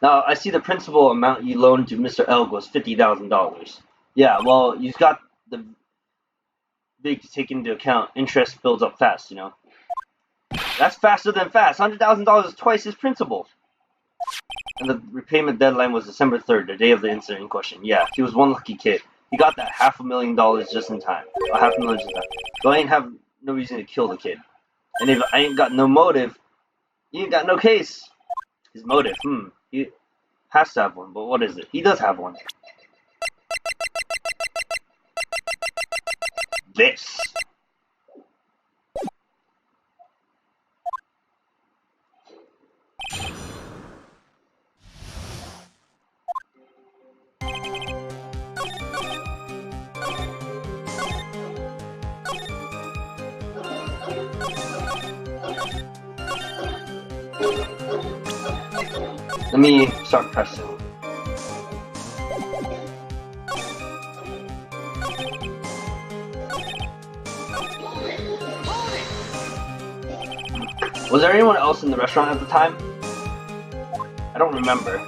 Now, I see the principal amount you loaned to Mr. Elg was $50,000. Yeah, well, you've got the big to take into account. Interest builds up fast, you know. That's faster than fast. $100,000 is twice his principal. And the repayment deadline was December 3rd, the day of the incident in question. Yeah, he was one lucky kid. He got that $500,000 just in time. $500,000 just in time. So I ain't have no reason to kill the kid. And if I ain't got no motive, you ain't got no case. His motive, he has to have one, but what is it? He does have one. This. Let me start pressing. Was there anyone else in the restaurant at the time? I don't remember.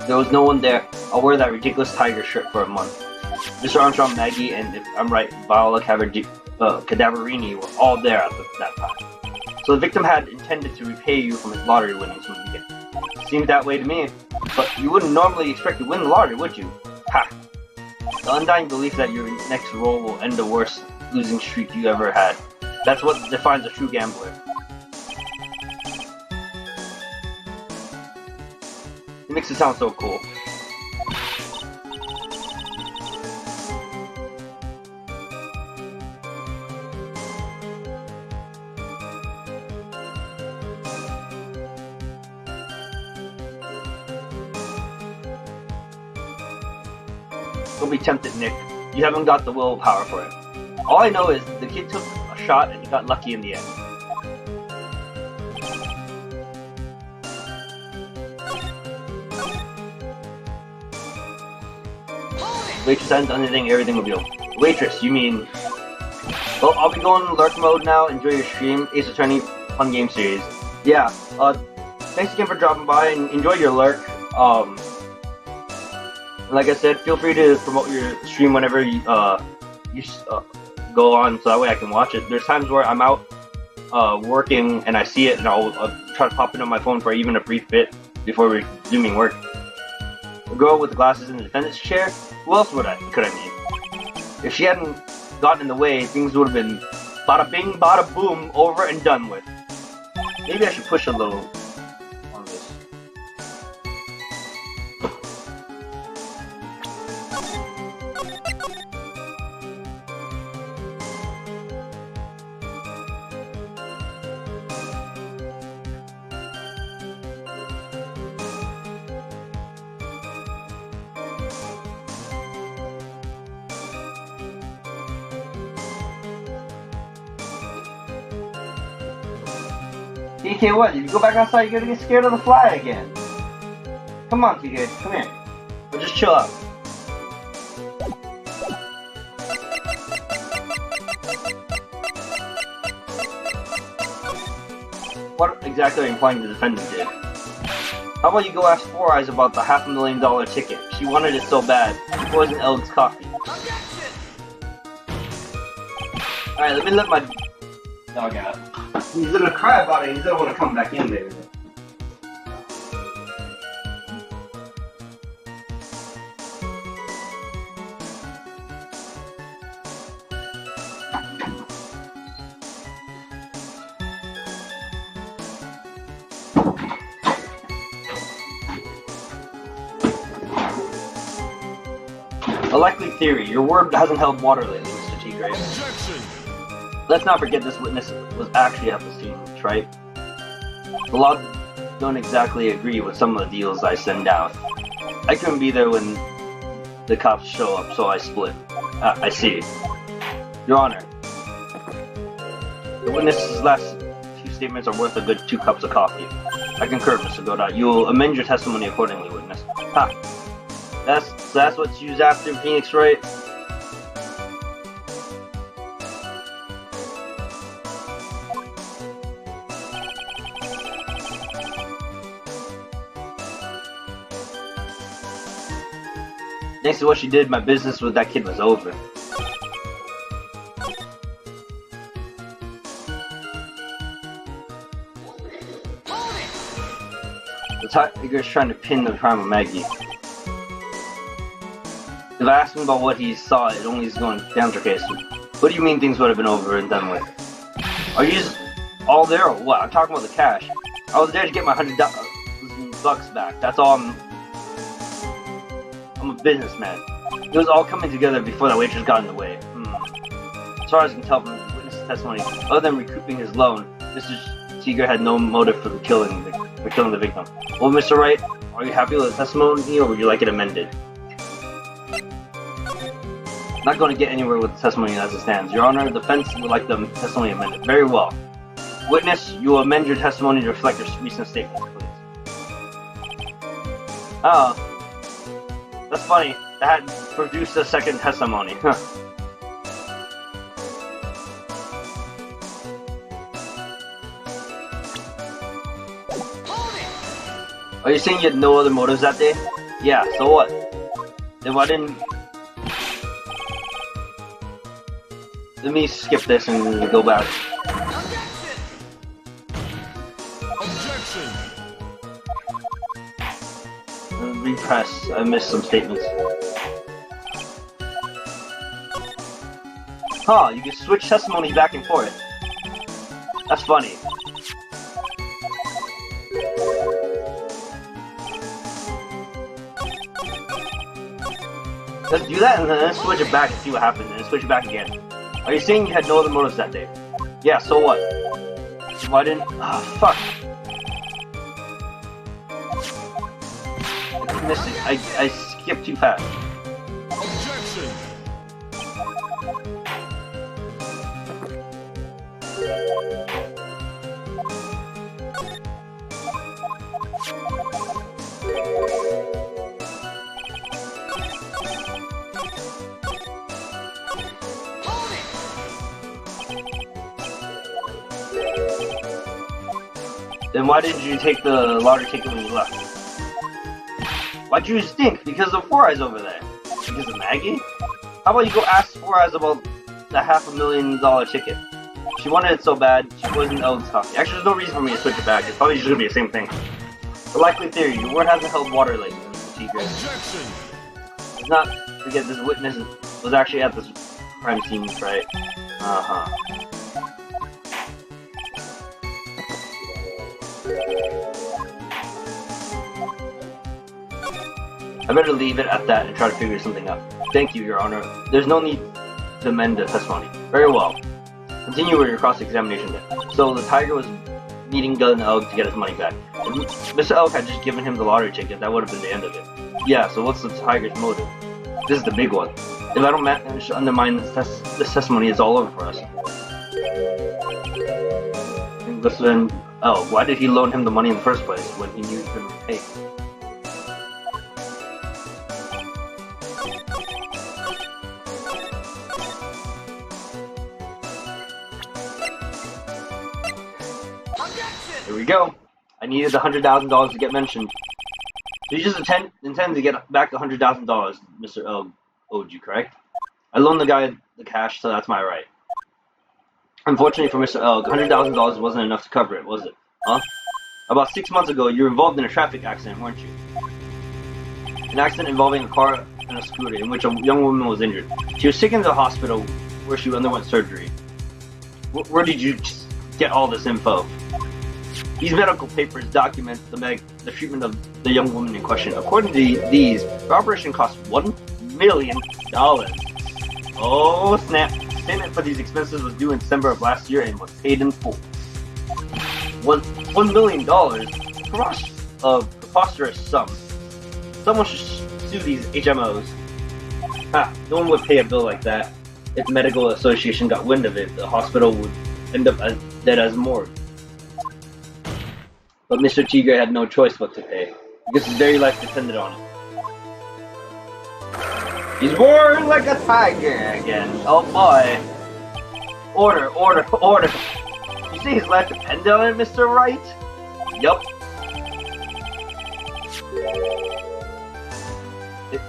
There was no one there. I'll wear that ridiculous tiger shirt for a month. Mr. Armstrong, Maggie, and if I'm right, Viola Cadaverini were all there at that time. So the victim had intended to repay you from his lottery winnings from the beginning. Seemed that way to me. But you wouldn't normally expect to win the lottery, would you? Ha! The undying belief that your next roll will end the worst losing streak you ever had. That's what defines a true gambler. It makes it sound so cool. Don't be tempted, Nick. You haven't got the willpower for it. All I know is the kid took a shot and he got lucky in the end. Waitress hasn't done anything, everything will be over. Waitress, you mean... Well, I'll be going in lurk mode now. Enjoy your stream. Ace Attorney, fun game series. Yeah, thanks again for dropping by and enjoy your lurk. Like I said, feel free to promote your stream whenever you go on, so that way I can watch it. There's times where I'm out working and I see it, and I'll try to pop it on my phone for even a brief bit before resuming work. The girl with the glasses in the defendant's chair? Who else could I mean? If she hadn't gotten in the way, things would have been bada bing, bada boom, over and done with. Maybe I should push a little on this. TK, what? If you go back outside, you're gonna get scared of the fly again. Come on, TK, come here. Or just chill out. What exactly are you implying the defendant did? How about you go ask Four Eyes about the $500,000 ticket? She wanted it so bad. Poison Elg's coffee. Alright, let me let my dog out. He's gonna cry about it, he doesn't want to come back in there. A likely theory. Your word hasn't held water lately, Mr. T. Graves.
Objection!
Let's not forget this witness was actually at the scene, right? The law don't exactly agree with some of the deals I send out. I couldn't be there when the cops show up, so I split. I see. Your Honor, the witness's last few statements are worth a good 2 cups of coffee. I concur, Mr. Godot. You will amend your testimony accordingly, witness. Ha! That's what she was after, Phoenix, right? Thanks to what she did, my business with that kid was over. The tiger's trying to pin the crime on Maggie. If I ask him about what he saw, it only is going down to case. What do you mean things would have been over and done with? Are you just all there or what? I'm talking about the cash. I was there to get my $100 back. That's all. I'm a businessman. It was all coming together before that waitress got in the way. As far as I can tell from the witness's testimony, other than recouping his loan, Mr. Seeger had no motive for killing the victim. Well, Mr. Wright, are you happy with the testimony, or would you like it amended? Not going to get anywhere with the testimony as it stands. Your Honor, the defense would like the testimony amended. Very well. Witness, you will amend your testimony to reflect your recent statement, please. Oh. That's funny. That produced a second testimony. Are you saying you had no other motives that day? Yeah, so what? Then why didn't... Let me skip this and go back.
Objection!
Repress. I missed some statements. Huh, you can switch testimony back and forth. That's funny. Let's do that and then switch it back and see what happens, and then switch it back again. Are you saying you had no other motives that day? Yeah, so what? Why didn't... Ah, fuck. I missed it. I skipped too fast.
Objection!
Then why didn't you take the lottery ticket when you left? Why'd you stink? Because of Four Eyes over there. Because of Maggie? How about you go ask Four Eyes about the $500,000 ticket? She wanted it so bad, she wasn't able to talk. Actually, there's no reason for me to switch it back. It's probably just gonna be the same thing. The likely theory, your word hasn't held water lately, Mr. Secret.
Objection!
Let's not forget this witness was actually at this crime scene, right? Uh-huh. I better leave it at that and try to figure something out. Thank you, Your Honor. There's no need to amend the testimony. Very well. Continue with your cross-examination then. So the tiger was needing Gun Elk to get his money back. If Mr. Elk had just given him the lottery ticket, that would have been the end of it. Yeah, so what's the tiger's motive? This is the big one. If I don't manage to undermine this testimony, it's all over for us. Listen, oh, why did he loan him the money in the first place when he knew he couldn't repay? Here we go. I needed the $100,000 to get mentioned. So you just intend to get back the $100,000 Mr. Elg owed you, correct? I loaned the guy the cash, so that's my right. Unfortunately for Mr. Elg, $100,000 wasn't enough to cover it, was it? Huh? About 6 months ago, you were involved in a traffic accident, weren't you? An accident involving a car and a scooter in which a young woman was injured. She was taken to the hospital where she underwent surgery. Where did you get all this info? These medical papers document the treatment of the young woman in question. According to these, the operation cost $1 million. Oh snap! Payment for these expenses was due in December of last year and was paid in full. $1 million? Preposterous sum. Someone should sue these HMOs. Ha! No one would pay a bill like that. If the medical association got wind of it, the hospital would end up as dead as morgue. But Mr. Tigre had no choice but to pay, because his very life depended on it. He's roaring like a tiger again. Oh boy. Order, order, order. You see his life depended on it, Mr. Wright? Yup.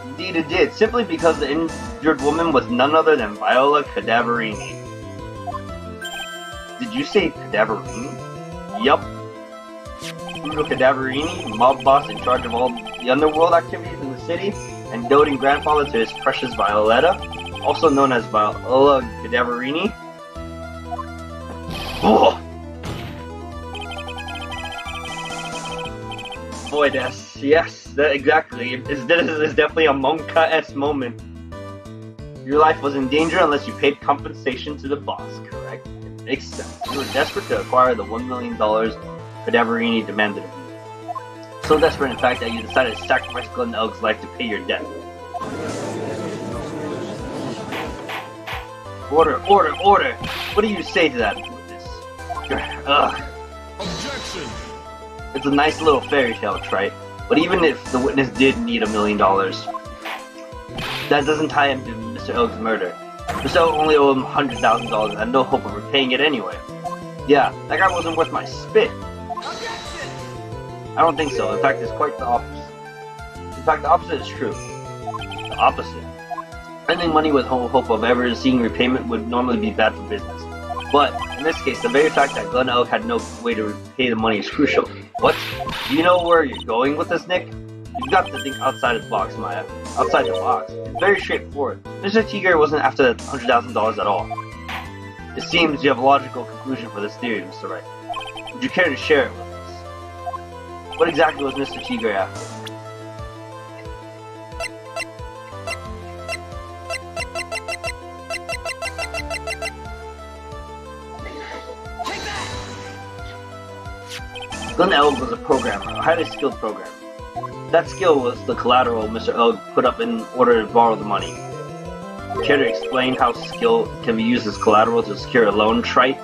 Indeed it did, simply because the injured woman was none other than Viola Cadaverini. Did you say Cadaverini? Yup. Bruno Cadaverini, mob boss in charge of all the underworld activities in the city, and doting grandfather to his precious Violetta, also known as Viola Cadaverini. Oh! Boy, yes, that exactly. This is definitely a Monka-esque moment. Your life was in danger unless you paid compensation to the boss, correct? It makes sense. You were desperate to acquire the $1 million Cadaverini demanded of you. So desperate, in fact, that you decided to sacrifice Glenn Elk's life to pay your debt. Order, order, order! What do you say to that witness? Ugh.
Objection!
It's a nice little fairy tale, Trite. But even if the witness did need $1 million, that doesn't tie him to Mr. Elk's murder. Mr. Elk only owed him $100,000 and had no hope of repaying it anyway. Yeah, that guy wasn't worth my spit. I don't think so. In fact, it's quite the opposite. In fact, the opposite is true. The opposite. Spending money with no hope of ever seeing repayment would normally be bad for business. But, in this case, the very fact that Glenn Elk had no way to repay the money is crucial. What? Do you know where you're going with this, Nick? You've got to think outside the box, Maya. Outside the box. It's very straightforward. Mr. Tigre wasn't after that $100,000 at all. It seems you have a logical conclusion for this theory, Mr. Wright. Would you care to share it with us? What exactly was Mr. Tigre after? Glenn Elk was a programmer, a highly skilled programmer. That skill was the collateral Mr. Elk put up in order to borrow the money. Care to explain how skill can be used as collateral to secure a loan, Trite?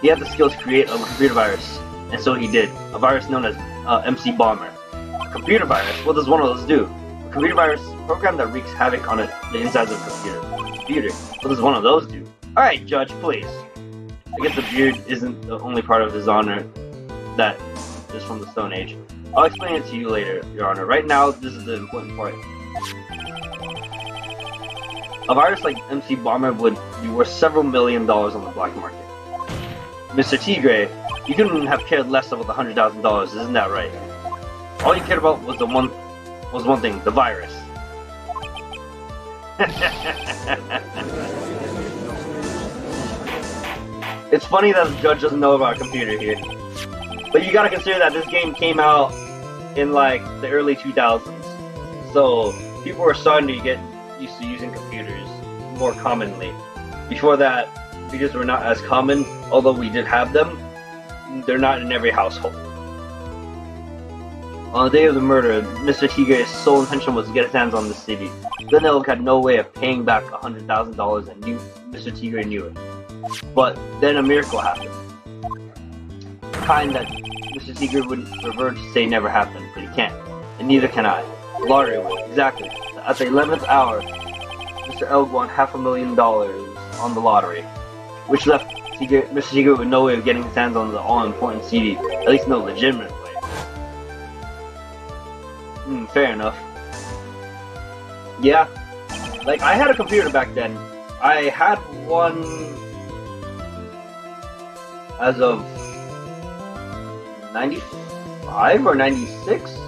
He had the skill to create a computer virus, and so he did. A virus known as MC Bomber. A computer virus? What does one of those do? A computer virus is a program that wreaks havoc on the insides of a computer. What does one of those do? Alright, Judge, please. I guess the beard isn't the only part of his honor that is from the Stone Age. I'll explain it to you later, Your Honor. Right now, this is the important part. A virus like MC Bomber would be worth several $1 million on the black market. Mr. Tigre, you couldn't have cared less about the $100,000, isn't that right? All you cared about was one thing, the virus. It's funny that the judge doesn't know about a computer here. But you gotta consider that this game came out in like the early 2000s. So people were starting to get used to using computers more commonly. Before that, computers were not as common, although we did have them. They're not in every household. On the day of the murder, Mr. Tigre's sole intention was to get his hands on the city. Glenn Elk had no way of paying back $100,000 and Mr. Tigre knew it. But then a miracle happened. The kind that Mr. Tigre would prefer to say never happened, but he can't. And neither can I. The lottery won, exactly. At the 11th hour, Mr. Elk won $500,000 on the lottery, which left Mr. Tigre with no way of getting his hands on the all-important CD, at least no legitimate way. Fair enough. Yeah, like I had a computer back then. I had one as of 95 or 96?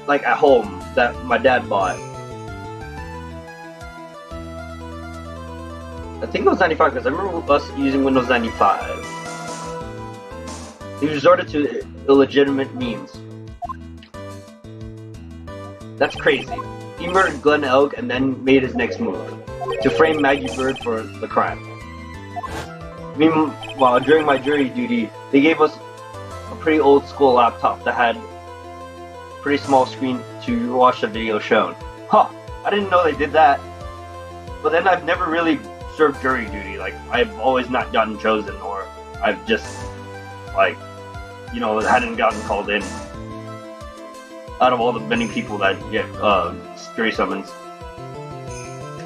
Like at home, that my dad bought. I think it was 95 because I remember us using Windows 95. He resorted to illegitimate means. That's crazy. He murdered Glenn Elk and then made his next move, to frame Maggie Bird for the crime. Meanwhile, during my jury duty, they gave us a pretty old school laptop that had a pretty small screen to watch the video shown. Huh, I didn't know they did that. But then I've never really served jury duty, like I've always not gotten chosen, or I've just, like, you know, hadn't gotten called in. out of all the many people that get scary summons.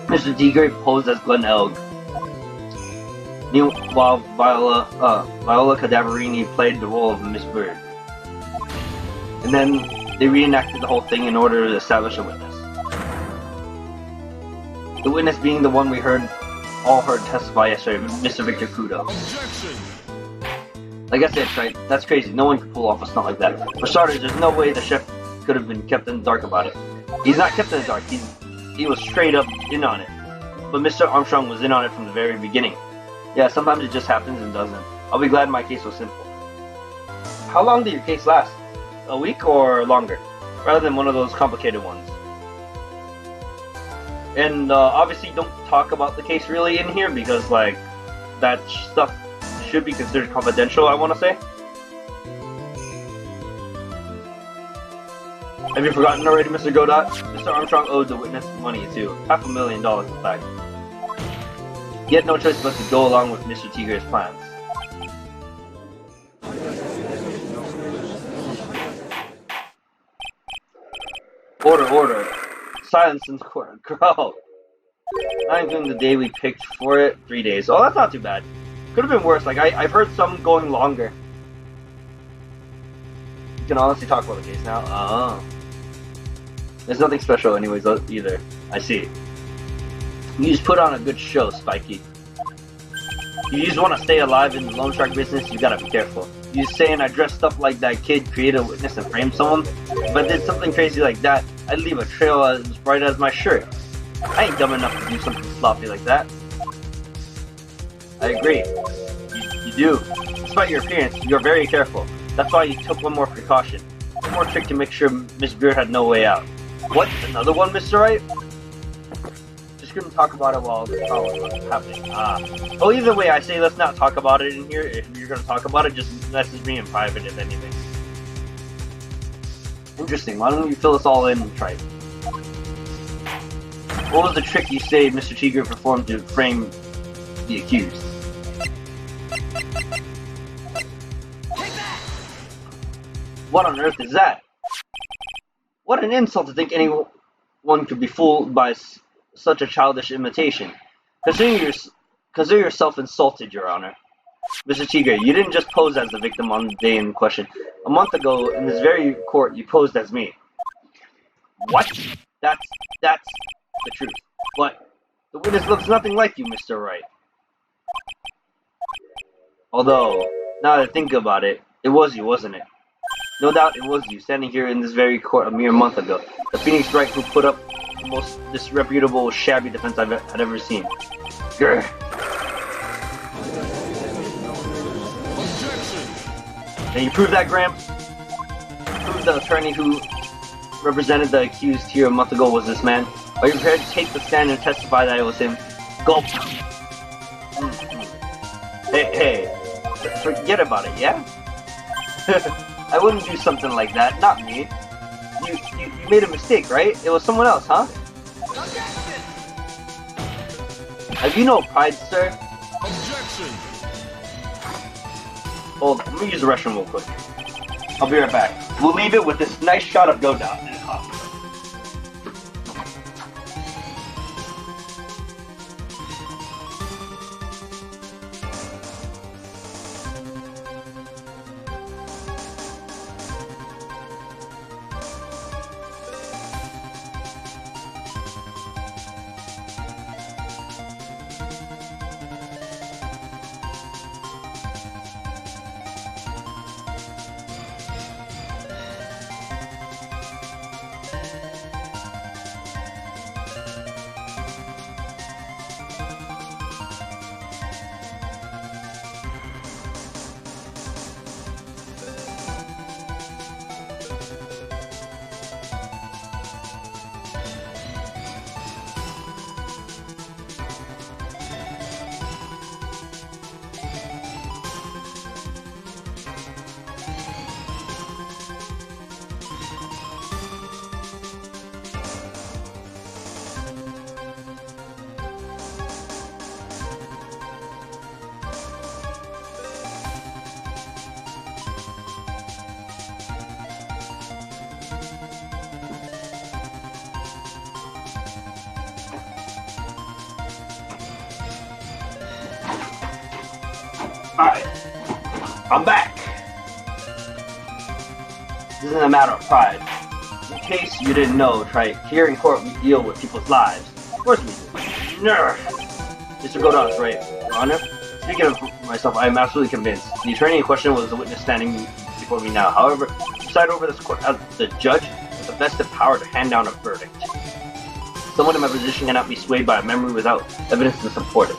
Mr. Tigre posed as Glenn Elg. Meanwhile, Viola Cadaverini played the role of Miss Bird. And then they reenacted the whole thing in order to establish a witness. The witness being the one we all heard testify yesterday, Mr. Victor Kudo.
Objection!
Like I said, right, that's crazy. No one could pull off a stunt like that. For starters, there's no way the chef could have been kept in the dark about it. He's not kept in the dark. He was straight up in on it. But Mr. Armstrong was in on it from the very beginning. Yeah, sometimes it just happens and doesn't. I'll be glad my case was simple. How long did your case last? A week or longer? Rather than one of those complicated ones. And obviously don't talk about the case really in here because like that stuff should be considered confidential, I want to say. Have you forgotten already, Mr. Godot? Mr. Armstrong owed the witness money too. $500,000 in fact. He had no choice but to go along with Mr. Tigre's plans. Order. Silence in the court. Grow. Not including the day we picked for it, 3 days. Oh, that's not too bad. Could have been worse. Like, I've heard some going longer. You can honestly talk about the case now. Oh. There's nothing special anyways either. I see. You just put on a good show, Spikey. You just want to stay alive in the loan shark business, you gotta be careful. You saying I dressed up like that kid, created a witness and framed someone? If I did something crazy like that, I'd leave a trail as bright as my shirt. I ain't dumb enough to do something sloppy like that. I agree. You do. Despite your appearance, you're very careful. That's why you took one more precaution. One more trick to make sure Miss Beard had no way out. What? Another one, Mr. Wright? Just couldn't talk about it while the trial was happening. Oh, either way, I say let's not talk about it in here. If you're gonna talk about it, just message me in private if anything. Interesting. Why don't you fill us all in and try it? What was the trick you say Mr. Tigre performed to frame the accused? What on earth is that? What an insult to think anyone could be fooled by such a childish imitation. Consider yourself insulted, Your Honor. Mr. Tigre, you didn't just pose as the victim on the day in question. A month ago, in this very court, you posed as me. What? That's the truth. But the witness looks nothing like you, Mr. Wright. Although, now that I think about it, it was you, wasn't it? No doubt it was you, standing here in this very court a mere month ago. The Phoenix Wright who put up the most disreputable, shabby defense I've ever seen. Grr. Can you prove that, Graham? Prove the attorney who represented the accused here a month ago was this man? Are you prepared to take the stand and testify that it was him? Gulp! Hey, forget about it, yeah? I wouldn't do something like that, not me. You made a mistake, right? It was someone else, huh? Have you no pride, sir?
Objection!
Hold on, let me use the restroom real quick. I'll be right back. We'll leave it with this nice shot of Godot and coffee. Alright, I'm back. This isn't a matter of pride. In case you didn't know, here in court we deal with people's lives. Of course we do. Nerf! Mr. Godot's right, Your Honor. Speaking of myself, I am absolutely convinced. The attorney in question was the witness standing before me now. However, to preside over this court as the judge with the vested power to hand down a verdict. Someone in my position cannot be swayed by a memory without evidence to support it.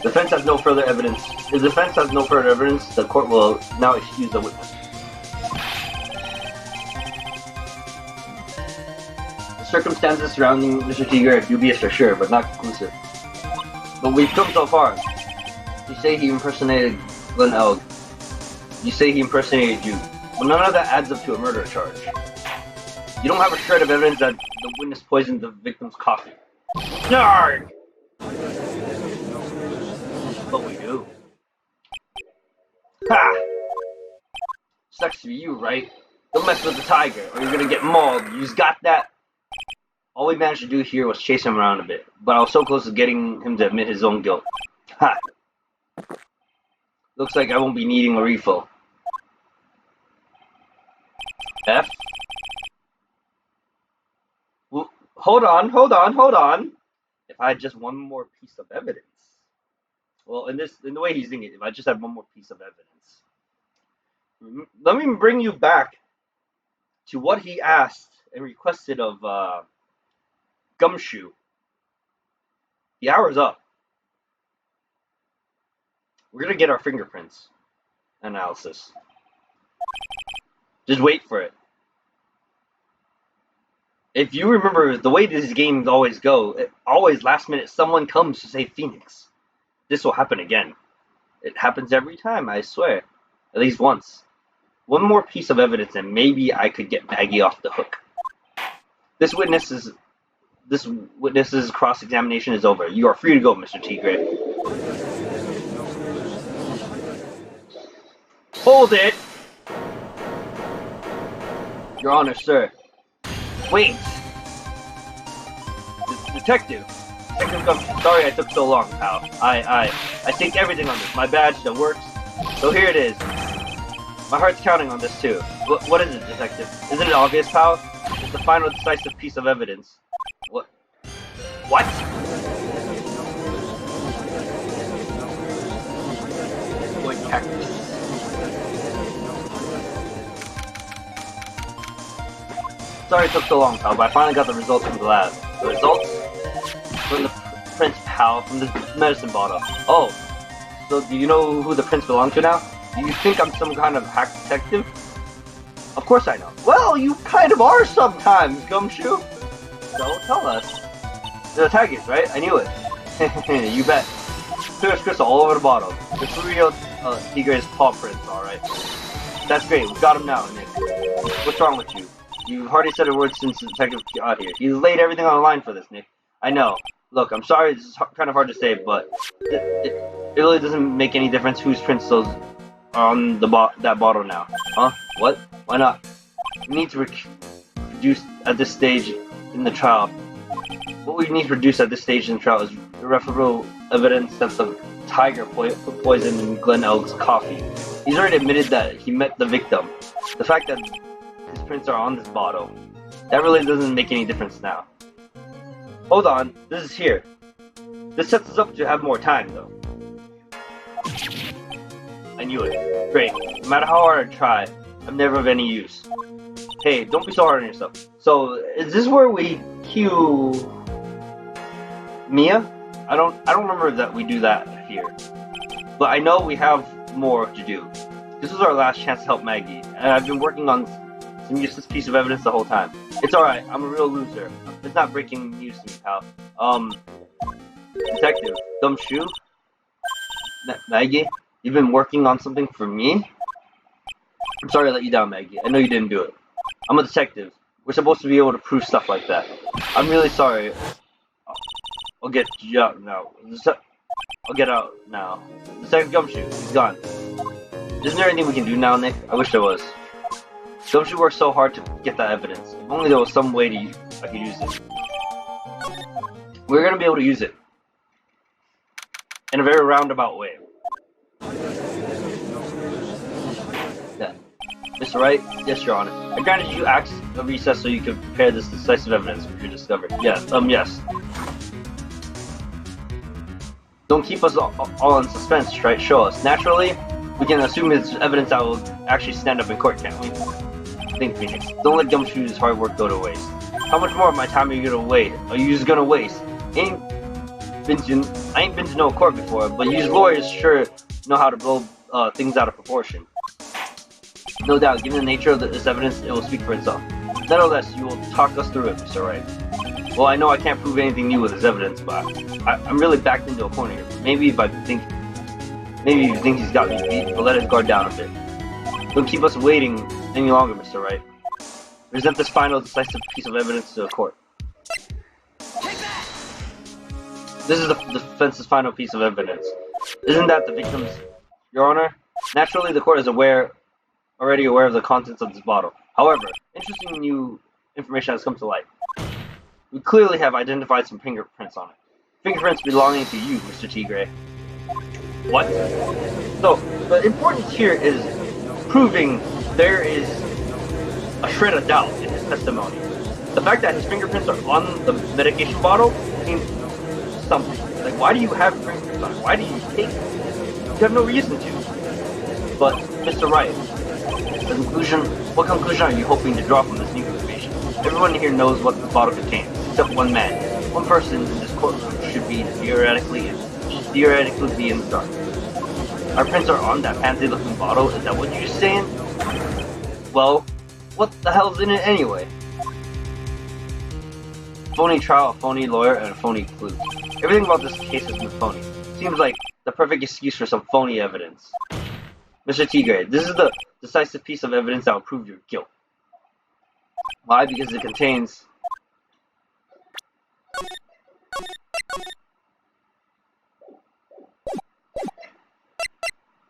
Defense has no further evidence. If the defense has no further evidence, the court will now excuse the witness. The circumstances surrounding Mr. Tiger are dubious for sure, but not conclusive. But we've come so far. You say he impersonated Glenn Elg. You say he impersonated you. But none of that adds up to a murder charge. You don't have a shred of evidence that the witness poisoned the victim's coffee. Narg! But we do. Ha! Sucks to be you, right? Don't mess with the tiger, or you're gonna get mauled. You just got that? All we managed to do here was chase him around a bit, but I was so close to getting him to admit his own guilt. Ha! Looks like I won't be needing a refill. F? Well, hold on. If I had just one more piece of evidence. Well, in the way he's thinking, if I just had one more piece of evidence. Let me bring you back to what he asked and requested of Gumshoe. The hour's up. We're gonna get our fingerprints analysis. Just wait for it. If you remember, the way these games always go, always last minute someone comes to save Phoenix. This will happen again. It happens every time, I swear. At least once. One more piece of evidence and maybe I could get Maggie off the hook. This witness's cross-examination is over. You are free to go, Mr. Tigre. Hold it! Your Honor, sir. Wait! Detective! Sorry I took so long, pal. I think everything on this. My badge, the works. So here it is. My heart's counting on this too. What is it, detective? Isn't it obvious, pal? It's the final decisive piece of evidence. What? Boy, cactus. Sorry it took so long, pal, but I finally got the results from the lab. The results? From the prince, pal, from this medicine bottle. Oh, so do you know who the prince belonged to now? Do you think I'm some kind of hack detective? Of course I know. Well, you kind of are sometimes, Gumshoe. So, tell us. The tigers, right? I knew it. You bet. Clear crystal all over the bottle. It's the real Tigre's paw prints, alright. That's great, we've got him now, Nick. What's wrong with you? You've hardly said a word since the detective got here. He's laid everything on the line for this, Nick. I know. Look, I'm sorry, this is kind of hard to say, but it really doesn't make any difference whose prints those are on that bottle now. Huh? What? Why not? We need to produce at this stage in the trial. What we need to produce at this stage in the trial is irrefutable evidence that the tiger put poison in Glenn Elg's coffee. He's already admitted that he met the victim. The fact that his prints are on this bottle, that really doesn't make any difference now. Hold on, this is here. This sets us up to have more time, though. I knew it. Great. No matter how hard I try, I'm never of any use. Hey, don't be so hard on yourself. So, is this where we cue Mia? I don't remember that we do that here. But I know we have more to do. This was our last chance to help Maggie, and I've been working on some useless piece of evidence the whole time. It's alright, I'm a real loser. It's not breaking news to me, pal. Detective, Gumshoe? Maggie? You've been working on something for me? I'm sorry I let you down, Maggie. I know you didn't do it. I'm a detective. We're supposed to be able to prove stuff like that. I'm really sorry. I'll get you out now. I'll get out now. The second gumshoe, he's gone. Isn't there anything we can do now, Nick? I wish there was. Gumshoe worked so hard to get that evidence. If only there was some way I could use it. We're gonna be able to use it. In a very roundabout way. Yeah. Mr. Wright? Yes, Your Honor. I granted you access a recess so you could prepare this decisive evidence which you discovered. Yes, yes. Don't keep us all in suspense, right? Show us. Naturally, we can assume it's evidence that will actually stand up in court, can't we? Think, Phoenix. Don't let Gumshoe's hard work go to waste. How much more of my time are you gonna wait? Are you just gonna waste? I ain't been to no court before, but you lawyers sure know how to blow things out of proportion. No doubt, given the nature of this evidence, it will speak for itself. Nevertheless, you will talk us through it, Mr. Wright. Well, I know I can't prove anything new with this evidence, but I'm really backed into a corner here. Maybe you think he's got me beat, but let his guard down a bit. Don't keep us waiting any longer, Mr. Wright. Present this final decisive piece of evidence to the court. This is the defense's final piece of evidence. Isn't that the victim's, Your Honor? Naturally, the court is already aware of the contents of this bottle. However, interesting new information has come to light. We clearly have identified some fingerprints on it. Fingerprints belonging to you, Mr. Tigre. What? So, the importance here is proving there is a shred of doubt in his testimony. The fact that his fingerprints are on the medication bottle means something. Like, why do you have fingerprints on it? Why do you take it? You have no reason to. But, Mr. Wright, what conclusion are you hoping to draw from this new information? Everyone here knows what the bottle contains, except one man. One person in this courtroom should be theoretically be in the dark. Our prints are on that fancy-looking bottle. Is that what you're saying? Well, what the hell's in it anyway? Phony trial, a phony lawyer, and a phony clue. Everything about this case has been phony. Seems like the perfect excuse for some phony evidence. Mr. Tigre, this is the decisive piece of evidence that will prove your guilt. Why? Because it contains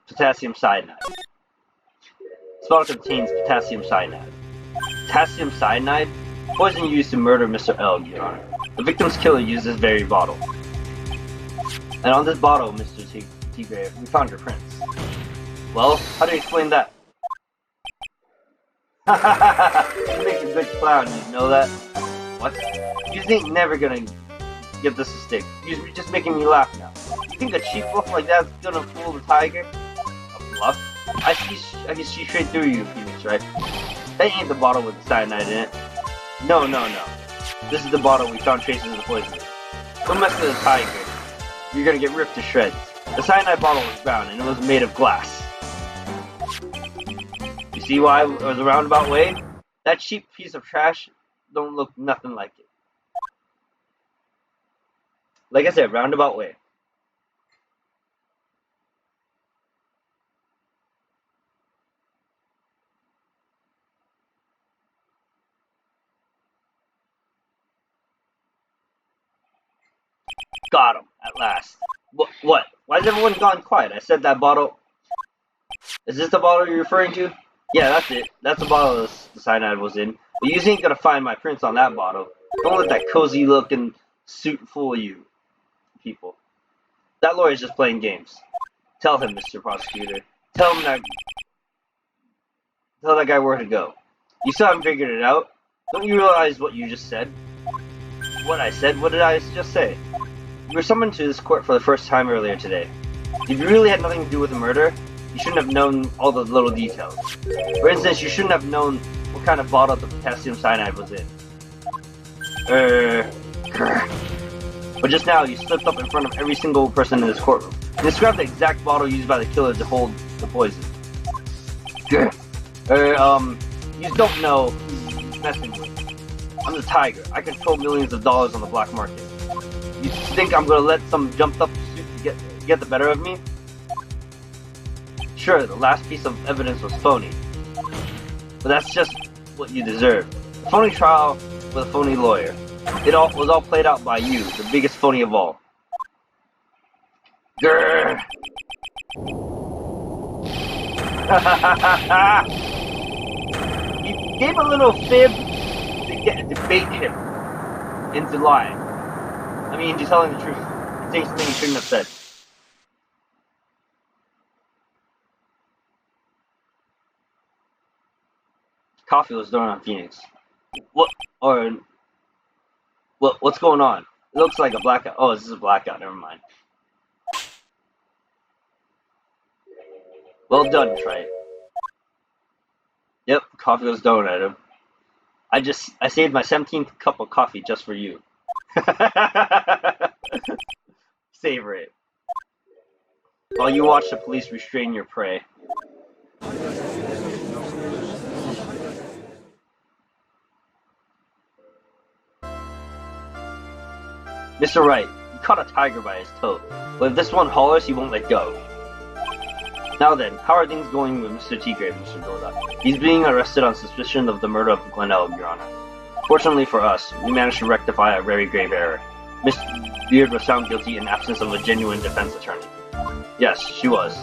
potassium cyanide. This bottle contains potassium cyanide. Potassium cyanide? Poison used to murder Mr. L, Your Honor. The victim's killer used this very bottle. And on this bottle, Mr. Tigre, we found your prints. Well, how do you explain that? You make a good clown, you know that? What? You ain't never gonna get this to stick. You're just making me laugh now. You think a cheap bluff like that's gonna fool the tiger? A bluff? I can see straight through you, Phoenix, right? That ain't the bottle with the cyanide in it. No. This is the bottle we found traces of the poison in. Don't mess with the tiger. You're gonna get ripped to shreds. The cyanide bottle was brown and it was made of glass. You see why it was a roundabout way? That cheap piece of trash don't look nothing like it. Like I said, roundabout way. Got him, at last. What? Why has everyone gone quiet? I said that bottle... Is this the bottle you're referring to? Yeah, that's it. That's the bottle the cyanide was in. But you ain't gonna find my prints on that bottle. Don't let that cozy looking suit fool you, people. That lawyer's just playing games. Tell him, Mr. Prosecutor. Tell that guy where to go. You still haven't figured it out? Don't you realize what you just said? What I said? What did I just say? You were summoned to this court for the first time earlier today. If you really had nothing to do with the murder, you shouldn't have known all the little details. For instance, you shouldn't have known what kind of bottle the potassium cyanide was in. But just now, you slipped up in front of every single person in this courtroom. You described the exact bottle used by the killer to hold the poison. You don't know who you're messing with. I'm the Tiger. I control millions of dollars on the black market. You think I'm gonna let some jumped-up suit get the better of me? Sure, the last piece of evidence was phony. But that's just what you deserve. A phony trial with a phony lawyer. It was all played out by you, the biggest phony of all. Grr. He gave a little fib to bait him into lying. I mean, he's telling the truth. He's saying something he shouldn't have said. Coffee was thrown on Phoenix. What's going on? It looks like a blackout. Oh, this is a blackout. Never mind. Well done, Trey. Yep, coffee was thrown at him. I saved my 17th cup of coffee just for you. Savor it. While you watch the police restrain your prey. Mr. Wright, you caught a tiger by his toe, but if this one hollers, he won't let go. Now then, how are things going with Mr. T-Grave, Mr. Golda? He's being arrested on suspicion of the murder of Glenelg, Your Honor. Fortunately for us, we managed to rectify a very grave error. Miss Beard was found guilty in absence of a genuine defense attorney. Yes, she was.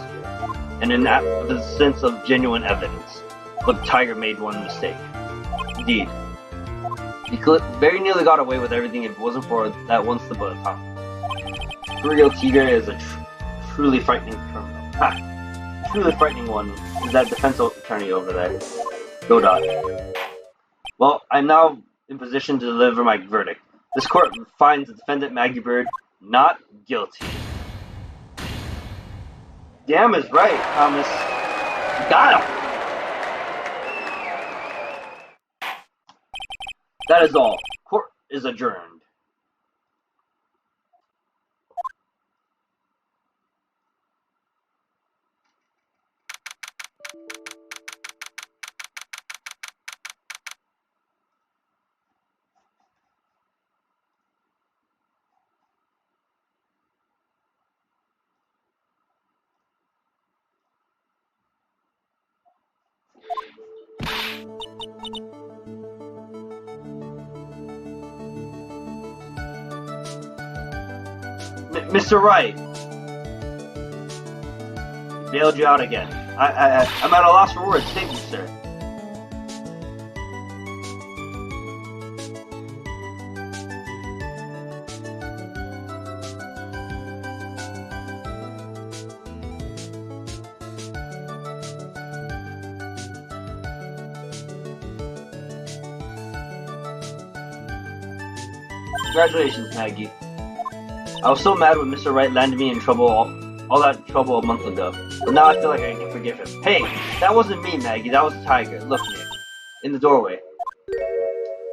And in absence of genuine evidence. But the tiger made one mistake. Indeed. He very nearly got away with everything if it wasn't for that one slip of the tongue. For real, Tigre is a truly frightening criminal. Ha! The truly frightening one is that defense attorney over there. Godot. Well, I'm now in position to deliver my verdict. This court finds the defendant Maggie Bird not guilty. Damn is right, Thomas. You got him! That is all. Court is adjourned. Mr. Wright, bailed you out again. I'm at a loss for words. Thank you, sir. Congratulations, Maggie. I was so mad when Mr. Wright landed me in trouble, all that trouble a month ago. But now I feel like I can forgive him. Hey, that wasn't me, Maggie. That was the tiger. Look, Nick. In the doorway.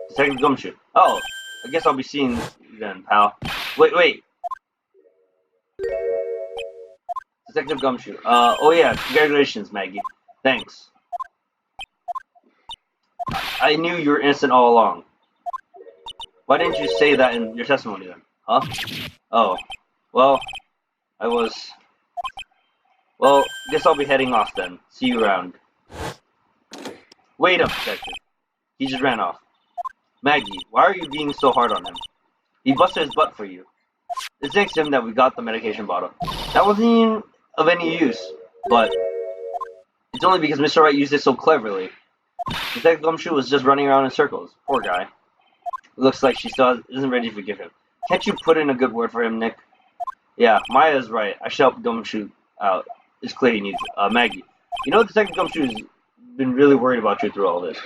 Detective Gumshoe. Oh, I guess I'll be seeing you then, pal. Wait. Detective Gumshoe. Oh yeah, congratulations, Maggie. Thanks. I knew you were innocent all along. Why didn't you say that in your testimony then? Huh? Oh. Well, Well, guess I'll be heading off then. See you around. Wait up, detective. He just ran off. Maggie, why are you being so hard on him? He busted his butt for you. It's thanks to him that we got the medication bottle. That wasn't even of any use, but it's only because Mr. Wright used it so cleverly. Detective Gumshoe was just running around in circles. Poor guy. Looks like she still isn't ready to forgive him. Can't you put in a good word for him, Nick? Yeah, Maya's right. I should help Gumshoe out. It's clear he needs Maggie. You know, Detective Gumshoe's been really worried about you through all this.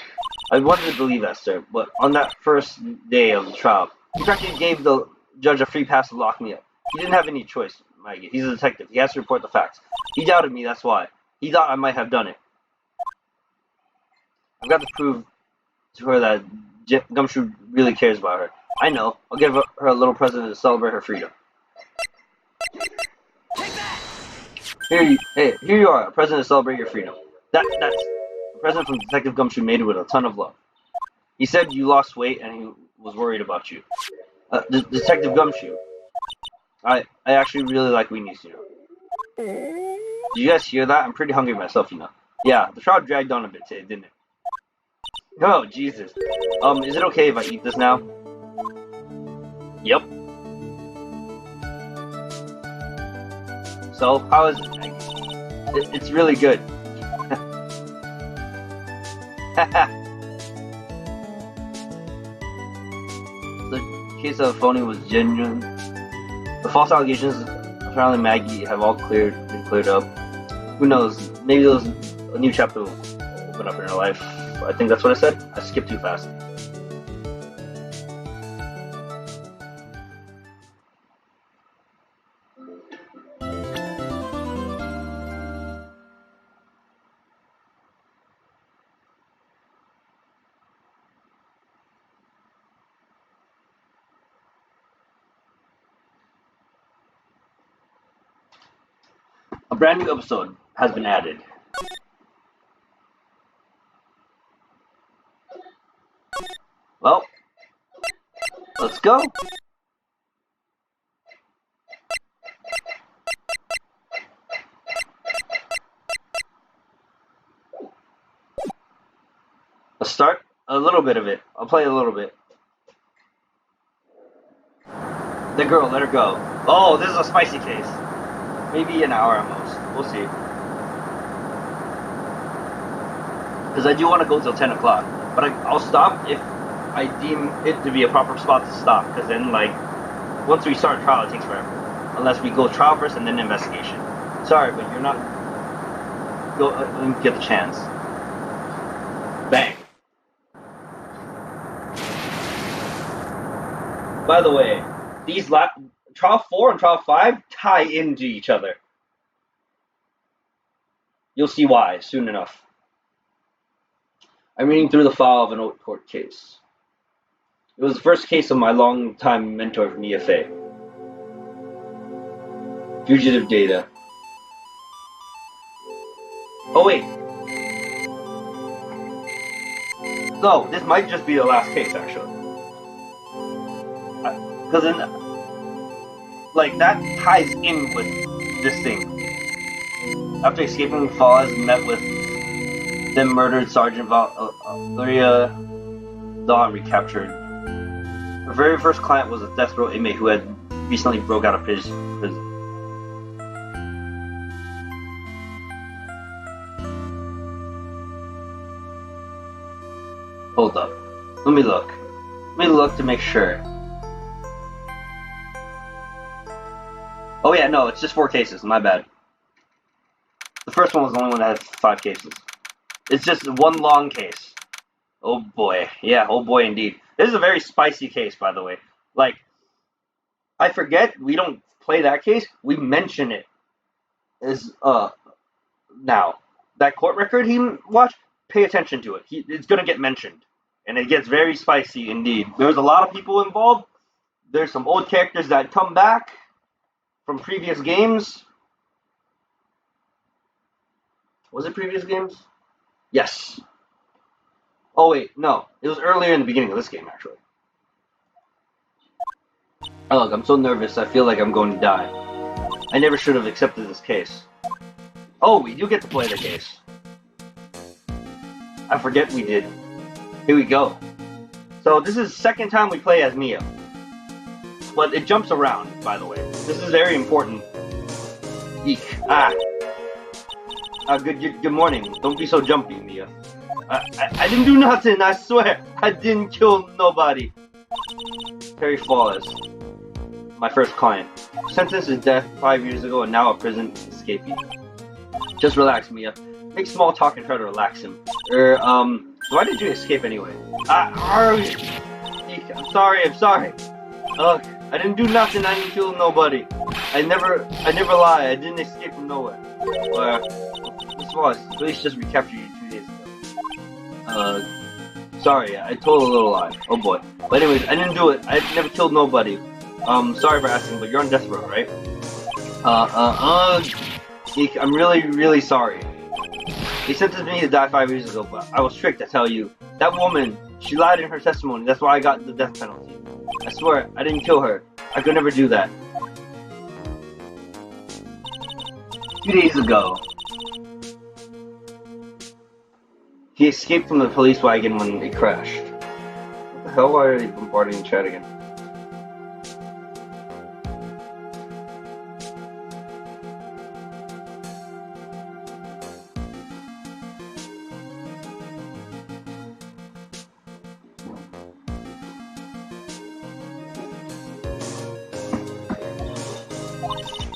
I wanted to believe that, sir, but on that first day of the trial, he practically gave the judge a free pass to lock me up. He didn't have any choice, Maggie. He's a detective. He has to report the facts. He doubted me, that's why. He thought I might have done it. I've got to prove to her that Gumshoe really cares about her. I know. I'll give her a little present to celebrate her freedom. Here you are, a present to celebrate your freedom. That's a present from Detective Gumshoe made with a ton of love. He said you lost weight and he was worried about you. Detective Gumshoe, I actually really like weenies, you know. Did you guys hear that? I'm pretty hungry myself, you know. Yeah, the trial dragged on a bit today, didn't it? Oh, Jesus. Is it okay if I eat this now? Yep. So, how is it? It's really good. The case of phoning was genuine. The false allegations surrounding Maggie have all been cleared up. Who knows? Maybe there's a new chapter will open up in her life. I think that's what I said. I skipped too fast. A brand new episode has been added. Well, let's go. Let's start a little bit of it. I'll play a little bit. The girl, let her go. Oh, this is a spicy case. Maybe an hour at most. We'll see. Because I do want to go till 10 o'clock. But I'll stop if I deem it to be a proper spot to stop. Because then, like, once we start trial, it takes forever. Unless we go trial first and then investigation. Sorry, but you're not... get the chance. Bang. By the way, these Trial 4 and Trial 5 tie into each other. You'll see why soon enough. I'm reading through the file of an old court case. It was the first case of my longtime mentor, Mia Fey. Fugitive data. Oh wait. No, this might just be the last case actually. Because then, like, that ties in with this thing. After escaping, Falls met with then murdered Sergeant Valeria Dawn recaptured. Her very first client was a death row inmate who had recently broke out of prison. Hold up. Let me look. Let me look to make sure. Oh yeah, no, it's just 4 cases, my bad. The first one was the only one that had 5 cases. It's just one long case. Oh boy. Yeah, oh boy indeed. This is a very spicy case, by the way. Like, I forget we don't play that case, we mention it. Now, that court record he watched, pay attention to it. It's gonna get mentioned. And it gets very spicy indeed. There's a lot of people involved. There's some old characters that come back from previous games. Was it previous games? Yes. Oh wait, no. It was earlier in the beginning of this game, actually. Oh look, I'm so nervous, I feel like I'm going to die. I never should have accepted this case. Oh, we do get to play the case. I forget we did. Here we go. So this is the second time we play as Mia. But it jumps around, by the way. This is very important. Eek. Good morning. Don't be so jumpy, Mia. I didn't do nothing, I swear. I didn't kill nobody. Terry Flawless. My first client. Sentenced to death 5 years ago and now a prison escapee. Just relax, Mia. Make small talk and try to relax him. Why did you escape anyway? I'm sorry. Look, I didn't do nothing, I didn't kill nobody. I never lie, I didn't escape from nowhere. Miss Wallace, police just recaptured you 2 days ago. Sorry, I told a little lie. Oh boy. But anyways, I didn't do it. I never killed nobody. Sorry for asking, but you're on death row, right? I'm really sorry. They sentenced me to die 5 years ago, but I was tricked, I tell you. That woman, she lied in her testimony, that's why I got the death penalty. I swear, I didn't kill her. I could never do that. 2 days ago, he escaped from the police wagon when it crashed. What the hell? Why are they bombarding the chat again?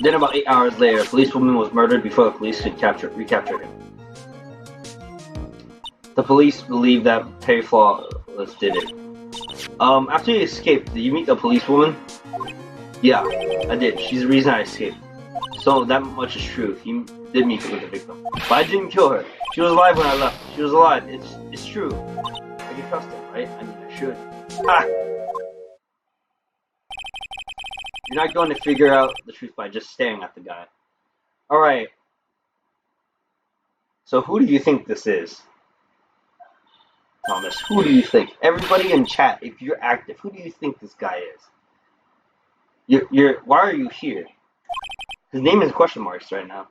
Then about 8 hours later, a policewoman was murdered before the police could recapture him. The police believe that Terry Flawless did it. After he escaped, did you meet the policewoman? Yeah, I did. She's the reason I escaped. So that much is true. He did meet with the victim. But I didn't kill her. She was alive when I left. She was alive. It's true. I can trust him, right? I mean, I should. Ah! You're not going to figure out the truth by just staring at the guy. Alright. So who do you think this is? Thomas, who do you think? Everybody in chat, if you're active, who do you think this guy is? Why are you here? His name is question marks right now.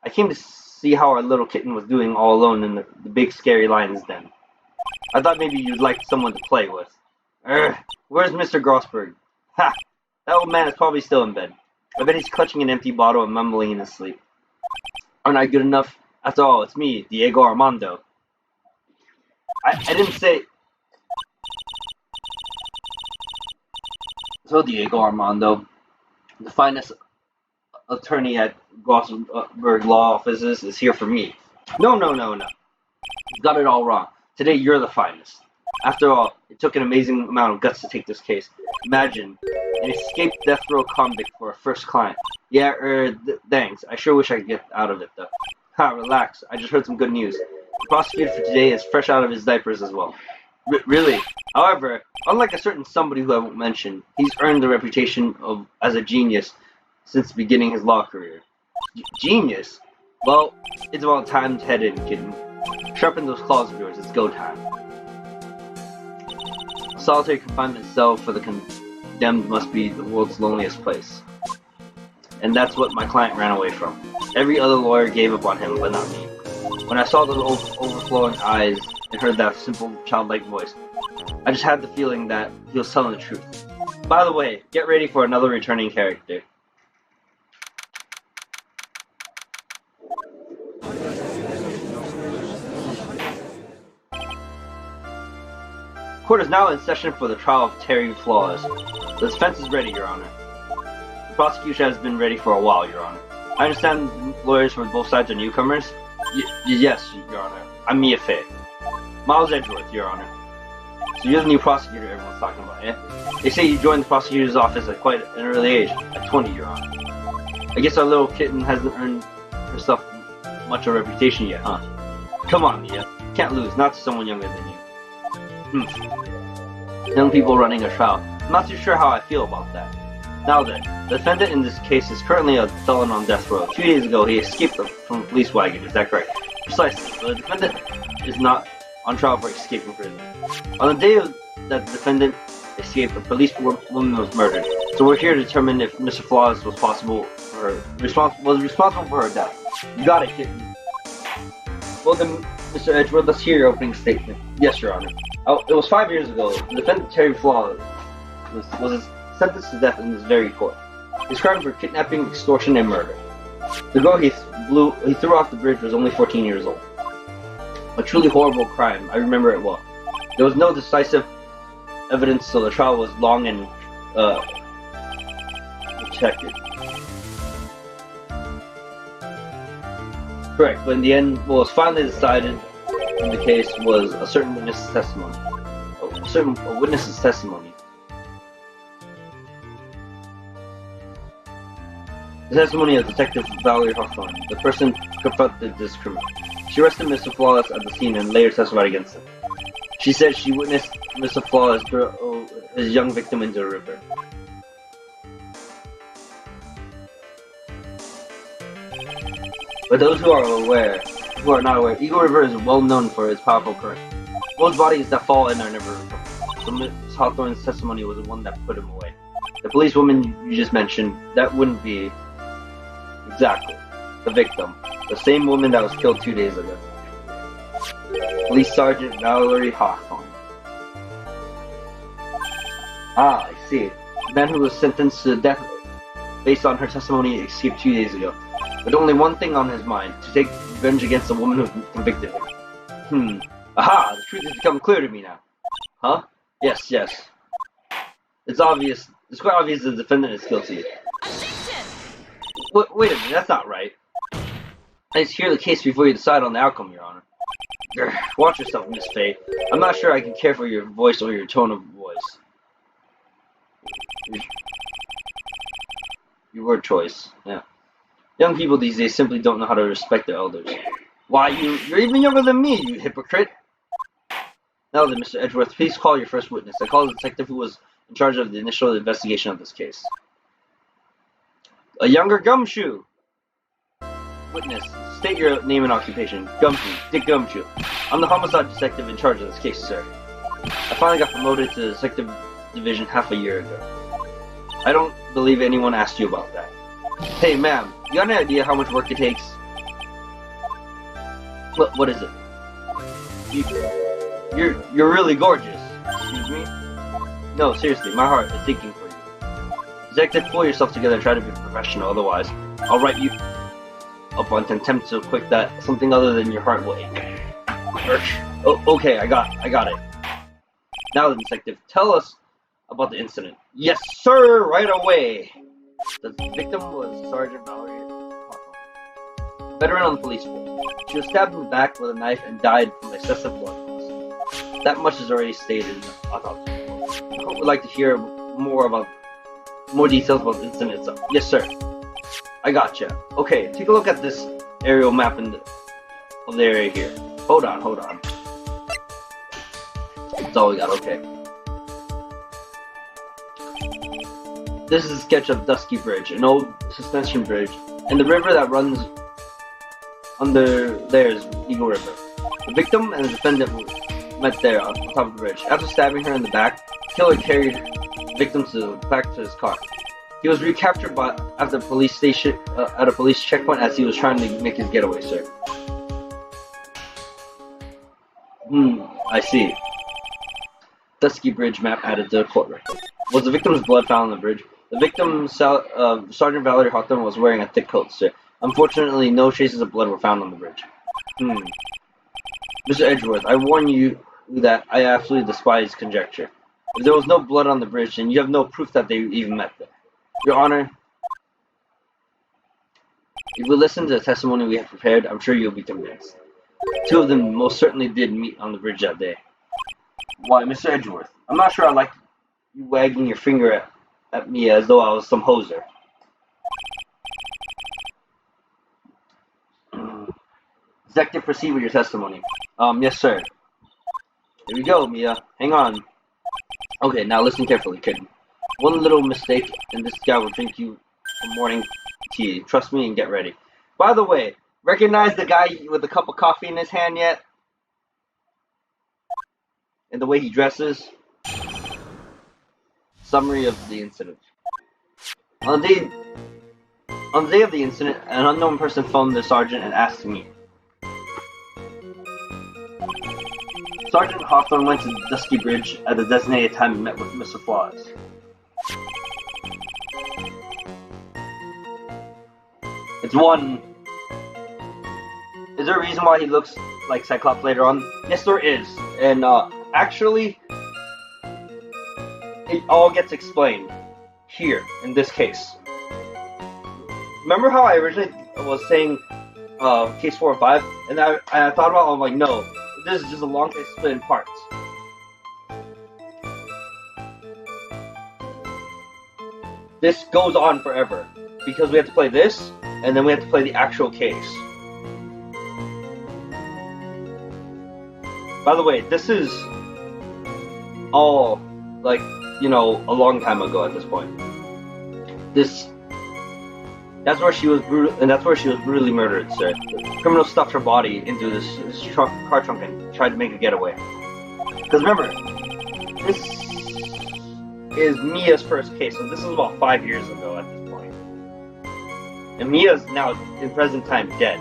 I came to see how our little kitten was doing all alone in the big scary lion's den. I thought maybe you'd like someone to play with. Where's Mr. Grossberg? Ha! That old man is probably still in bed. I bet he's clutching an empty bottle and mumbling in his sleep. Aren't I good enough? After all, it's me, Diego Armando. I didn't say... So Diego Armando, the finest attorney at Grossberg Law Offices, is here for me. No. You got it all wrong. Today you're the finest. After all, it took an amazing amount of guts to take this case. Imagine, an escaped death row convict for a first client. Yeah, thanks. I sure wish I could get out of it, though. Ha, relax. I just heard some good news. The prosecutor for today is fresh out of his diapers as well. Really? However, unlike a certain somebody who I won't mention, he's earned the reputation as a genius since beginning his law career. Genius? Well, it's about time to head in, kitten. Sharpen those claws of yours. It's go time. A solitary confinement cell for the condemned must be the world's loneliest place. And that's what my client ran away from. Every other lawyer gave up on him, but not me. When I saw those overflowing eyes and heard that simple, childlike voice, I just had the feeling that he was telling the truth. By the way, get ready for another returning character. Court is now in session for the trial of Terry Flawless. The defense is ready, Your Honor. The prosecution has been ready for a while, Your Honor. I understand lawyers from both sides are newcomers? Yes, Your Honor. I'm Mia Fey. Miles Edgeworth, Your Honor. So you're the new prosecutor everyone's talking about, eh? They say you joined the prosecutor's office at quite an early age, at 20, Your Honor. I guess our little kitten hasn't earned herself much of a reputation yet, huh? Come on, Mia. Can't lose, not to someone younger than you. Young people running a trial. I'm not too sure how I feel about that. Now then, the defendant in this case is currently a felon on death row. 2 days ago, he escaped from a police wagon, is that correct? Precisely. The defendant is not on trial for escaping prison. On the day that the defendant escaped, a police woman was murdered. So we're here to determine if Mr. Flawless was responsible for her death. You got it, kitten. Well then, Mr. Edgeworth, let's hear your opening statement. Yes, Your Honor. It was 5 years ago. The defendant, Terry Flawless, was sentenced to death in this very court. His crimes were kidnapping, extortion, and murder. The girl he threw off the bridge was only 14 years old. A truly horrible crime. I remember it well. There was no decisive evidence, so the trial was long and protracted. Correct, but in the end, what was finally decided in the case was a certain witness's testimony. A witness's testimony. The testimony of Detective Valerie Hawthorne, the person who confronted this criminal. She arrested Mr. Flawless at the scene and later testified against him. She said she witnessed Mr. Flawless throw his young victim into the river. For those who are not aware, Eagle River is well known for its powerful current. Most bodies that fall in are never recovered. So Ms. Hawthorne's testimony was the one that put him away. The policewoman you just mentioned, that wouldn't be exactly the victim. The same woman that was killed 2 days ago. Police Sergeant Valerie Hawthorne. Ah, I see. The man who was sentenced to death based on her testimony escaped 2 days ago. With only one thing on his mind, to take revenge against the woman who convicted him. Aha! The truth has become clear to me now. Huh? Yes. It's quite obvious the defendant is guilty. Wait a minute, that's not right. Let's hear the case before you decide on the outcome, Your Honor. Grr, watch yourself, Miss Faye. I'm not sure I can care for your voice or your tone of voice. Your word choice, yeah. Young people these days simply don't know how to respect their elders. Why, you're even younger than me, you hypocrite! Now then, Mr. Edgeworth, please call your first witness. I call the detective who was in charge of the initial investigation of this case. A younger gumshoe! Witness, state your name and occupation. Gumshoe, Dick Gumshoe. I'm the homicide detective in charge of this case, sir. I finally got promoted to the detective division half a year ago. I don't believe anyone asked you about that. Hey, ma'am, you got any idea how much work it takes? What is it? You're really gorgeous. Excuse me? No, seriously, my heart is thinking for you. Detective, pull yourself together and try to be professional, otherwise I'll write you up on contempt so quick that something other than your heart will ache. Oh, okay, I got it. Now then, detective, tell us about the incident. Yes, sir, right away. The victim was Sergeant Valerie Hawthorne, veteran on the police force. She was stabbed in the back with a knife and died from excessive blood loss. That much is already stated in the autopsy report. I would like to hear more details about the incident itself. Yes, sir. I gotcha. Okay, take a look at this aerial map of the area here. Hold on. That's all we got, okay. This is a sketch of Dusky Bridge, an old suspension bridge, and the river that runs under there is Eagle River. The victim and the defendant met there on top of the bridge. After stabbing her in the back, the killer carried the victim back to his car. He was recaptured at the police station at a police checkpoint as he was trying to make his getaway, sir. I see. Dusky Bridge map added to the court record. Was the victim's blood found on the bridge? The victim, Sergeant Valerie Hawthorne, was wearing a thick coat, sir. Unfortunately, no traces of blood were found on the bridge. Mr. Edgeworth, I warn you that I absolutely despise conjecture. If there was no blood on the bridge, then you have no proof that they even met there. Your Honor, if we listen to the testimony we have prepared, I'm sure you'll be convinced. Two of them most certainly did meet on the bridge that day. Why, Mr. Edgeworth, I'm not sure I like you wagging your finger at me as though I was some hoser. Detective, proceed with your testimony. Yes, sir. Here we go, Mia. Hang on. Okay, now listen carefully, kitten. One little mistake, and this guy will drink you some morning tea. Trust me and get ready. By the way, recognize the guy with a cup of coffee in his hand yet? And the way he dresses? Summary of the incident. On the day of the incident, an unknown person phoned the sergeant and asked me. Sergeant Hawthorne went to the Dusky Bridge at the designated time and met with Mr. Flaws. It's one. Is there a reason why he looks like Cyclops later on? Yes, there is. And actually, it all gets explained here in this case. Remember how I originally was saying case 4 or 5, and I thought about it, I'm like, no, this is just a long case split in parts. This goes on forever because we have to play this, and then we have to play the actual case. By the way, this is all, like, you know, a long time ago at this point. That's where she was brutally murdered, sir. The criminal stuffed her body into this car trunk and tried to make a getaway. Because remember, this is Mia's first case, so this is about 5 years ago at this point. And Mia's now, in present time, dead.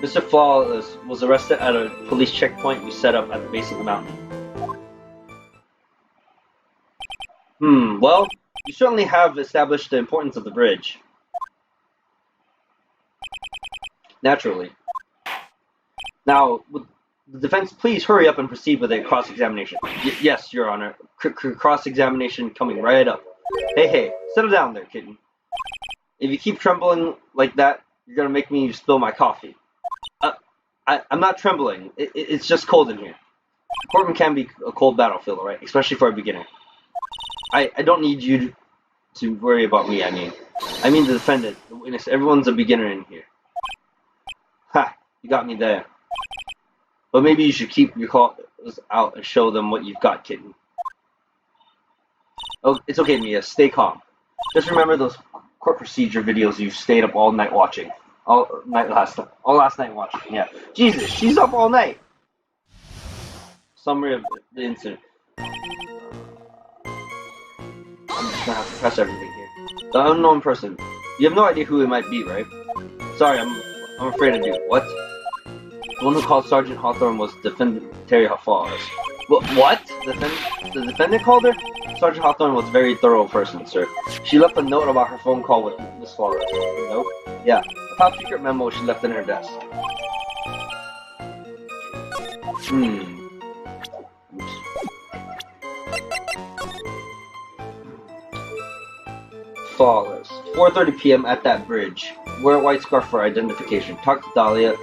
Mr. Flawless was arrested at a police checkpoint we set up at the base of the mountain. Well, you certainly have established the importance of the bridge. Naturally. Now, would the defense please hurry up and proceed with a cross-examination? Yes, Your Honor. Cross-examination coming right up. Hey, settle down there, kitten. If you keep trembling like that, you're gonna make me spill my coffee. I'm not trembling. It's just cold in here. Courtroom can be a cold battlefield, alright? Especially for a beginner. I don't need you to worry about me, I mean the defendant, the witness. Everyone's a beginner in here. Ha! You got me there. But maybe you should keep your calls out and show them what you've got, kitten. Oh, it's okay, Mia. Stay calm. Just remember those court procedure videos you stayed up all night watching. All last night watching. Yeah. Jesus, she's up all night. Summary of the incident. I'm just gonna have to press everything here. The unknown person. You have no idea who it might be, right? Sorry, I'm afraid I do. What? The one who called Sergeant Hawthorne was defendant Terry Flawless. What? The defendant called her? Sergeant Hawthorne was a very thorough person, sir. She left a note about her phone call with Miss Flawless. A note? Yeah. A top secret memo she left in her desk. Flawless. 4:30 p.m. at that bridge. Wear a white scarf for identification. Talk to Dahlia.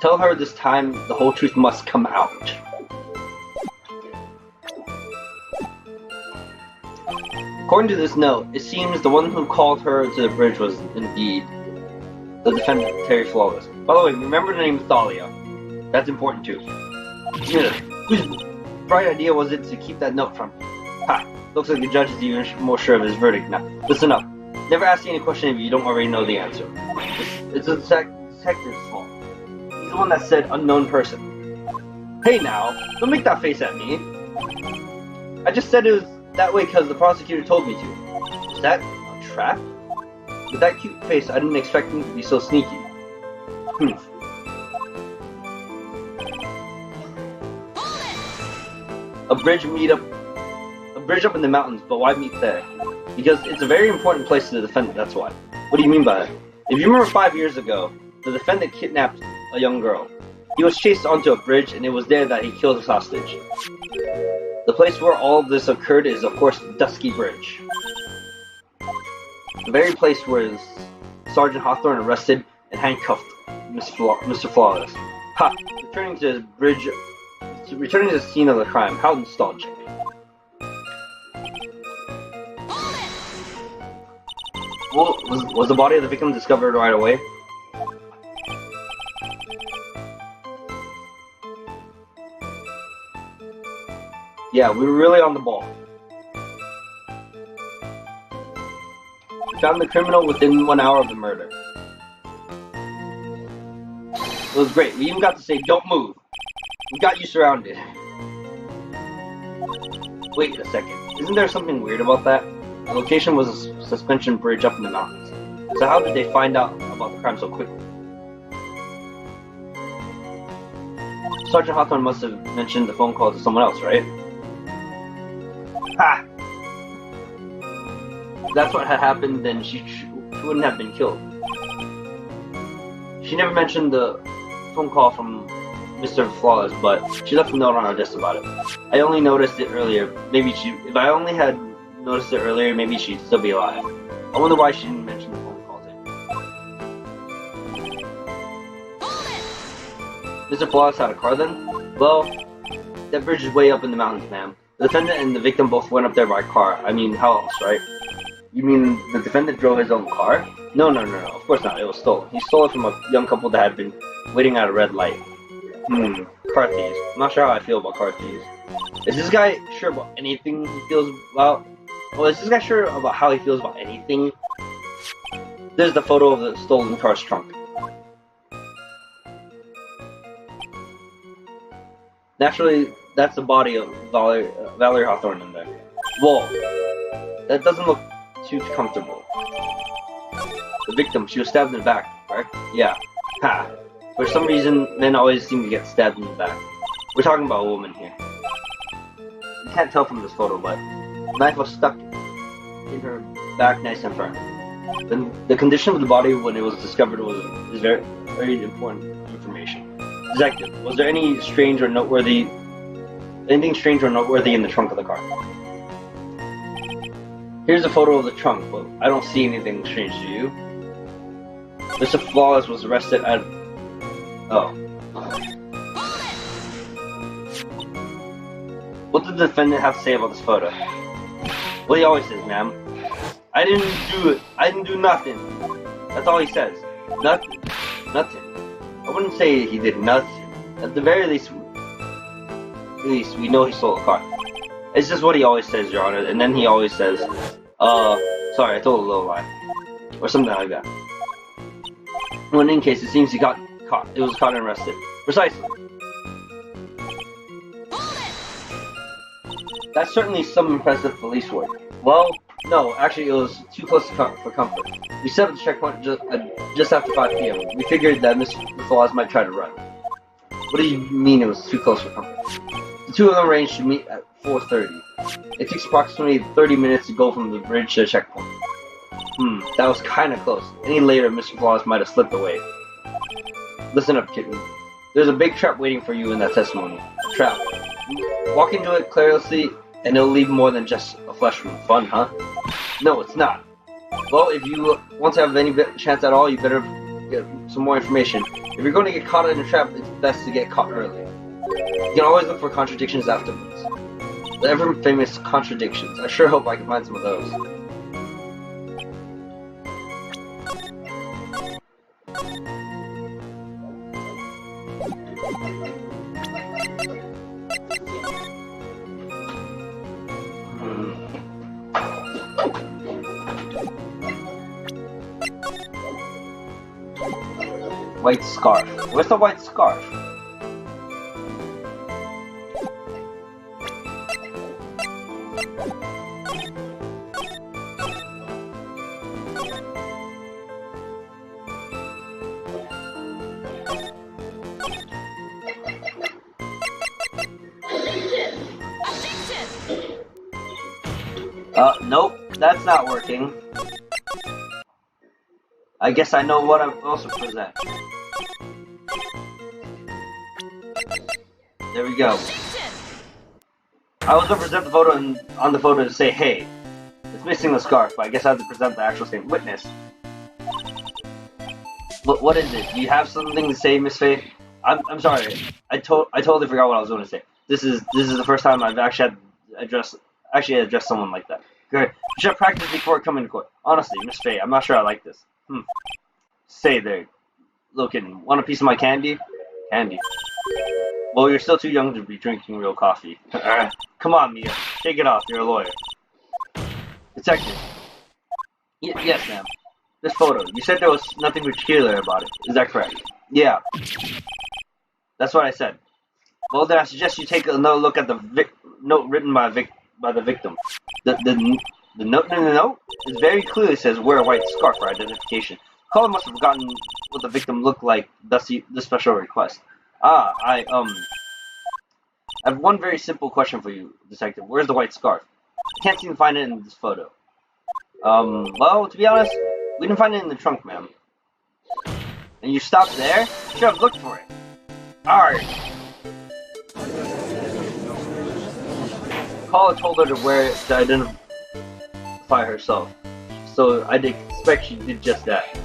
Tell her this time the whole truth must come out. According to this note, it seems the one who called her to the bridge was indeed the defendant, Terry Flawless. By the way, remember the name Thalia. That's important too. Whose bright idea was it to keep that note from me? Ha! Looks like the judge is even more sure of his verdict now. Listen up. Never ask any question if you don't already know the answer. It's the detective's fault. He's the one that said unknown person. Hey now, don't make that face at me. I just said it was that way because the prosecutor told me to. Is that a trap? With that cute face, I didn't expect him to be so sneaky. A bridge up in the mountains, but why meet there? Because it's a very important place to the defendant, that's why. What do you mean by that? If you remember 5 years ago, the defendant kidnapped a young girl. He was chased onto a bridge, and it was there that he killed his hostage. The place where all of this occurred is, of course, Dusky Bridge. The very place where Sergeant Hawthorne arrested and handcuffed Mr. Flawless. Ha! Returning to the scene of the crime. How nostalgic. Well, was the body of the victim discovered right away? Yeah, we were really on the ball. We found the criminal within 1 hour of the murder. It was great. We even got to say, "Don't move." We got you surrounded. Wait a second. Isn't there something weird about that? The location was a suspension bridge up in the mountains. So how did they find out about the crime so quickly? Sergeant Hawthorne must have mentioned the phone call to someone else, right? Ha! If that's what had happened, then she wouldn't have been killed. She never mentioned the phone call from Mr. Flawless, but she left a note on our desk about it. I only noticed it earlier. If I only had noticed it earlier, maybe she'd still be alive. I wonder why she didn't mention the phone call to him. Mr. Flawless had a car then? Well, that bridge is way up in the mountains, ma'am. The defendant and the victim both went up there by car. I mean, how else, right? You mean the defendant drove his own car? No. Of course not. It was stolen. He stole it from a young couple that had been waiting at a red light. Car thieves. I'm not sure how I feel about car thieves. Is this guy sure about anything he feels about? Well, is this guy sure about how he feels about anything? There's the photo of the stolen car's trunk. Naturally, that's the body of Valerie Hawthorne in there. Whoa, that doesn't look too comfortable. The victim, she was stabbed in the back, correct? Yeah. Ha. For some reason, men always seem to get stabbed in the back. We're talking about a woman here. You can't tell from this photo, but the knife was stuck in her back nice and firm. The condition of the body when it was discovered is very, very important information. Detective, was there anything strange or noteworthy in the trunk of the car? Here's a photo of the trunk, but I don't see anything strange to you. Mr. Flawless was arrested at... Oh. What did the defendant have to say about this photo? Well, he always says, ma'am. I didn't do it. I didn't do nothing. That's all he says. Nothing. Nothing. I wouldn't say he did nothing. At the very least, we know he stole a car. It's just what he always says, Your Honor. And then he always says, sorry, I told a little lie. Or something like that. Well, in any case, it seems he got caught. It was caught and arrested. Precisely. That's certainly some impressive police work. Well, no, actually it was too close for comfort. We set up the checkpoint just after 5 p.m. We figured that Mr. Flawless might try to run. What do you mean it was too close for comfort? The two of them arranged to meet at 4:30. It takes approximately 30 minutes to go from the bridge to the checkpoint. That was kinda close. Any later, Mr. Flawless might have slipped away. Listen up, kitten. There's a big trap waiting for you in that testimony. A trap. Walk into it carelessly, and it'll leave more than just a flesh wound. Fun, huh? No, it's not. Well, if you want to have any chance at all, you better get some more information. If you're going to get caught in a trap, it's best to get caught early. You can always look for contradictions afterwards. The ever-famous contradictions. I sure hope I can find some of those. White scarf. Where's the white scarf? Nope, that's not working. I guess I know what I'm supposed to present. There we go. I was gonna present the photo and on the photo to say, hey, it's missing the scarf, but I guess I have to present the actual same witness. What is it? Do you have something to say, Miss Faye? I'm sorry. I totally forgot what I was going to say. This is the first time I've actually addressed someone like that. Great. You should have practiced before coming to court. Honestly, Miss Faye, I'm not sure I like this. Say there. Look, want a piece of my candy? Candy. Well, you're still too young to be drinking real coffee. Come on, Mia. Take it off. You're a lawyer. Detective. Yes, ma'am. This photo. You said there was nothing particular about it. Is that correct? Yeah. That's what I said. Well, then I suggest you take another look at the note written by the victim. The note in the note is very clearly says wear a white scarf for identification. The caller must have forgotten what the victim looked like, thus the special request. I have one very simple question for you, detective. Where's the white scarf? I can't seem to find it in this photo. Well, to be honest, we didn't find it in the trunk, ma'am. And you stopped there? You should have looked for it. Alright. Caller told her to wear it to identify herself. So I'd expect she did just that.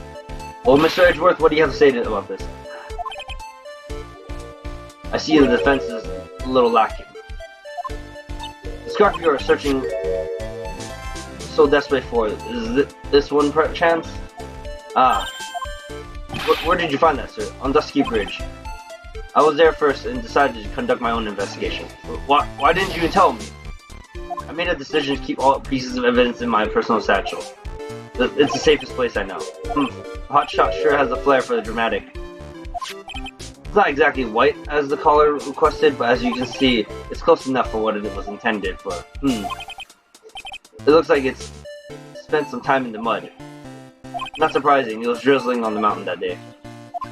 Well, Mr. Edgeworth, what do you have to say about this? I see the defense is a little lacking. The scarf you are searching so desperately for, is this one chance? Where did you find that, sir? On Dusky Bridge. I was there first and decided to conduct my own investigation. Why didn't you tell me? I made a decision to keep all pieces of evidence in my personal satchel. It's the safest place I know. Hotshot sure has a flair for the dramatic. It's not exactly white as the caller requested, but as you can see, it's close enough for what it was intended for. It looks like it's spent some time in the mud. Not surprising, it was drizzling on the mountain that day.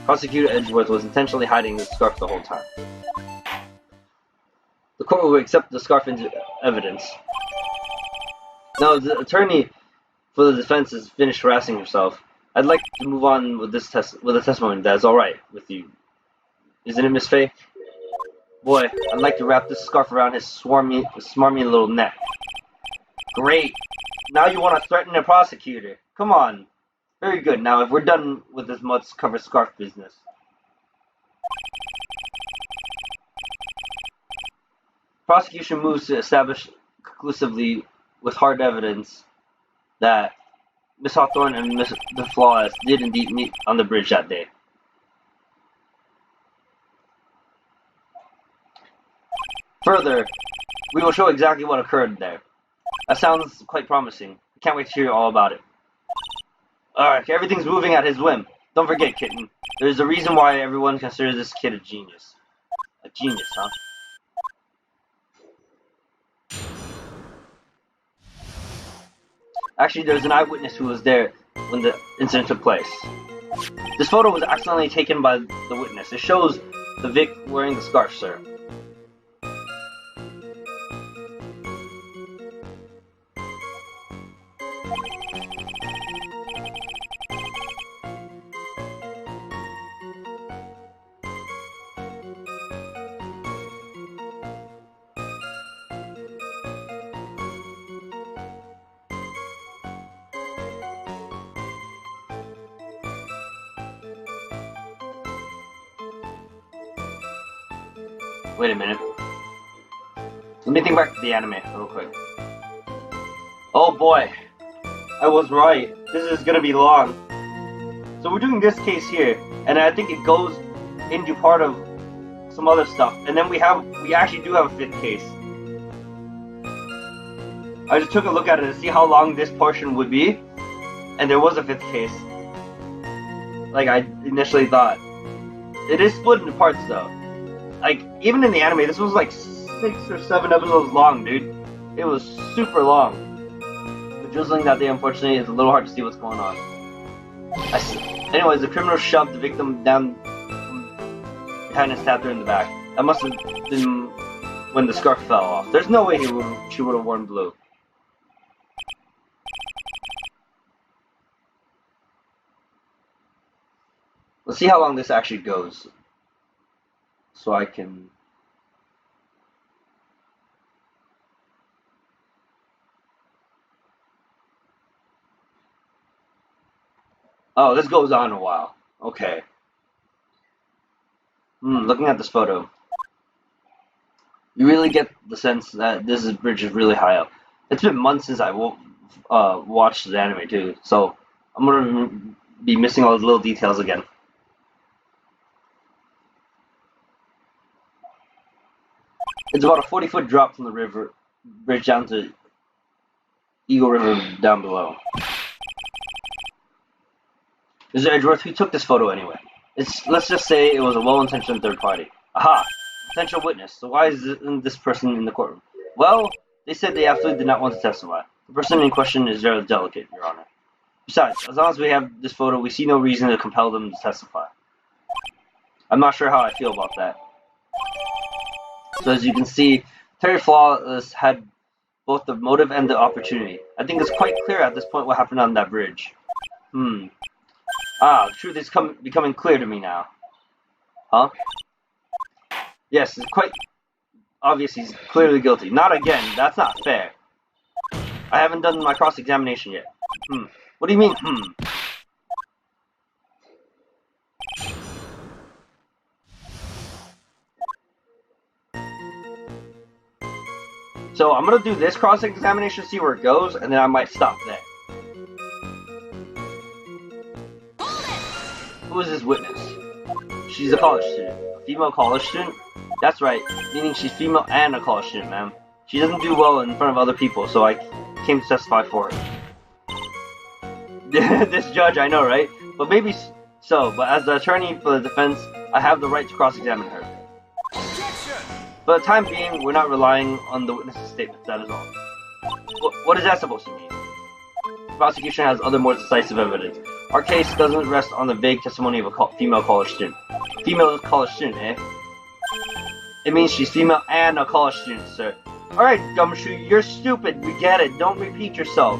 Prosecutor Edgeworth was intentionally hiding the scarf the whole time. The court will accept the scarf into evidence. Now, the attorney for the defense has finished harassing herself. I'd like to move on with this with a testimony that is alright with you. Isn't it, Miss Faye? Boy, I'd like to wrap this scarf around his smarmy little neck. Great! Now you want to threaten a prosecutor. Come on. Very good. Now, if we're done with this mud-covered scarf business. Prosecution moves to establish conclusively with hard evidence that Miss Hawthorne and Miss DeFlaws did indeed meet on the bridge that day. Further, we will show exactly what occurred there. That sounds quite promising. Can't wait to hear all about it. Alright, everything's moving at his whim. Don't forget, kitten. There's a reason why everyone considers this kid a genius. A genius, huh? Actually, there's an eyewitness who was there when the incident took place. This photo was accidentally taken by the witness. It shows the Vic wearing the scarf, sir. Wait a minute. Let me think back to the anime real quick. Oh boy, I was right. This is gonna be long. So we're doing this case here, and I think it goes into part of some other stuff. And then we actually do have a fifth case. I just took a look at it to see how long this portion would be, and there was a fifth case. Like I initially thought. It is split into parts though. Like, even in the anime, this was like 6 or 7 episodes long, dude. It was super long. The drizzling that day, unfortunately, is a little hard to see what's going on. Anyways, the criminal shoved the victim down behind and stabbed her in the back. That must have been when the scarf fell off. There's no way she would have worn blue. Let's see how long this actually goes. So I can... Oh, this goes on a while. Okay. Looking at this photo, you really get the sense that this bridge is really high up. It's been months since I watched the anime too, so I'm gonna be missing all the little details again. It's about a 40-foot drop from the river bridge down to Eagle River down below. Mr. Edgeworth, who took this photo anyway? Let's just say it was a well-intentioned third party. Aha! Potential witness. So why isn't this person in the courtroom? Well, they said they absolutely did not want to testify. The person in question is very delicate, Your Honor. Besides, as long as we have this photo, we see no reason to compel them to testify. I'm not sure how I feel about that. So as you can see, Terry Flawless had both the motive and the opportunity. I think it's quite clear at this point what happened on that bridge. The truth is becoming clear to me now. Huh? Yes, it's quite obvious he's clearly guilty. Not again, that's not fair. I haven't done my cross-examination yet. What do you mean, So I'm gonna do this cross-examination, see where it goes, and then I might stop there. Who is this witness? She's a college student. A female college student? That's right, meaning she's female and a college student, ma'am. She doesn't do well in front of other people, so I came to testify for her. This judge, I know, right? But maybe so, but as the attorney for the defense, I have the right to cross-examine her. For the time being, we're not relying on the witness's statements, that is all. What is that supposed to mean? The prosecution has other more decisive evidence. Our case doesn't rest on the vague testimony of a female college student. Female college student, eh? It means she's female and a college student, sir. Alright, Gumshoe, you're stupid, we get it, don't repeat yourself.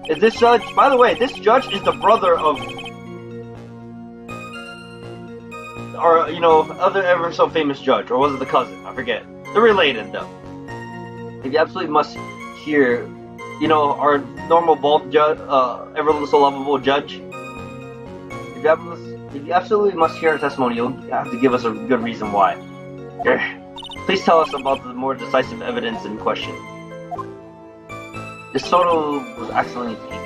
Is this judge, by the way, this judge is the brother of... or, you know, other ever so famous judge, or was it the cousin? I forget. They're related, though. If you absolutely must hear you know, our normal bald judge, ever so lovable judge. If you absolutely must hear our testimony, you'll have to give us a good reason why. Here, please tell us about the more decisive evidence in question. This photo was accidentally taken.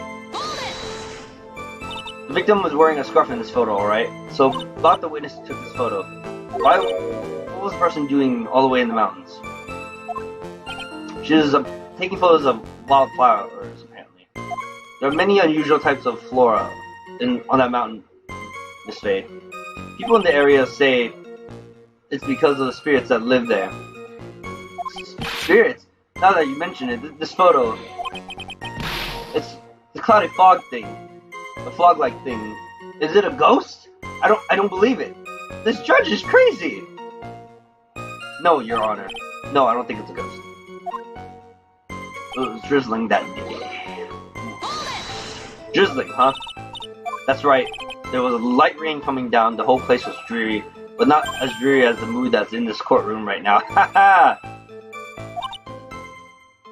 The victim was wearing a scarf in this photo, alright? So, about the witness who took this photo. What was the person doing all the way in the mountains? She was taking photos of wildflowers, apparently. There are many unusual types of flora on that mountain, Miss Faye. People in the area say it's because of the spirits that live there. Spirits? Now that you mention it, this photo, it's the cloudy fog thing. The fog-like thing. Is it a ghost? I don't believe it. This judge is crazy! No, Your Honor. No, I don't think it's a ghost. It was drizzling that day. Drizzling, huh? That's right. There was a light rain coming down. The whole place was dreary, but not as dreary as the mood that's in this courtroom right now. Haha!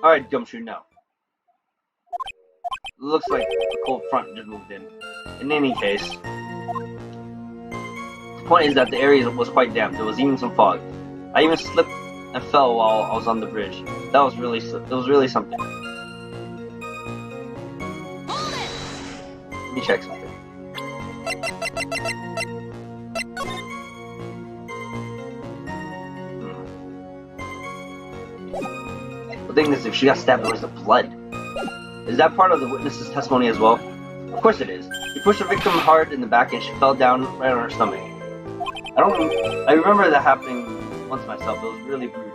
Alright, Gumshoe, now. Looks like the cold front just moved in. In any case, the point is that the area was quite damp. There was even some fog. I even slipped and fell while I was on the bridge. It was really something. Let me check something. The thing is, if she got stabbed, where's the blood? Is that part of the witness's testimony as well? Of course it is. He pushed the victim hard in the back and she fell down right on her stomach. I remember that happening once myself. It was really brutal.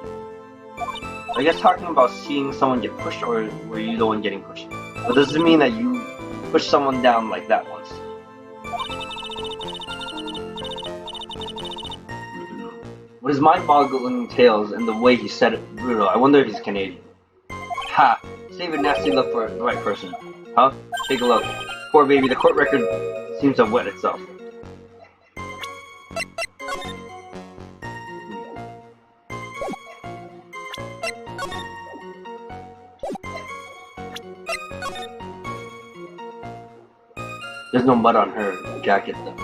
I guess talking about seeing someone get pushed, or were you the one getting pushed? But does it mean that you pushed someone down like that once? With his mind-boggling tales and the way he said it brutal, I wonder if he's Canadian. Ha! Save a nasty look for the right person. Huh? Take a look. Poor baby, the court record seems to have wet itself. There's no mud on her jacket though.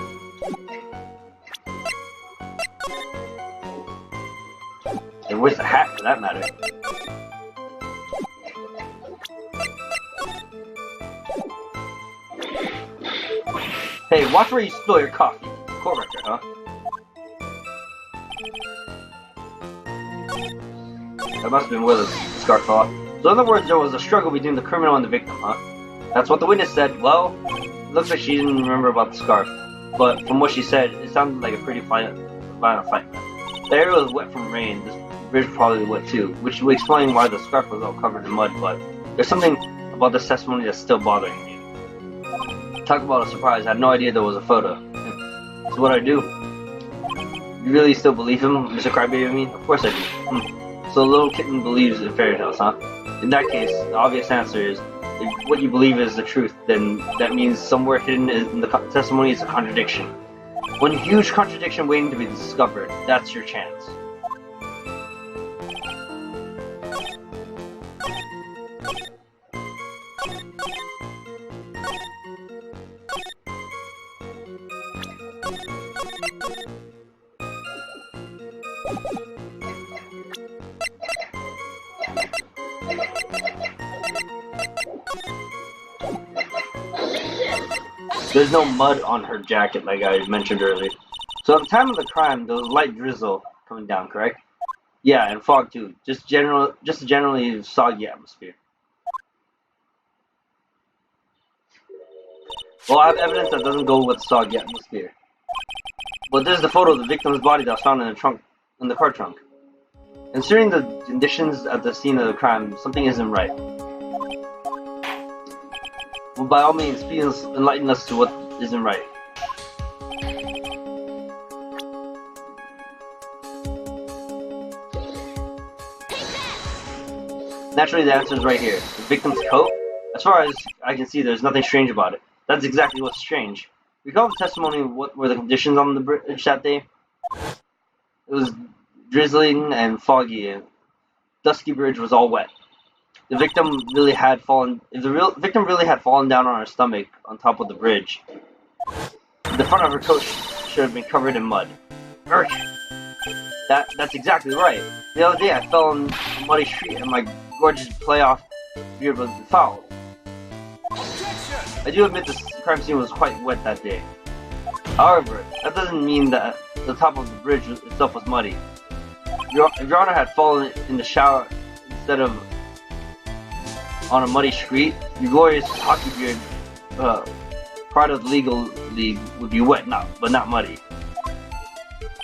And where's the hat for that matter? Hey, watch where you spill your coffee. Court record, huh? That must have been where the scarf fell off. So in other words, there was a struggle between the criminal and the victim, huh? That's what the witness said. Well, it looks like she didn't remember about the scarf. But from what she said, it sounded like a pretty violent fight. The area was wet from rain. This bridge probably wet too, which would explain why the scarf was all covered in mud, but there's something about this testimony that's still bothering me. Talk about a surprise, I had no idea there was a photo. So what do I do? You really still believe him, Mr. Crybaby? I mean, of course I do. So the little kitten believes in fairy tales, huh? In that case, the obvious answer is, if what you believe is the truth, then that means somewhere hidden in the testimony is a contradiction. One huge contradiction waiting to be discovered. That's your chance. There's no mud on her jacket like I mentioned earlier. So at the time of the crime, there was light drizzle coming down, correct? Yeah, and fog too. Just a generally soggy atmosphere. Well, I have evidence that doesn't go with soggy atmosphere. But there's the photo of the victim's body that was found in the car trunk. Considering the conditions at the scene of the crime, something isn't right. Well, by all means, please enlighten us to what isn't right. Naturally, the answer is right here. The victim's coat? As far as I can see, there's nothing strange about it. That's exactly what's strange. Recall the testimony of what were the conditions on the bridge that day? It was drizzling and foggy, and dusky bridge was all wet. the victim really had fallen, if the victim really had fallen down on her stomach on top of the bridge, the front of her coat should have been covered in mud. Urgh. That's exactly right. The other day I fell in a muddy street and my gorgeous playoff beard was fouled. I do admit the crime scene was quite wet that day. However, that doesn't mean that the top of the bridge itself was muddy. If Your Honor had fallen in the shower instead of on a muddy street, your glorious hockey beard, part of the legal league, would be wet, but not muddy.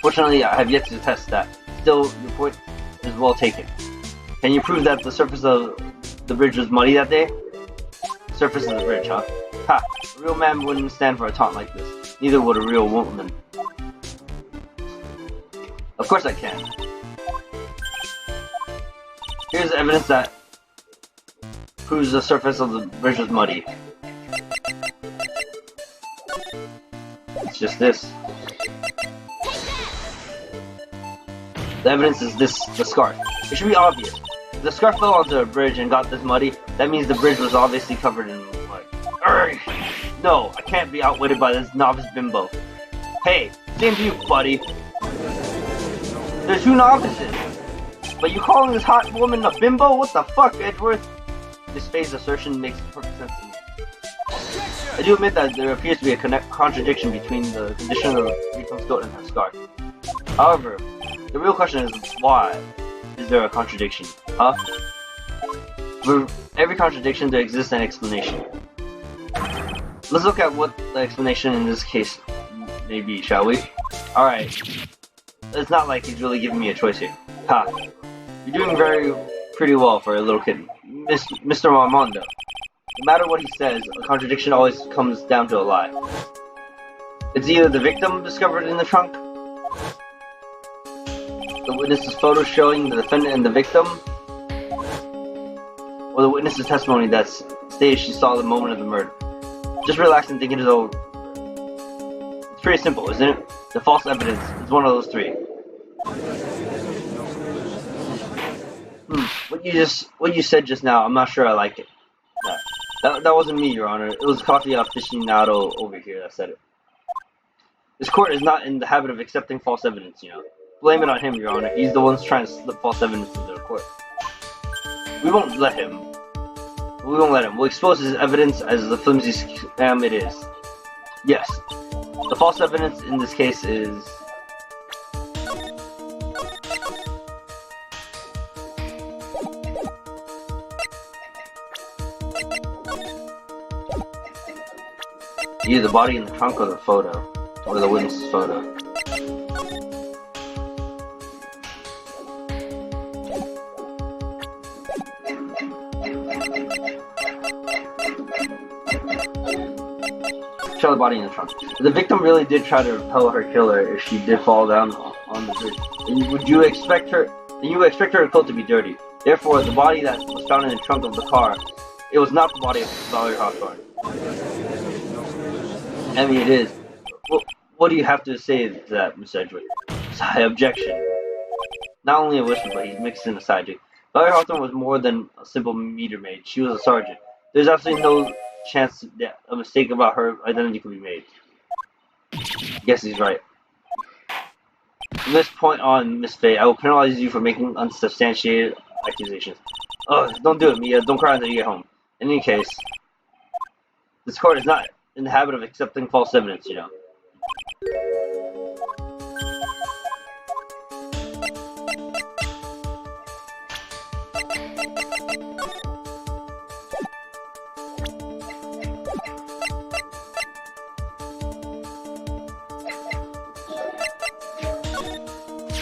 Fortunately, I have yet to test that. Still, your point is well taken. Can you prove that the surface of the bridge was muddy that day? The surface of the bridge, huh? Ha! A real man wouldn't stand for a taunt like this. Neither would a real woman. Of course I can. Here's evidence that proves the surface of the bridge was muddy. It's just this. The evidence is this, the scarf. It should be obvious. If the scarf fell onto a bridge and got this muddy, that means the bridge was obviously covered in mud. Urgh! No, I can't be outwitted by this novice bimbo. Hey, same to you, buddy. There's two novices. But you calling this hot woman a bimbo? What the fuck, Edgeworth? This phase assertion makes perfect sense to me. I do admit that there appears to be a contradiction between the condition of the victim's coat and her scarf. However, the real question is, why is there a contradiction? Huh? For every contradiction, there exists an explanation. Let's look at what the explanation in this case may be, shall we? Alright. It's not like he's really giving me a choice here. Ha. You're doing pretty well for a little kid. Mr. Marmondo. No matter what he says, a contradiction always comes down to a lie. It's either the victim discovered in the trunk, the witness's photo showing the defendant and the victim, or the witness's testimony that stated she saw the moment of the murder. Just relax and think it over. It's pretty simple, isn't it? The false evidence is one of those three. What you said just now, I'm not sure I like it. That wasn't me, Your Honor. It was coffee aficionado over here that said it. This court is not in the habit of accepting false evidence, you know. Blame it on him, Your Honor. He's the one trying to slip false evidence into the court. We won't let him. We'll expose his evidence as the flimsy scam it is. Yes. The false evidence in this case is... either the body in the trunk or the photo, or the witness's photo. Show the body in the trunk. The victim really did try to repel her killer if she did fall down on the bridge. Then you expect her coat to be dirty. Therefore, the body that was found in the trunk of the car, it was not the body of Valerie Hawthorne. I mean, it is. What do you have to say to that, Miss Edgeworth? Objection. Not only a whisper, but he's mixed in a side joke. Valerie Hawthorne was more than a simple meter maid. She was a sergeant. There's absolutely no chance that a mistake about her identity could be made. I guess he's right. From this point on, Miss Faye, I will penalize you for making unsubstantiated accusations. Ugh, don't do it, Mia. Don't cry until you get home. In any case, this court is not in the habit of accepting false evidence, you know.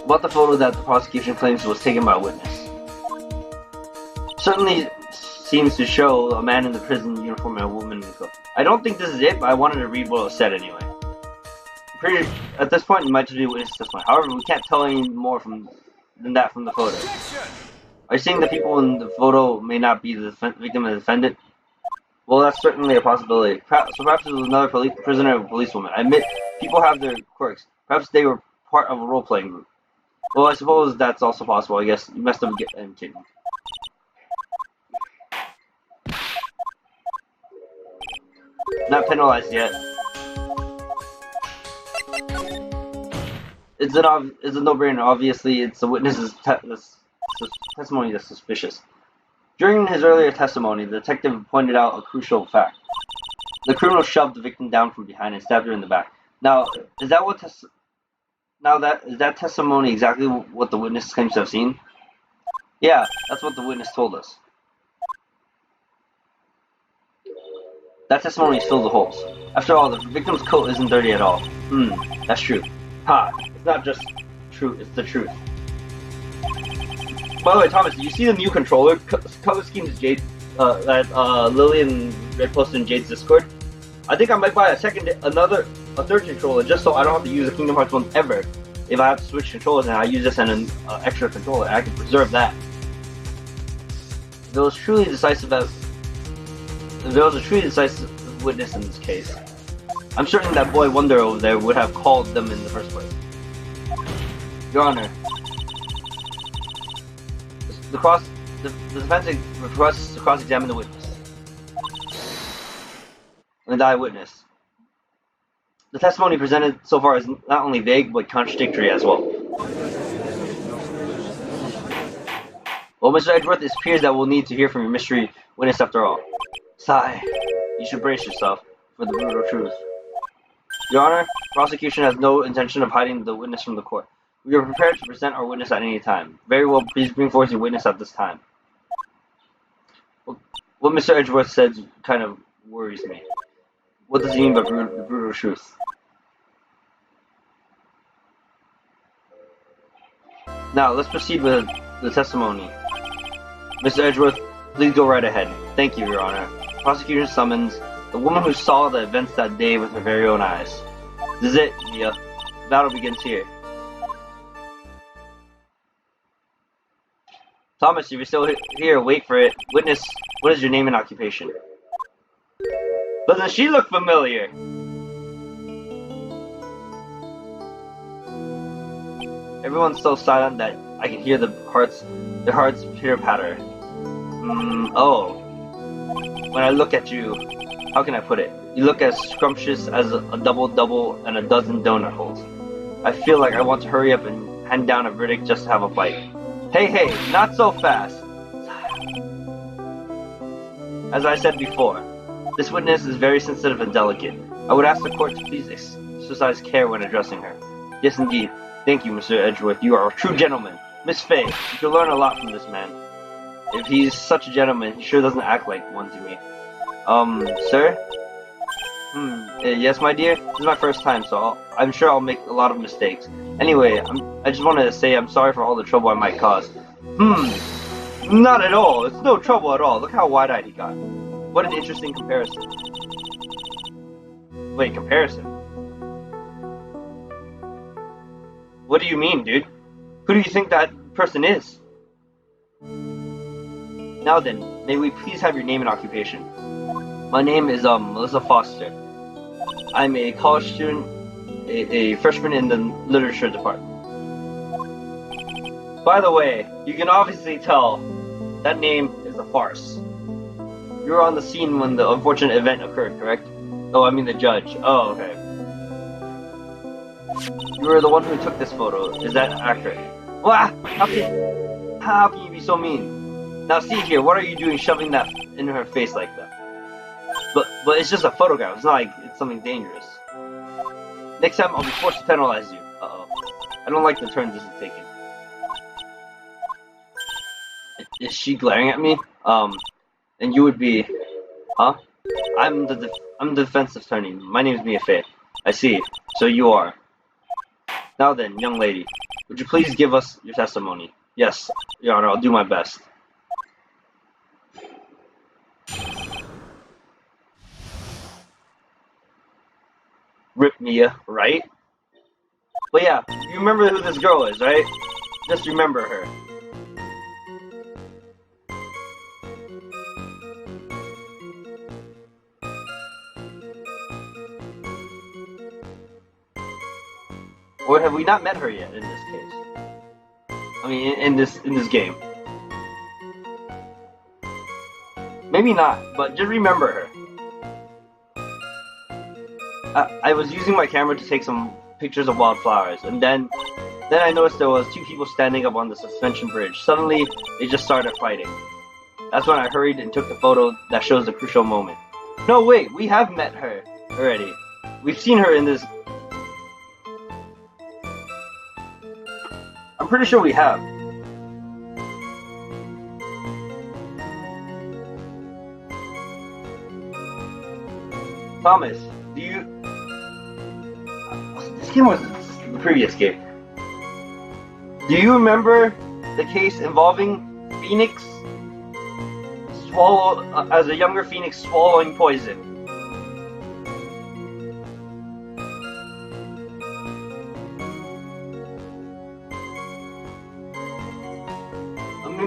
About the photo that the prosecution claims was taken by a witness. Certainly seems to show a man in the prison uniform and a woman in the coat. I don't think this is it, but I wanted to read what was said anyway. At this point, it might just be witness testimony. However, we can't tell any more than that from the photo. Are you saying that people in the photo may not be the victim and the defendant? Well, that's certainly a possibility. So perhaps it was another prisoner or policewoman. I admit, people have their quirks. Perhaps they were part of a role-playing group. Well, I suppose that's also possible. I guess you messed up and kidding. Not penalized yet. It's a no-brainer. Obviously, it's the witness's testimony that's suspicious. During his earlier testimony, the detective pointed out a crucial fact. The criminal shoved the victim down from behind and stabbed her in the back. Now, is that testimony exactly what the witness claims to have seen? Yeah, that's what the witness told us. That testimony filled the holes. After all, the victim's coat isn't dirty at all. That's true. Ha! It's not just true, it's the truth. By the way, Thomas, did you see the new controller color scheme Jade that Lily and Red posted in Jade's Discord? I think I might buy a third controller just so I don't have to use a Kingdom Hearts one ever. If I have to switch controllers and I use this and an extra controller, I can preserve that. If there was a truly decisive witness in this case, I'm certain that boy Wonder over there would have called them in the first place. Your Honor, the defense requests to cross-examine the witness. And the eyewitness. The testimony presented so far is not only vague, but contradictory as well. Well, Mr. Edgeworth, it appears that we'll need to hear from your mystery witness after all. Sigh. You should brace yourself for the brutal truth. Your Honor, prosecution has no intention of hiding the witness from the court. We are prepared to present our witness at any time. Very well, please bring forth your witness at this time. What Mr. Edgeworth said kind of worries me. What does he mean by the brutal truth? Now, let's proceed with the testimony. Mr. Edgeworth, please go right ahead. Thank you, Your Honor. Prosecution summons the woman who saw the events that day with her very own eyes. This is it, Mia. The battle begins here. Thomas, if you're still here, wait for it. Witness, what is your name and occupation? Doesn't she look familiar? Everyone's so silent that I can hear their hearts pitter-patter. Oh. When I look at you, how can I put it? You look as scrumptious as a double-double and a dozen donut holes. I feel like I want to hurry up and hand down a verdict just to have a bite. Hey, not so fast! As I said before, this witness is very sensitive and delicate. I would ask the court to please exercise care when addressing her. Yes, indeed. Thank you, Mr. Edgeworth. You are a true gentleman. Miss Faye, you can learn a lot from this man. If he's such a gentleman, he sure doesn't act like one to me. Sir? Yes, my dear? This is my first time, so I'm sure I'll make a lot of mistakes. Anyway, I just wanted to say I'm sorry for all the trouble I might cause. Not at all. It's no trouble at all. Look how wide-eyed he got. What an interesting comparison. Wait, comparison? What do you mean, dude? Who do you think that person is? Now then, may we please have your name and occupation? My name is, Melissa Foster. I'm a college student, a freshman in the literature department. By the way, you can obviously tell that name is a farce. You were on the scene when the unfortunate event occurred, correct? Oh, I mean the judge. Oh, okay. You were the one who took this photo. Is that accurate? Wah! How can you be so mean? Now see here, what are you doing shoving that in her face like that? But it's just a photograph. It's not like it's something dangerous. Next time I'll be forced to penalize you. Uh-oh. I don't like the turn this is taking. Is she glaring at me? And you would be... Huh? I'm the defense attorney. My name is Mia Faye. I see. So you are. Now then, young lady, would you please give us your testimony? Yes, Your Honor, I'll do my best. Rip Mia, right? But yeah, you remember who this girl is, right? Just remember her. Or have we not met her yet in this case? I mean, in this game. Maybe not, but just remember her. I was using my camera to take some pictures of wildflowers, and then I noticed there was two people standing up on the suspension bridge. Suddenly, they just started fighting. That's when I hurried and took the photo that shows the crucial moment. No, wait, we have met her already. We've seen her in this. I'm pretty sure we have. Thomas, do you... This game was the previous game. Do you remember the case involving Phoenix as a younger Phoenix swallowing poison?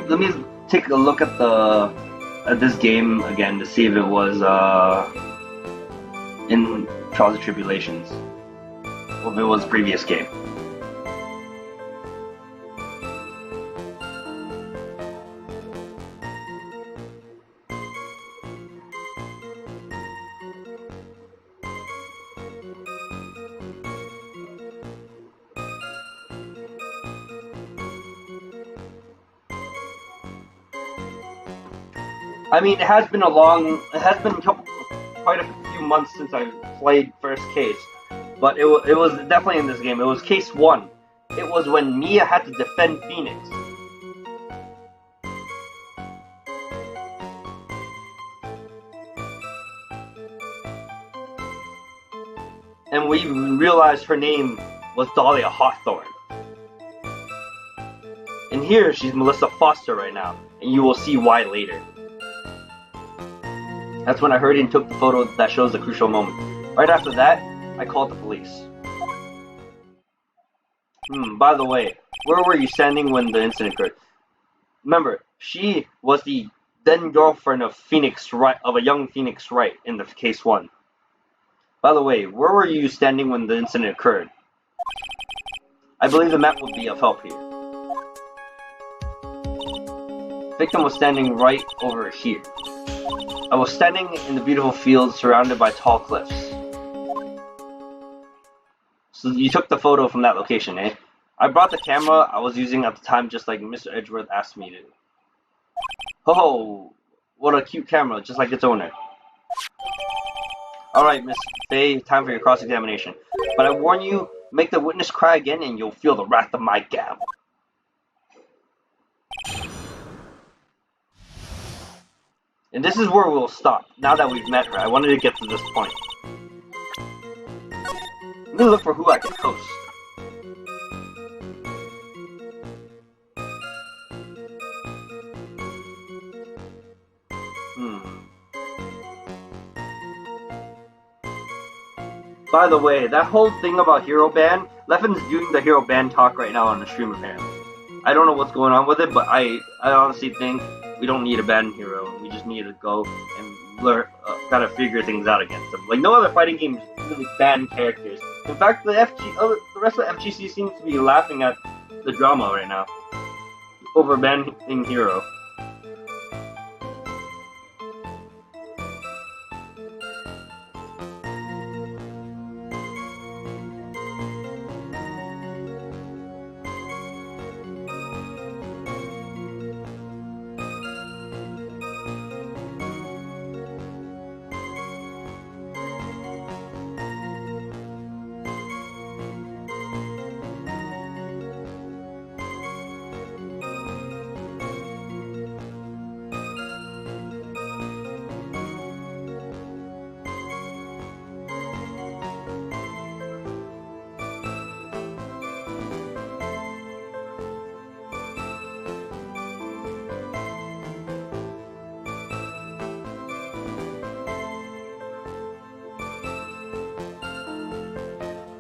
Let me take a look at this game again to see if it was in Trials and Tribulations, or if it was a previous game. I mean, it has been quite a few months since I played first case, but it was definitely in this game. It was case 1. It was when Mia had to defend Phoenix. And we realized her name was Dahlia Hawthorne. And here she's Melissa Foster right now, and you will see why later. That's when I hurried and took the photo that shows the crucial moment. Right after that, I called the police. By the way, where were you standing when the incident occurred? Remember, she was the then girlfriend of a young Phoenix Wright in the case 1. By the way, where were you standing when the incident occurred? I believe the map would be of help here. The victim was standing right over here. I was standing in the beautiful fields surrounded by tall cliffs. So you took the photo from that location, eh? I brought the camera I was using at the time just like Mr. Edgeworth asked me to. Oh, what a cute camera, just like its owner. Alright, Miss Faye, time for your cross-examination. But I warn you, make the witness cry again and you'll feel the wrath of my gavel. And this is where we'll stop. Now that we've met her, I wanted to get to this point. Let me look for who I can host. By the way, that whole thing about Hero Band, Leffen's doing the Hero Band talk right now on the stream apparently. I don't know what's going on with it, but I honestly think we don't need a band hero. We just need to go and learn, kind of figure things out against them. Like, no other fighting game really ban characters. In fact, the rest of the FGC seems to be laughing at the drama right now over banning hero.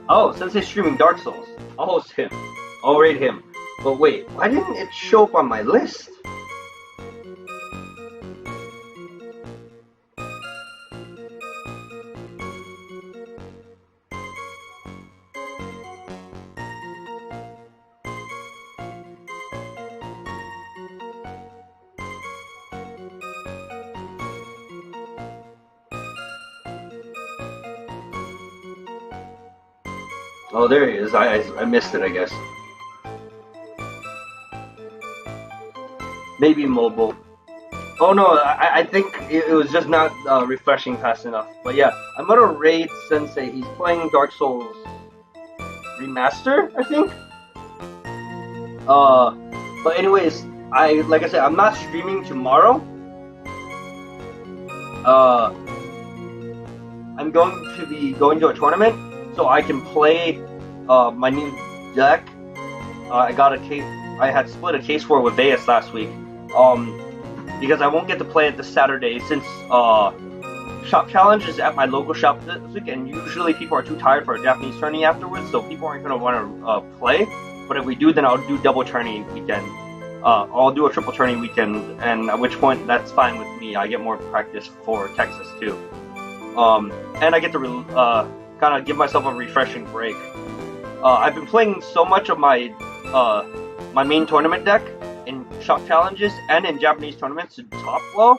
Oh, since he's streaming Dark Souls, I'll host him. I'll raid him. But wait, why didn't it show up on my list? Oh, there he is. I missed it, I guess. Maybe mobile. Oh no, I think it was just not refreshing fast enough. But yeah, I'm gonna raid Sensei. He's playing Dark Souls Remaster, I think. But anyways, like I said, I'm not streaming tomorrow. I'm going to be going to a tournament, so I can play my new deck. I had split a case for it with Vegas last week. Because I won't get to play it this Saturday since Shop Challenge is at my local shop this week, and usually people are too tired for a Japanese tourney afterwards, so people aren't gonna want to play. But if we do, then I'll do double tourney weekend. I'll do a triple tourney weekend, and at which point that's fine with me. I get more practice for Texas too, and I get to kind of give myself a refreshing break. I've been playing so much of my my main tournament deck in shop challenges and in Japanese tournaments to top low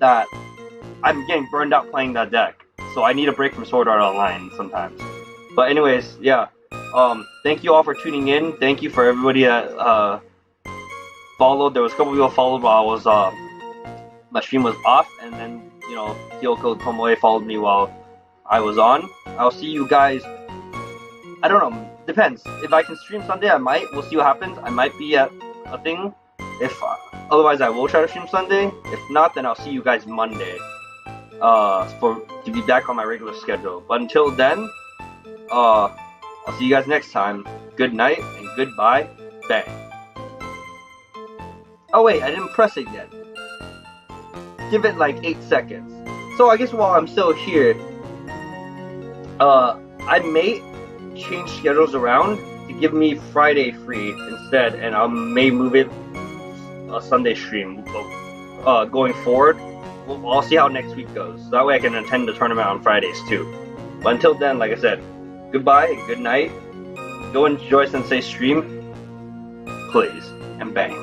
that I'm getting burned out playing that deck. So I need a break from Sword Art Online sometimes. But anyways, yeah. Thank you all for tuning in. Thank you for everybody that followed. There was a couple people followed while I was my stream was off, and then Kyoko Tomoe followed me while I was on. I'll see you guys. I don't know. Depends. If I can stream Sunday, I might. We'll see what happens. I might be at a thing. If otherwise, I will try to stream Sunday. If not, then I'll see you guys Monday. To be back on my regular schedule. But until then, I'll see you guys next time. Good night and goodbye. Bang. Oh wait, I didn't press it yet. Give it like 8 seconds. So I guess while I'm still here, I may change schedules around to give me Friday free instead, and I may move it a Sunday stream going forward. I'll see how next week goes. So that way I can attend the tournament on Fridays too. But until then, like I said, goodbye and good night. Go enjoy Sensei's stream, please, and bang.